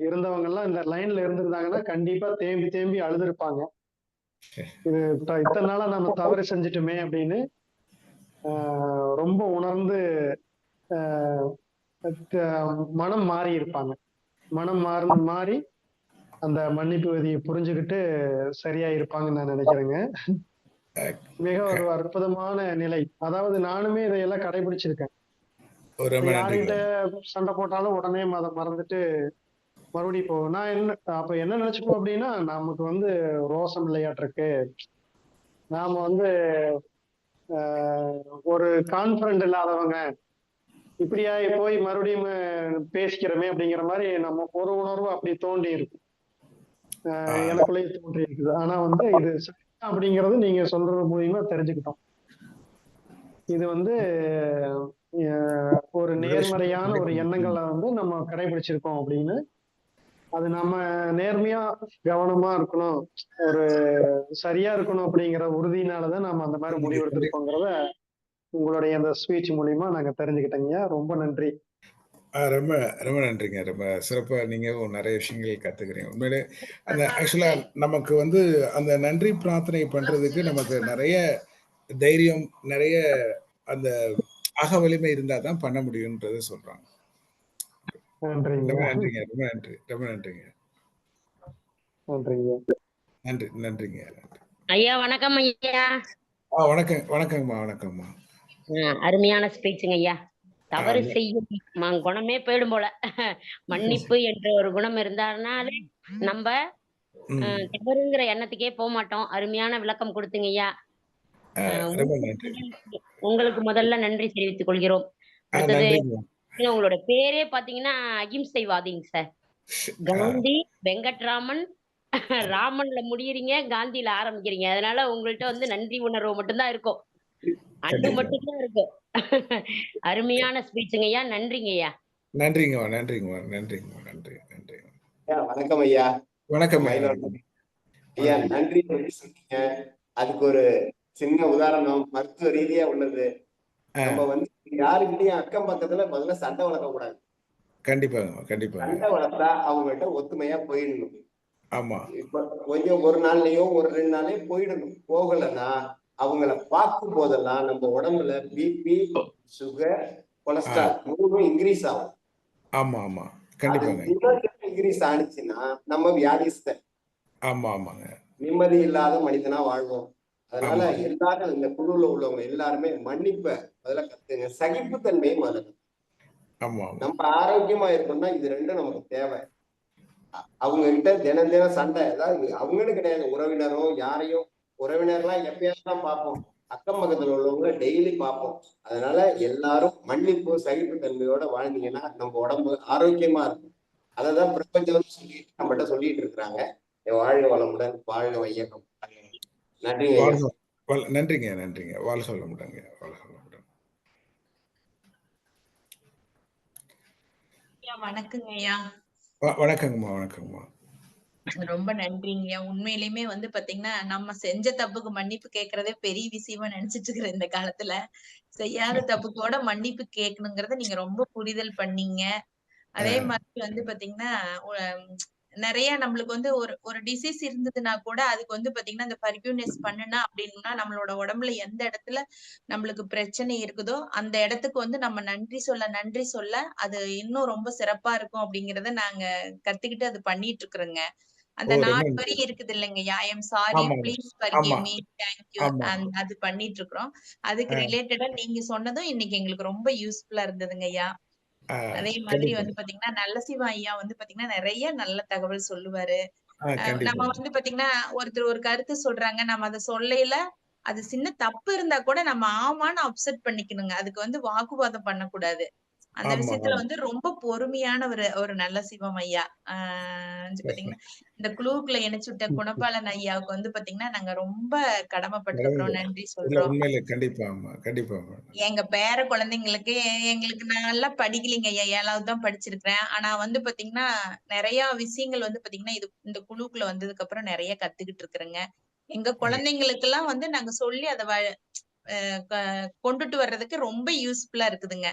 இருந்தவங்க எல்லாம் இந்த லைன்ல இருந்திருந்தாங்கன்னா கண்டிப்பா தேம்பி அழுதுருப்பாங்க. இது இத்தனை நாளா நம்ம தவறு செஞ்சுட்டுமே அப்படின்னு ரொம்ப உணர்ந்து மனம் மாறி இருப்பாங்க. மனம் மாறி அந்த மன்னிப்பு விதியை புரிஞ்சுக்கிட்டு சரியா இருப்பாங்கன்னு நான் நினைக்கிறேங்க. மிக ஒரு அற்புதமான நிலை. அதாவது நானுமே இதையெல்லாம் கடைபிடிச்சிருக்கேன். யார்கிட்ட சண்டை போட்டாலும் உடனே அதை மறந்துட்டு மறுபடியும் போவோம். நான் அப்ப என்ன நினைச்சுப்போம் அப்படின்னா, நமக்கு வந்து ரோசம் விளையாட்டுருக்கு, நாம வந்து ஒரு கான்பிடன்ட் இல்லாதவங்க, இப்படியா போய் மறுபடியும் பேசிக்கிறோமே அப்படிங்கிற மாதிரி நம்ம ஒரு உணர்வு அப்படி தோண்டி இருக்கு, எனக்குள்ளேயே தோன்றி இருக்குது. ஆனா வந்து இது அப்படிங்கிறது நீங்க சொல்றது மூலியமா தெரிஞ்சுக்கிட்டோம். இது வந்து ஒரு நேர்மறையான ஒரு எண்ணங்களை வந்து நம்ம கடைபிடிச்சிருக்கோம் அப்படின்னு, அது நம்ம நேர்மையா கவனமா இருக்கணும், ஒரு சரியா இருக்கணும் அப்படிங்கிற உறுதியினாலதான் நம்ம அந்த மாதிரி முடிவு எடுத்திருக்கோங்கிறத உங்களுடைய அந்த ஸ்பீச் மூலியமா நாங்க தெரிஞ்சுக்கிட்டோங்க. ரொம்ப நன்றி. ரொம்ப ரொம்ப நன்றிங்க. ரொம்ப சிறப்பா நீங்க நிறைய விஷயங்கள் கத்துக்கிறீங்க. உண்மையிலே அந்த ஆக்சுவலா நமக்கு வந்து அந்த நன்றி பிரார்த்தனை பண்றதுக்கு நமக்கு நிறைய தைரியம், நிறைய அந்த அக வலிமை இருந்தா தான் பண்ண முடியும்ன்றத சொல்றாங்க. நன்றிங்க. ரொம்ப நன்றிங்க. ரொம்ப நன்றி. ரொம்ப நன்றிங்க. நன்றிங்க. நன்றி. நன்றிங்க. ஐயா வணக்கம் ஐயா. வணக்கங்கம்மா. வணக்கம்மா. அருமையான ஸ்பீச்சுங்க ஐயா. தவறு ஆ, செய்யும் குணமே போயிடும் போல. மன்னிப்பு என்ற ஒரு குணம் இருந்தாலே நம்ம ம். தவறுங்கிற எண்ணத்துக்கே போக மாட்டோம். அருமையான விளக்கம் கொடுத்தீங்க ஐயா. ரொம்ப நன்றி. உங்களுக்கு முதல்ல நன்றி தெரிவித்துக் கொள்கிறோம். அடுத்தது நன்றிங்க. உங்களோட பேரே பாத்தீங்கன்னா அகிம்சைவாதிங்க சார். காந்தி, வெங்கட்ராமன், ராமன்ல முடியறீங்க, காந்தியில ஆரம்பிக்கிறீங்க. அதனால உங்கள்ட்ட வந்து நன்றி உணர்வு மட்டும்தான் இருக்கும். அன்பு கண்டிப்பா. மட்டும்தான் இருக்கும். அருமையான ஸ்பீச்சுங்க ஐயா. நன்றிங்க ஐயா. நன்றிங்கம்மா. நன்றிங்கம்மா. நன்றிங்கம்மா. நன்றி. நன்றிங்க. வணக்கம் ஐயா. வணக்கம் ஐயா. மயிலோட்டம். ஐயா வணக்கம். நன்றி சொல்லி சொன்னீங்க. அதுக்கு ஒரு சின்ன உதாரணம் மருத்துவ ரீதியா உள்ளது. நம்ம வந்து யாருக்கிட்டையும் அக்கம் பக்கத்துல முதல்ல சண்டை வளர்க்க கூடாது. கண்டிப்பாங்க. கண்டிப்பாங்க. சண்டை வளர்த்தா அவங்ககிட்ட ஒத்துமையா போயிடணும். ஆமா. இப்ப கொஞ்சம் ஒரு நாள்லயோ ஒரு 2 நாள்லயோ போயிடணும். போகலன்னா அவங்கள பார்க்கும் போதெல்லாம் நம்ம உடம்புல பிபி, சுகர், கொலஸ்ட்ரால் 3 இன்க்ரீஸ் ஆகும். ஆமா, ஆமா. கண்டிப்பாங்க. இன்க்ரீஸ் ஆனிச்சுன்னா நம்ம வியாதிஸ்தர். ஆமா, ஆமாங்க. நிம்மதி இல்லாத மனிதனா வாழ்வோம். அதனால எல்லாரும் இந்த குழுல உள்ளவங்க எல்லாருமே மன்னிப்பை முதல்ல கத்துங்க, சகிப்புத்தன்மையை முதல்ல. ஆமா. நம்ம ஆரோக்கியமா இருக்கணும்னா இது 2 நமக்கு தேவை. அவங்க கிட்ட தினம் தினம் சண்டை, அதாவது அவங்கன்னு கிடையாது, உறவினரோ யாரையும், உறவினர்லாம் எப்பயாவது தான் பார்ப்போம், அக்கம் பக்கத்துல உள்ளவங்கள டெய்லி பார்ப்போம். அதனால எல்லாரும் மன்னிப்பு சகிப்புத்தன்மையோட வாழ்ந்தீங்கன்னா நம்ம உடம்பு ஆரோக்கியமா இருக்கும். அததான் பிரபஞ்சம் சொல்லிட்டு நம்மகிட்ட சொல்லிட்டு இருக்கிறாங்க. வாழ்க வளமுடன், வாழ்க வையகம். நன்றிங்க. நன்றிங்க. நன்றிங்க. வாழ்க வளமுடங்க. வாழ்க வளமுடன். வணக்கங்க ஐயா. வணக்கங்கம்மா. வணக்கங்கம்மா. ரொம்ப நன்றிங்க. உண்மையிலுமே வந்து பாத்தீங்கன்னா நம்ம செஞ்ச தப்புக்கு மன்னிப்பு கேட்கறதே பெரிய விஷயமா நினைச்சிட்டு இருக்கிற இந்த காலத்துல செய்யாத தப்புக்கோட மன்னிப்பு கேட்கணுங்கிறத நீங்க ரொம்ப புரிதல் பண்ணீங்க. அதே மாதிரி வந்து பாத்தீங்கன்னா நிறைய நம்மளுக்கு வந்து ஒரு டிசீஸ் இருந்ததுன்னா கூட அதுக்கு வந்து பாத்தீங்கன்னா இந்த ஃபர்கிவ்னஸ் பண்ணுனா அப்படின்னா நம்மளோட உடம்புல எந்த இடத்துல நம்மளுக்கு பிரச்சனை இருக்குதோ அந்த இடத்துக்கு வந்து நம்ம நன்றி சொல்ல அது இன்னும் ரொம்ப சிறப்பா இருக்கும் அப்படிங்கறத நாங்க கத்துக்கிட்டு அது பண்ணிட்டு இருக்கிறோங்க. அந்த 4 வரி இருக்குது இல்லைங்கய்யா, I am sorry, please forgive me, thank you, அது பண்ணிட்டு இருக்கிறோம். அதுக்கு ரிலேட்டடா நீங்க சொன்னதும் இன்னைக்கு எங்களுக்கு ரொம்ப யூஸ்ஃபுல்லா இருந்ததுங்க ஐயா. அதே மாதிரி வந்து பாத்தீங்கன்னா நல்ல சிவா ஐயா வந்து பாத்தீங்கன்னா நிறைய நல்ல தகவல் சொல்லுவாரு. நம்ம வந்து பாத்தீங்கன்னா ஒருத்தர் ஒரு கருத்து சொல்றாங்க, நம்ம அதை சொல்லையில அது சின்ன தப்பு இருந்தா கூட நம்ம ஆமான்னு அப்செட் பண்ணிக்கணுங்க. அதுக்கு வந்து வாக்குவாதம் பண்ணக்கூடாது. அந்த விஷயத்துல வந்து ரொம்ப பொறுமையான ஒரு நல்ல சிவம் ஐயா. பாத்தீங்கன்னா இந்த குழுவுக்குள்ள இணைச்சு விட்ட குணபாலன் ஐயாவுக்கு வந்து பாத்தீங்கன்னா நாங்க ரொம்ப கடமைப்பட்டிருக்கிறோம், நன்றி சொல்றோம். எங்க பேர குழந்தைங்களுக்கு எங்களுக்கு நல்லா படிக்கலைங்க ஐயா, 7வது தான் படிச்சிருக்கிறேன். ஆனா வந்து பாத்தீங்கன்னா நிறைய விஷயங்கள் வந்து பாத்தீங்கன்னா இந்த குழுக்குள்ள வந்ததுக்கு அப்புறம் நிறைய கத்துக்கிட்டு இருக்கிறேங்க. எங்க குழந்தைங்களுக்கு எல்லாம் வந்து நாங்க சொல்லி அதை கொண்டுட்டு வர்றதுக்கு ரொம்ப யூஸ்ஃபுல்லா இருக்குதுங்க.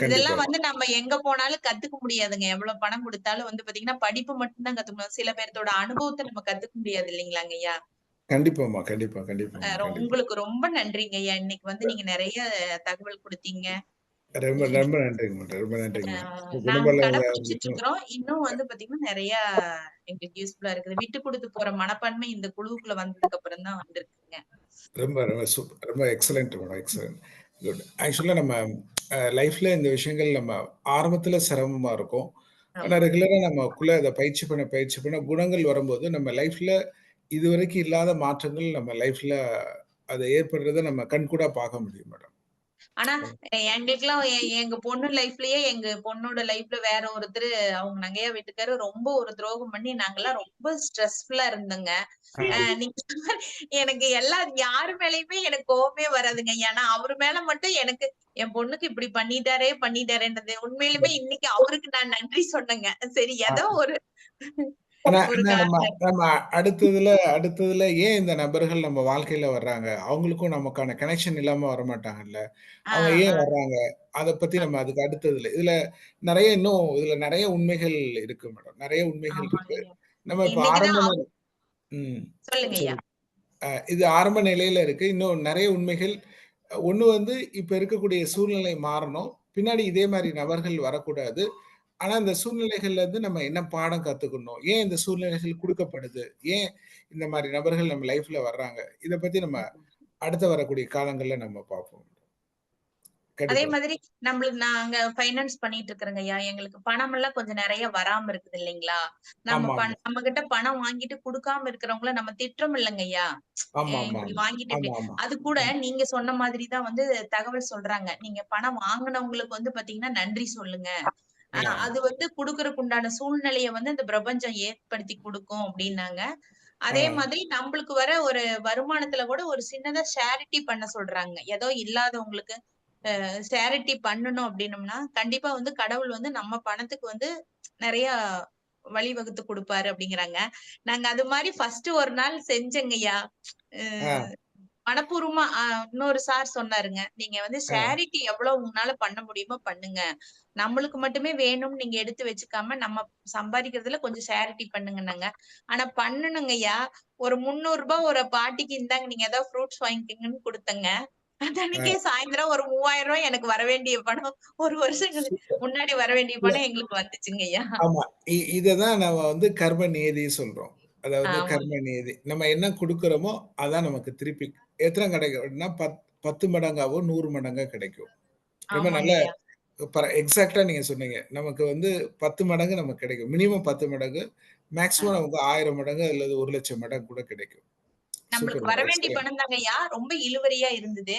இதெல்லாம் வந்து நம்ம எங்க போனாலும் கத்துக்க முடியாதுங்க. எவ்வளவு பணம் கொடுத்தாலும் வந்து பாத்தீங்கன்னா படிப்பு மட்டும் தான் கத்துக்கணும். சில பேர்த்தோட அனுபவத்தை நம்ம கத்துக்க முடியாது இல்லைங்களாங்க ஐயா? கண்டிப்பாமா. கண்டிப்பா. கண்டிப்பா. உங்களுக்கு ரொம்ப நன்றிங்க ஐயா. இன்னைக்கு வந்து நீங்க நிறைய தகவல் கொடுத்தீங்க. ரொம்ப நன்றிங்க. ரொம்ப நன்றிங்க. நாங்க கடைபிடிச்சிட்டு இருக்கிறோம். இன்னும் வந்து பாத்தீங்கன்னா நிறைய எங்களுக்கு யூஸ்ஃபுல்லா இருக்குது. விட்டு கொடுத்து போற மனப்பான்மை இந்த குழுவுக்குள்ள வந்ததுக்கு அப்புறம் தான் வந்திருக்குங்க. ரொம்ப ரொம்ப எக்ஸலென்ட் மேடம், எக்ஸலென்ட். குட். ஆக்சுவலா நம்ம லைஃப்ல இந்த விஷயங்கள் நம்ம ஆரம்பத்துல சிரமமா இருக்கும். ஆனா ரெகுலரா நமக்குள்ள அதை பயிற்சி பண்ண குணங்கள் வரும்போது நம்ம லைஃப்ல இதுவரைக்கும் இல்லாத மாற்றங்கள் நம்ம லைஃப்ல அது ஏற்படுறத நம்ம கண்கூடா பார்க்க முடியும் மேடம். ஆனா எங்களுக்கெல்லாம் எங்க பொண்ணு லைஃப்லயே எங்க பொண்ணோட லைஃப்ல வேற ஒருத்தர் அவங்க நங்கையா வீட்டுக்காரு ரொம்ப ஒரு துரோகம் பண்ணி நாங்கெல்லாம் ரொம்ப ஸ்ட்ரெஸ்ஃபுல்லா இருந்தோங்க. நீங்க எனக்கு யாரு மேலயுமே எனக்கு கோவமே வராதுங்க. ஏன்னா அவரு மேல மட்டும் எனக்கு என் பொண்ணுக்கு இப்படி பண்ணிட்டாரேன்றது உண்மையிலுமே இன்னைக்கு அவருக்கு நான் நன்றி சொன்னேங்க. சரி ஏதோ ஒரு நம்ம அடுத்ததுல ஏன் இந்த நபர்கள் நம்ம வாழ்க்கையில வர்றாங்க, அவங்களுக்கும் நமக்கான கனெக்ஷன் இல்லாம வரமாட்டாங்கல்ல, அவங்க ஏன் வர்றாங்க, அதை பத்தி நம்ம அதுக்கு அடுத்ததுல இதுல நிறைய உண்மைகள் இருக்கு மேடம். நிறைய உண்மைகள் இருக்கு. நம்ம இப்ப ஆரம்ப சொல்லுங்க ஐயா. இது ஆரம்ப நிலையில இருக்கு. இன்னும் நிறைய உண்மைகள். ஒண்ணு வந்து இப்ப இருக்கக்கூடிய சூழ்நிலை மாறணும். பின்னாடி இதே மாரி நபர்கள் வரக்கூடாது. ஆனா, இந்த சூழ்நிலைகள்ல இருந்து நம்ம என்ன பாடம் கத்துக்கணும்? ஏன் இந்த சூழ்நிலைகள் குடுக்கப்படுது? ஏன் இந்த மாரி நபர்கள் நம்ம லைஃப்ல வர்றாங்க? இத பத்தி நம்ம அடுத்து வரக்கூடிய காலங்கள்ல நம்ம பார்ப்போம். அதே கண்டிப்பா. மாதிரி நாங்க ஃபைனான்ஸ் பண்ணிட்டு இருக்கிறோங்க ஐயா. எங்களுக்கு பணம் எல்லாம் கொஞ்சம் நிறைய வராம இருக்குது இல்லைங்களா? ஆமா, ஆமா. நம்ம கிட்ட பணம் வாங்கிட்டு குடுக்காம இருக்கிறவங்கள நம்ம திட்டுறோம் இல்லைங்க ஐயா? ஆமா, ஆமா, இப்படி ஆமா. வாங்கிட்டு இப்படி ஆமா, ஆமா. அது கூட நீங்க சொன்ன மாதிரி தான் வந்து தகவல் சொல்றாங்க. நீங்க பணம் வாங்குனவங்களுக்கு வந்து பாத்தீங்கன்னா நன்றி சொல்லுங்க. அது வந்து குடுக்கறதுக்கு உண்டான சூழ்நிலைய வந்து இந்த பிரபஞ்சம் ஏற்படுத்தி குடுக்கும் அப்படின்னாங்க. அதே மாதிரி நம்மளுக்கு வர ஒரு வருமானத்துல கூட ஒரு சின்னதா சேரிட்டி பண்ண சொல்றாங்க. ஏதோ இல்லாதவங்களுக்கு சேரிட்டி பண்ணணும் அப்படின்னம்னா, கண்டிப்பா வந்து கடவுள் வந்து நம்ம பணத்துக்கு வந்து நிறைய வழிவகுத்து குடுப்பாரு அப்படிங்கிறாங்க. நாங்க அது மாரி ஃபர்ஸ்ட் ஒரு நாள் செஞ்சேங்கய்யா. ஆ, மனப்பூர்வமா இன்னொரு சார் சொன்னாருங்க. நீங்க வந்து ஆ. சேரிட்டி எவ்வளவு உங்களால பண்ண முடியுமோ பண்ணுங்க. நம்மளுக்கு மட்டுமே வேணும்னு நீங்க எடுத்து வச்சுக்காம, நம்ம சம்பாதிக்கிறதுல கொஞ்சம் சேரிட்டி பண்ணுங்கன்னாங்க. ஆனா பண்ணணுங்கய்யா. ஒரு ரூ. 300 ஒரு பாட்டிக்கு இந்தாங்க நீங்க ஏதாவது ஃப்ரூட்ஸ் வாங்கிக்கங்கன்னு குடுத்தேங்க. அன்னைக்கே சாயந்தரம் ஒரு ரூ. 3000 எனக்கு வர வேண்டிய பணம் 1 வருஷம் சூப்பர். முன்னாடி வர வேண்டிய இல்ல. பணம் எங்களுக்கு வந்துச்சுங்கய்யா. ஆமா. இததான் நம்ம வந்து கர்ம நியதி சொல்றோம். அதாவது ஆமா. கர்ம நியதி. நம்ம என்ன குடுக்குறோமோ, அதான் நமக்கு திருப்பி எத்தன கிடைக்கும் அப்படின்னா, 10 மடங்காவோ, 100 மடங்கா கிடைக்கும். ரொம்ப நல்ல ஆமாங்கய்யா. எக்ஸாக்ட்டா நீங்க சொன்னீங்க. நமக்கு வந்து 10 மடங்கு நமக்கு கிடைக்கும். மினிமம் 10 மடங்கு. மேக்ஸிமம் நமக்கு 1000 மடங்கு அல்லது 1,00,000 மடங்கு கூட கிடைக்கும். நம்மளுக்கு சூப்பர்ங்க. வர வேண்டிய எக்ஸலென்ட். பணம் தாங்கய்யா. ரொம்ப இழுபறியா இருந்தது.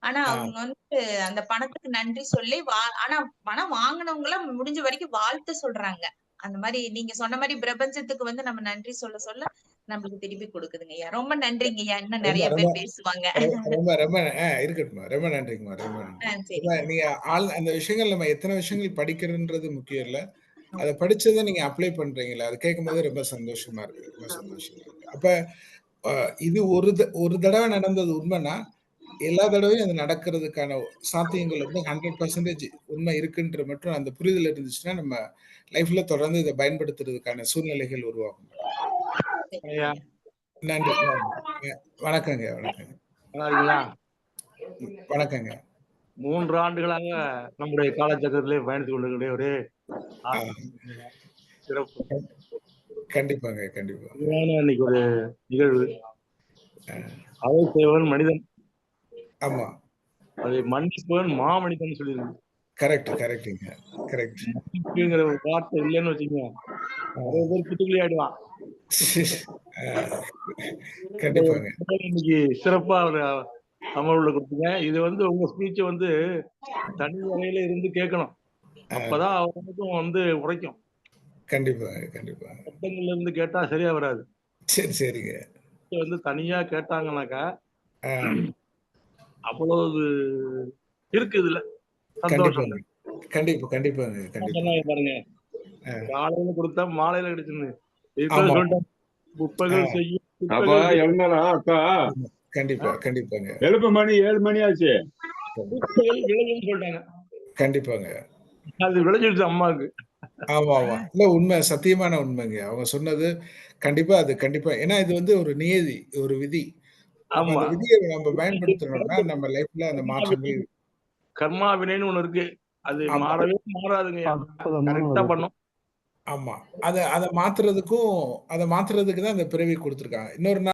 ஆனா ஆ. அவங்க வந்து அந்த பணத்துக்கு நன்றி சொல்லி ஆனா பணம் வாங்குனவங்கலாம் முடிஞ்ச வரைக்கும் வாழ்த்து சொல்றாங்க. அந்த மாரி நீங்க சொன்ன மாரி பிரபஞ்சத்துக்கு வந்து நம்ம நன்றி சொல்ல சொல்ல நம்மளுக்கு திருப்பி குடுக்குதுங்கய்யா. ரொம்ப நன்றிங்கய்யா. இன்னும் ரொம்ப நெறைய ரொம்ப பேர் பேசுவாங்க. ரொம்ப ரொம்ப இருக்கட்டும்மா. ரொம்ப நன்றிங்கம்மா. ரொம்ப நன்றி. ரொம்ப சரிங்க. நீங்க அந்த விஷயங்கள் நம்ம எத்தன விஷயங்கள் படிக்கிறோன்றது முக்கியம் இல்ல. அத படிச்சத நீங்க அப்ளை பண்றீங்கல்ல, அது கேட்கும்போது ரொம்ப சந்தோஷமா இருக்கு. ரொம்ப சந்தோஷமா இருக்கு. அப்ப அ இது ஒரு தடவ நடந்தது உண்மைன்னா, எல்லா தடவையும் அது நடக்கிறதுக்கான சாத்தியங்கள் வந்து 100% உண்மை இருக்குன்ற மட்டும் அந்த புரிதல் இருந்துச்சுன்னா, நம்ம லைஃப்ல தொடர்ந்து இத பயன்படுத்துறதுக்கான சூழ்நிலைகள் உருவாகும். ஐயா, நன்றி, நன்றி. வணக்கங்க, வணக்கங்க. நல்லா இருக்கீங்களா? வணக்கங்க. 3 ஆண்டுகளாக நம்முடைய காலச்சக்கரத்திலே பயணித்துக் கொண்டிருக்கிற ஒரு ஆ. சிறப்பு. கண்டிப்பாங்க, கண்டிப்பா. இதுதான இன்னைக்கு ஒரு நிகழ்வு. ஆ. அதை செய்வன் மனிதன். ஆமா. அதை மன்னிப்பவன் மாமனிதன் சொல்லியிருக்கு. கரெக்ட், கரெக்ட்டுங்க. கரெக்ட். மன்னிப்புங்கிற ஒரு வார்த்தை இல்லைன்னு வச்சுக்கோங்க, நிறைய பேர் பித்துக்குழி ஆயிடுவான். கண்டிப்பாங்க. இன்னைக்கு சிறப்பா ஒரு அமர்வுல கொடுத்தீங்க. இது வந்து உங்க ஸ்பீச் வந்து தனி அறையில இருந்து கேட்கணும். அப்பதான் அவங்களுக்கும் வந்து உரைக்கும். கண்டிப்பாங்க, கண்டிப்பா. சத்தங்கள்ல இருந்து கேட்டா சரியா வராது. சரி, சரிங்க. வந்து தனியா கேட்டாங்கன்னாக்கா ஆ. அவ்வளவு இருக்கு இதுல சந்தோஷம். கண்டிப்பாங்க. கண்டிப்பா, கண்டிப்பாங்க, கண்டிப்பா. பாருங்க, காலையில கொடுத்தா மாலையில கிடைச்சுன்னு ஆமா. சொல்லிட்டேன். குப்பைகள் செய்யும் அப்பா எழுந்தா அக்கா கண்டிப்பா, கண்டிப்பாங்க. எழுப்பு மணி 7 மணி ஆச்சு. குப்பைகள் விளையும் சொல்லிட்டாங்க. கண்டிப்பாங்க. அது விளைஞ்சிருச்சு அம்மாவுக்கு. ஆமா, ஆமா. இல்ல உண்மை, சத்தியமான உண்மைங்க. அவங்க சொன்னது கண்டிப்பா அது கண்டிப்பா. ஏன்னா இது வந்து ஒரு நியதி, ஒரு விதி. அப்ப ஆமா. அந்த விதிய நம்ம பயன்படுத்தணும்னா நம்ம லைஃப்ல அந்த மாற்றங்கள் கர்மா வினைன்னு ஒண்ணு இருக்கு. அது ஆமா. மாறவே மாறாதுங்க. கரெக்டா பண்ணும். ஆமா. அத மாத்துறதுக்கு தான் இந்த பிறவி குடுத்துருக்காங்க. இன்னொரு